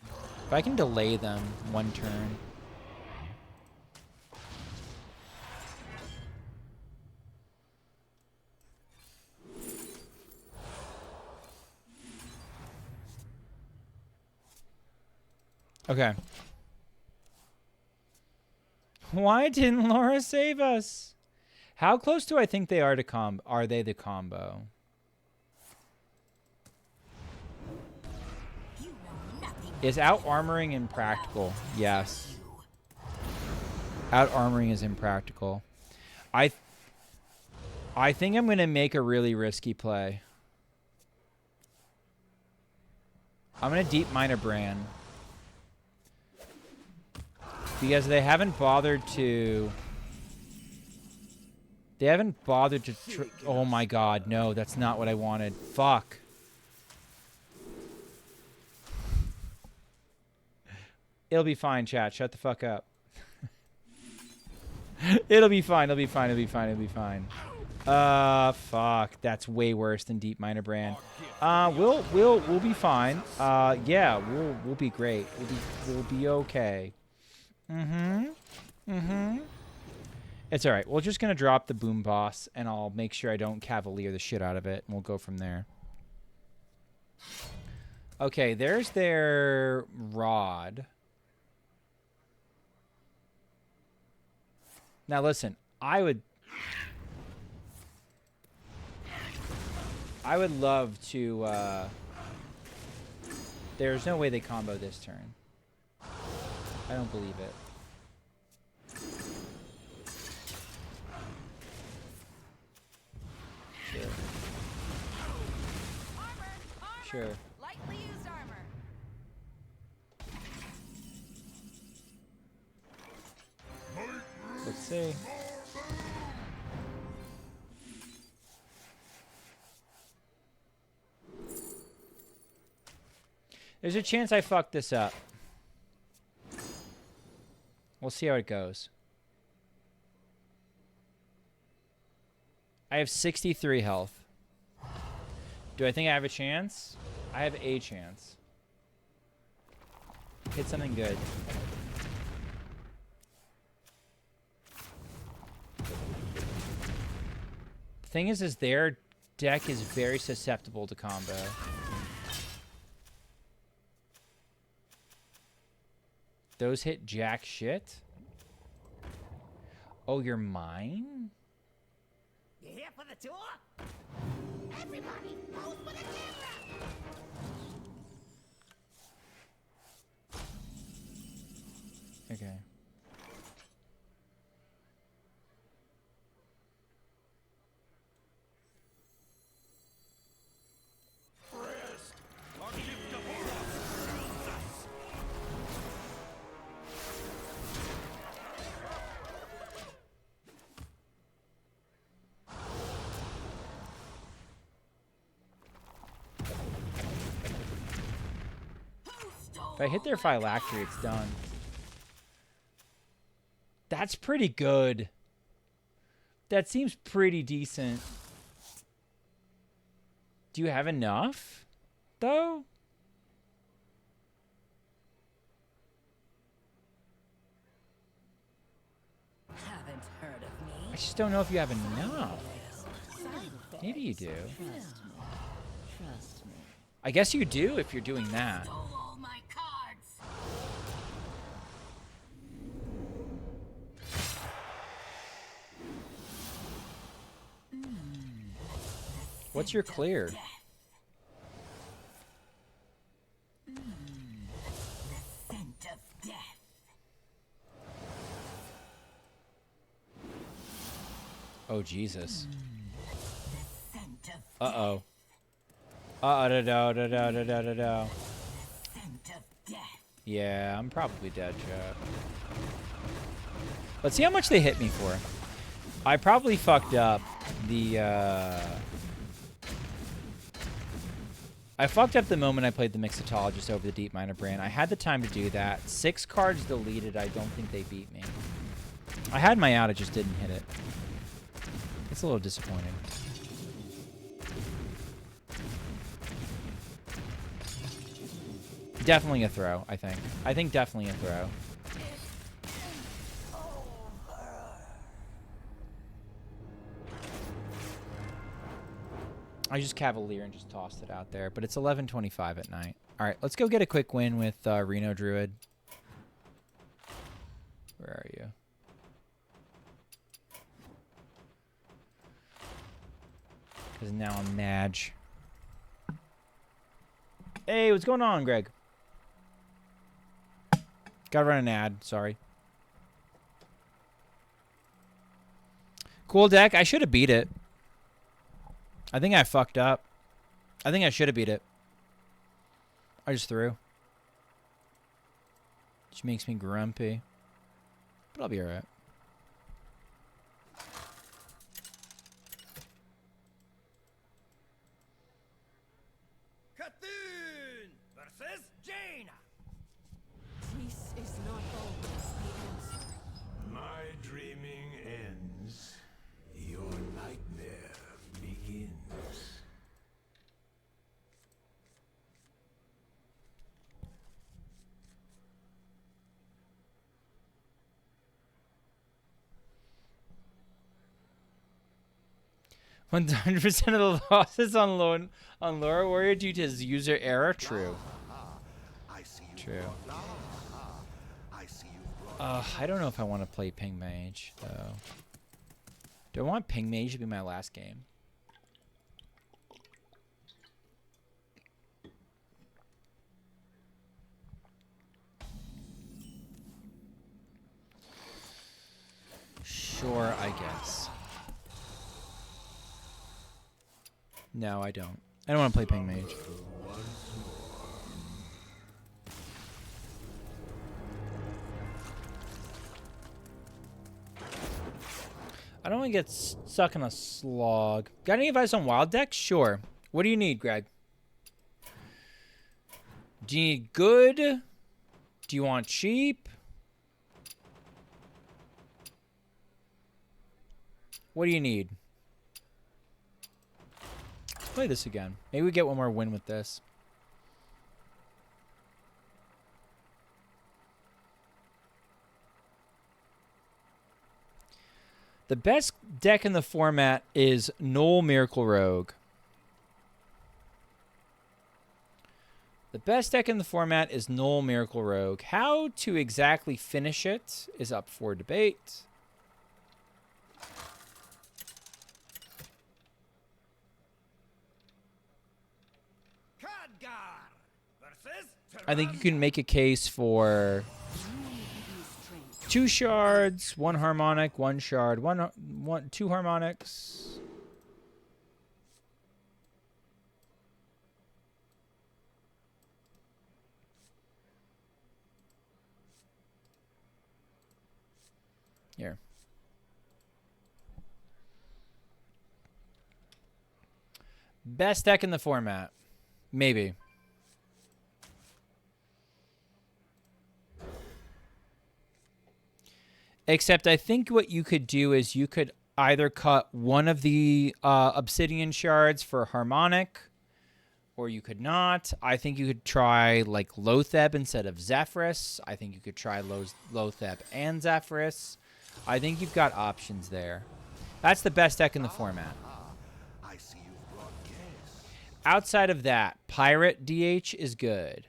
If I can delay them one turn. Okay. Why didn't Laura save us? How close do I think they are to are they the combo? Is out armoring impractical? Yes. Out armoring is impractical. I think I'm going to make a really risky play. I'm going to deep mine a Bran. Because they haven't bothered to... They haven't bothered to... Oh my god, no, that's not what I wanted. Fuck. It'll be fine, chat. Shut the fuck up. It'll be fine. It'll be fine. It'll be fine. It'll be fine. Fuck. That's way worse than Deep Miner Brand. We'll be fine. Yeah, we'll be great. We'll be okay. It's all right. We're just gonna drop the boom boss, and I'll make sure I don't cavalier the shit out of it, and we'll go from there. Okay, there's their rod. Now listen, I would love to, there's no way they combo this turn. I don't believe it. Sure. Sure. Lightly used armor. Let's see. There's a chance I fucked this up. We'll see how it goes. I have 63 health. Do I think I have a chance? I have a chance. Hit something good. The thing is their deck is very susceptible to combo. Those hit jack shit. Oh, you're mine? You here for the tour? Everybody, pose for the camera! Okay. If I hit their phylactery, it's done. That's pretty good. That seems pretty decent. Do you have enough, though? Haven't heard of me. I just don't know if you have enough. Maybe you do. Trust me. I guess you do if you're doing that. Stole all my cards! What's your clear? Scent of death. Oh, Jesus. Scent of Uh-oh. Uh-oh-da-da-da-da-da-da-da. scent of death. Yeah, I'm probably dead, chat. Let's see how much they hit me for. I probably fucked up the, I fucked up the moment I played the Mixologist over the Deep Miner Brand. I had the time to do that. 6 cards deleted. I don't think they beat me. I had my out. I just didn't hit it. It's a little disappointing. Definitely a throw, I think. I think definitely a throw. I just cavalier and just tossed it out there, but it's 11:25 at night. All right, let's go get a quick win with Reno Druid. Where are you? Because now I'm Madge. Hey, what's going on, Greg? Gotta run an ad, sorry. Cool deck. I should have beat it. I think I fucked up. I think I should have beat it. I just threw. Which makes me grumpy. But I'll be alright. Cthulhu versus Jaina. Peace is not always the answer. My dreaming 100% of the losses on Laura Warrior due to his user error. True. I see you. True. I see you brought I don't know if I want to play Ping Mage though. Do I want Ping Mage to be my last game? Sure, I guess. No, I don't. I don't want to play Ping Mage. I don't want to get stuck in a slog. Got any advice on wild decks? Sure. What do you need, Greg? Do you need good? Do you want cheap? What do you need? Let's play this again. Maybe we get one more win with this. The best deck in the format is Null Miracle Rogue. The best deck in the format is Null Miracle Rogue. How to exactly finish it is up for debate. I think you can make a case for 2 shards, 1 harmonic, 1 shard, 2 harmonics. Here. Best deck in the format. Maybe. Except I think what you could do is you could either cut one of the obsidian shards for harmonic, or you could not. I think you could try like Lotheb instead of Zephyrus. I think you could try Lotheb and Zephyrus. I think you've got options there. That's the best deck in the format. I see you brought guests. Outside of that, Pirate DH is good.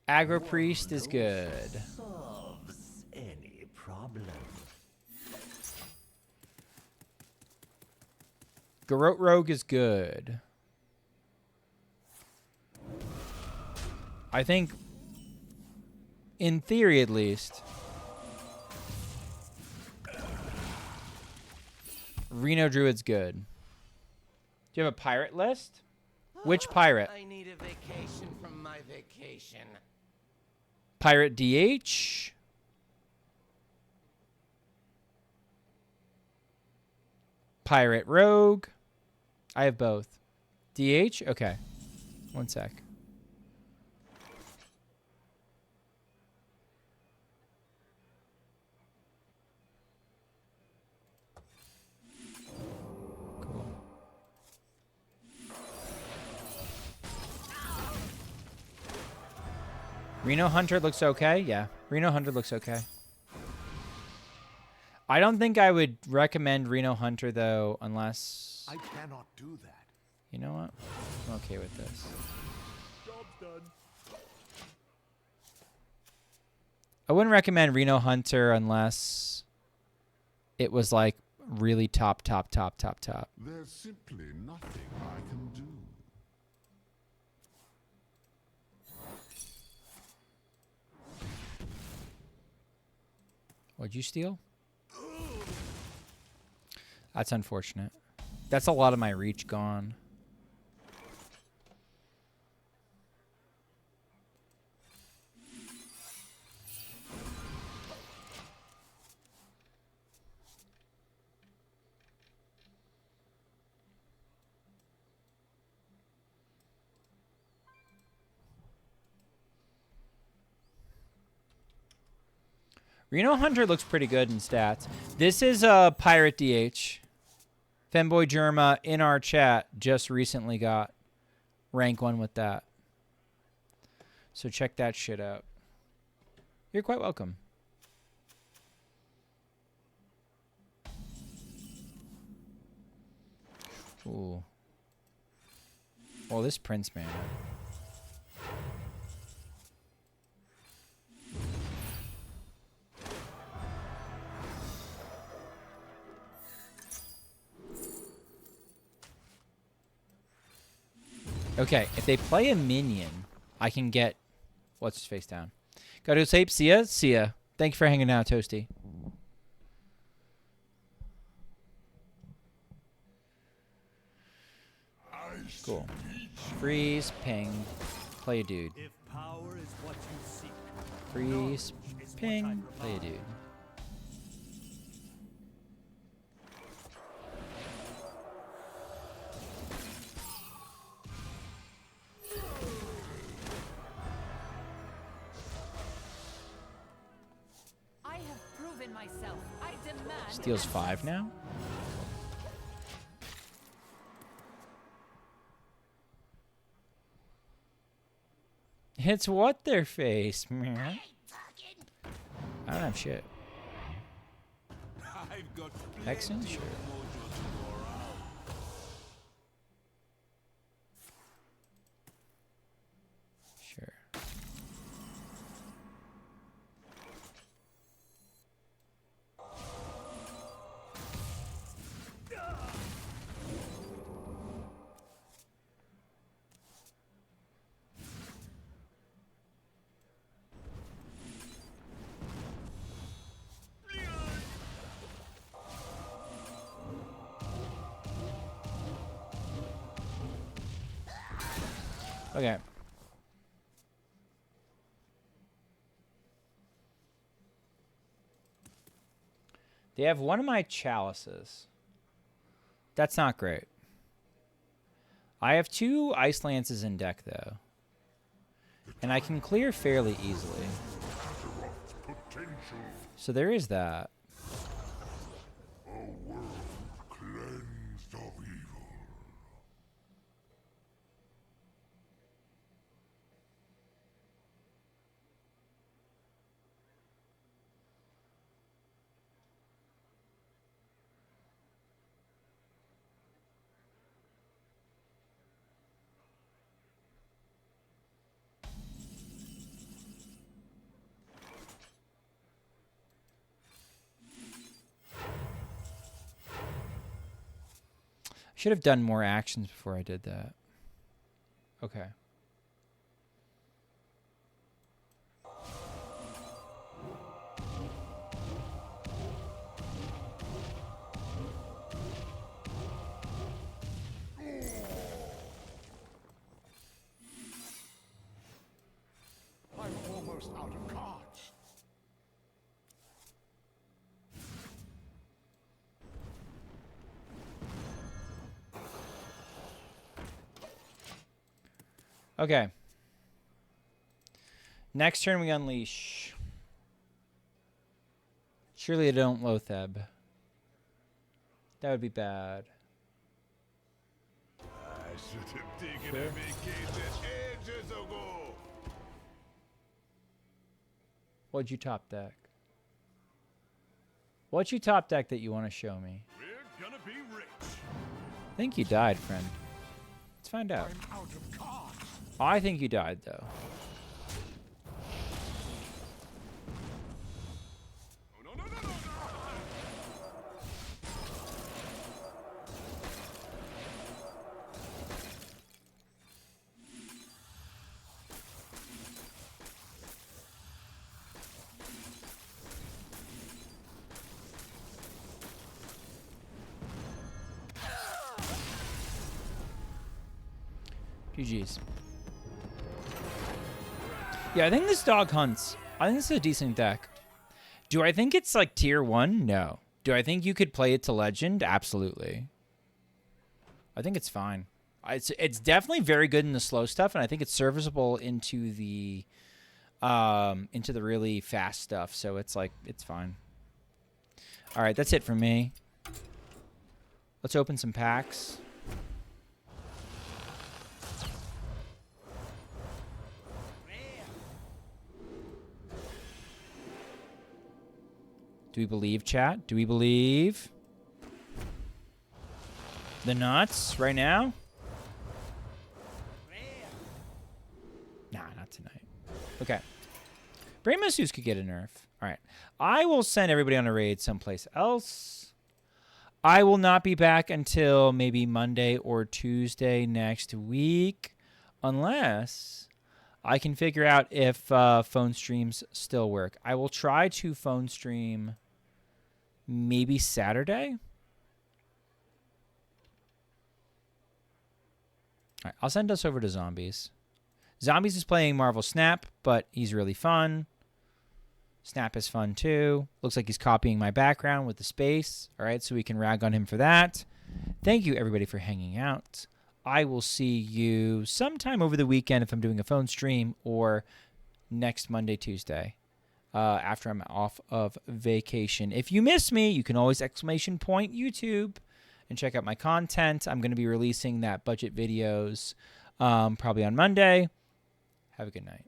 Aggro Priest is good. Solves any problem. Garrote Rogue is good. I think, in theory at least, Reno Druid's good. Do you have a pirate list? Which pirate? I need a vacation from my vacation. Pirate DH? Pirate Rogue? I have both. DH? Okay. One sec. Cool. Reno Hunter looks okay? Yeah. Reno Hunter looks okay. I don't think I would recommend Reno Hunter, though, unless... I cannot do that. You know what? I'm okay with this. Job's done. I wouldn't recommend Reno Hunter unless it was, like, really top. There's simply nothing I can do. What'd you steal? That's unfortunate. That's a lot of my reach gone. Reno Hunter looks pretty good in stats. This is a Pirate DH. Femboy Germa in our chat just recently got rank 1 with that. So check that shit out. You're quite welcome. Ooh. Well, this Prince man. Okay, if they play a minion, I can get... What's his face down? Go to sleep. See ya. See ya. Thank you for hanging out, Toasty. Cool. Freeze, ping, play a dude. If power is what you seek, Freeze, knowledge is what I ping, play a provide. dude. I have proven myself. I demand. Steals 5 now? It's what their face, man. I don't have shit. I've got Hexen? plenty Sure. of mojo to go around. Sure. Okay. They have one of my chalices. That's not great. I have 2 Ice Lances in deck, though. And I can clear fairly easily. Potential. So there is that. A world cleansed of evil. I should have done more actions before I did that. Okay. I'm almost out of cards. Okay. Next turn we unleash. Surely they don't Lotheb. That would be bad. I should have taken Sure. a vacation ages ago. What'd you top deck? What'd you top deck that you want to show me? We're gonna be rich. I think you died, friend. Let's find out. I'm out of cards. I think you died, though. Oh, no, no, no, no, no. GG's. Yeah, I think this dog hunts. I think this is a decent deck. Do I think it's like tier 1? No. Do I think you could play it to legend? Absolutely. I think it's fine. It's definitely very good in the slow stuff, and I think it's serviceable into the really fast stuff. So it's like it's fine. All right, that's it for me. Let's open some packs. Do we believe, chat? Do we believe? The nuts right now? Nah, not tonight. Okay. Brain Masseuse could get a nerf. All right. I will send everybody on a raid someplace else. I will not be back until maybe Monday or Tuesday next week, unless I can figure out if phone streams still work. I will try to phone stream maybe Saturday. All right, I'll send us over to Zombies. Zombies is playing Marvel Snap, but he's really fun. Snap is fun too. Looks like he's copying my background with the space. All right, so we can rag on him for that. Thank you, everybody, for hanging out. I will see you sometime over the weekend if I'm doing a phone stream, or next Monday, Tuesday, after I'm off of vacation. If you miss me, you can always ! YouTube and check out my content. I'm going to be releasing that budget videos probably on Monday. Have a good night.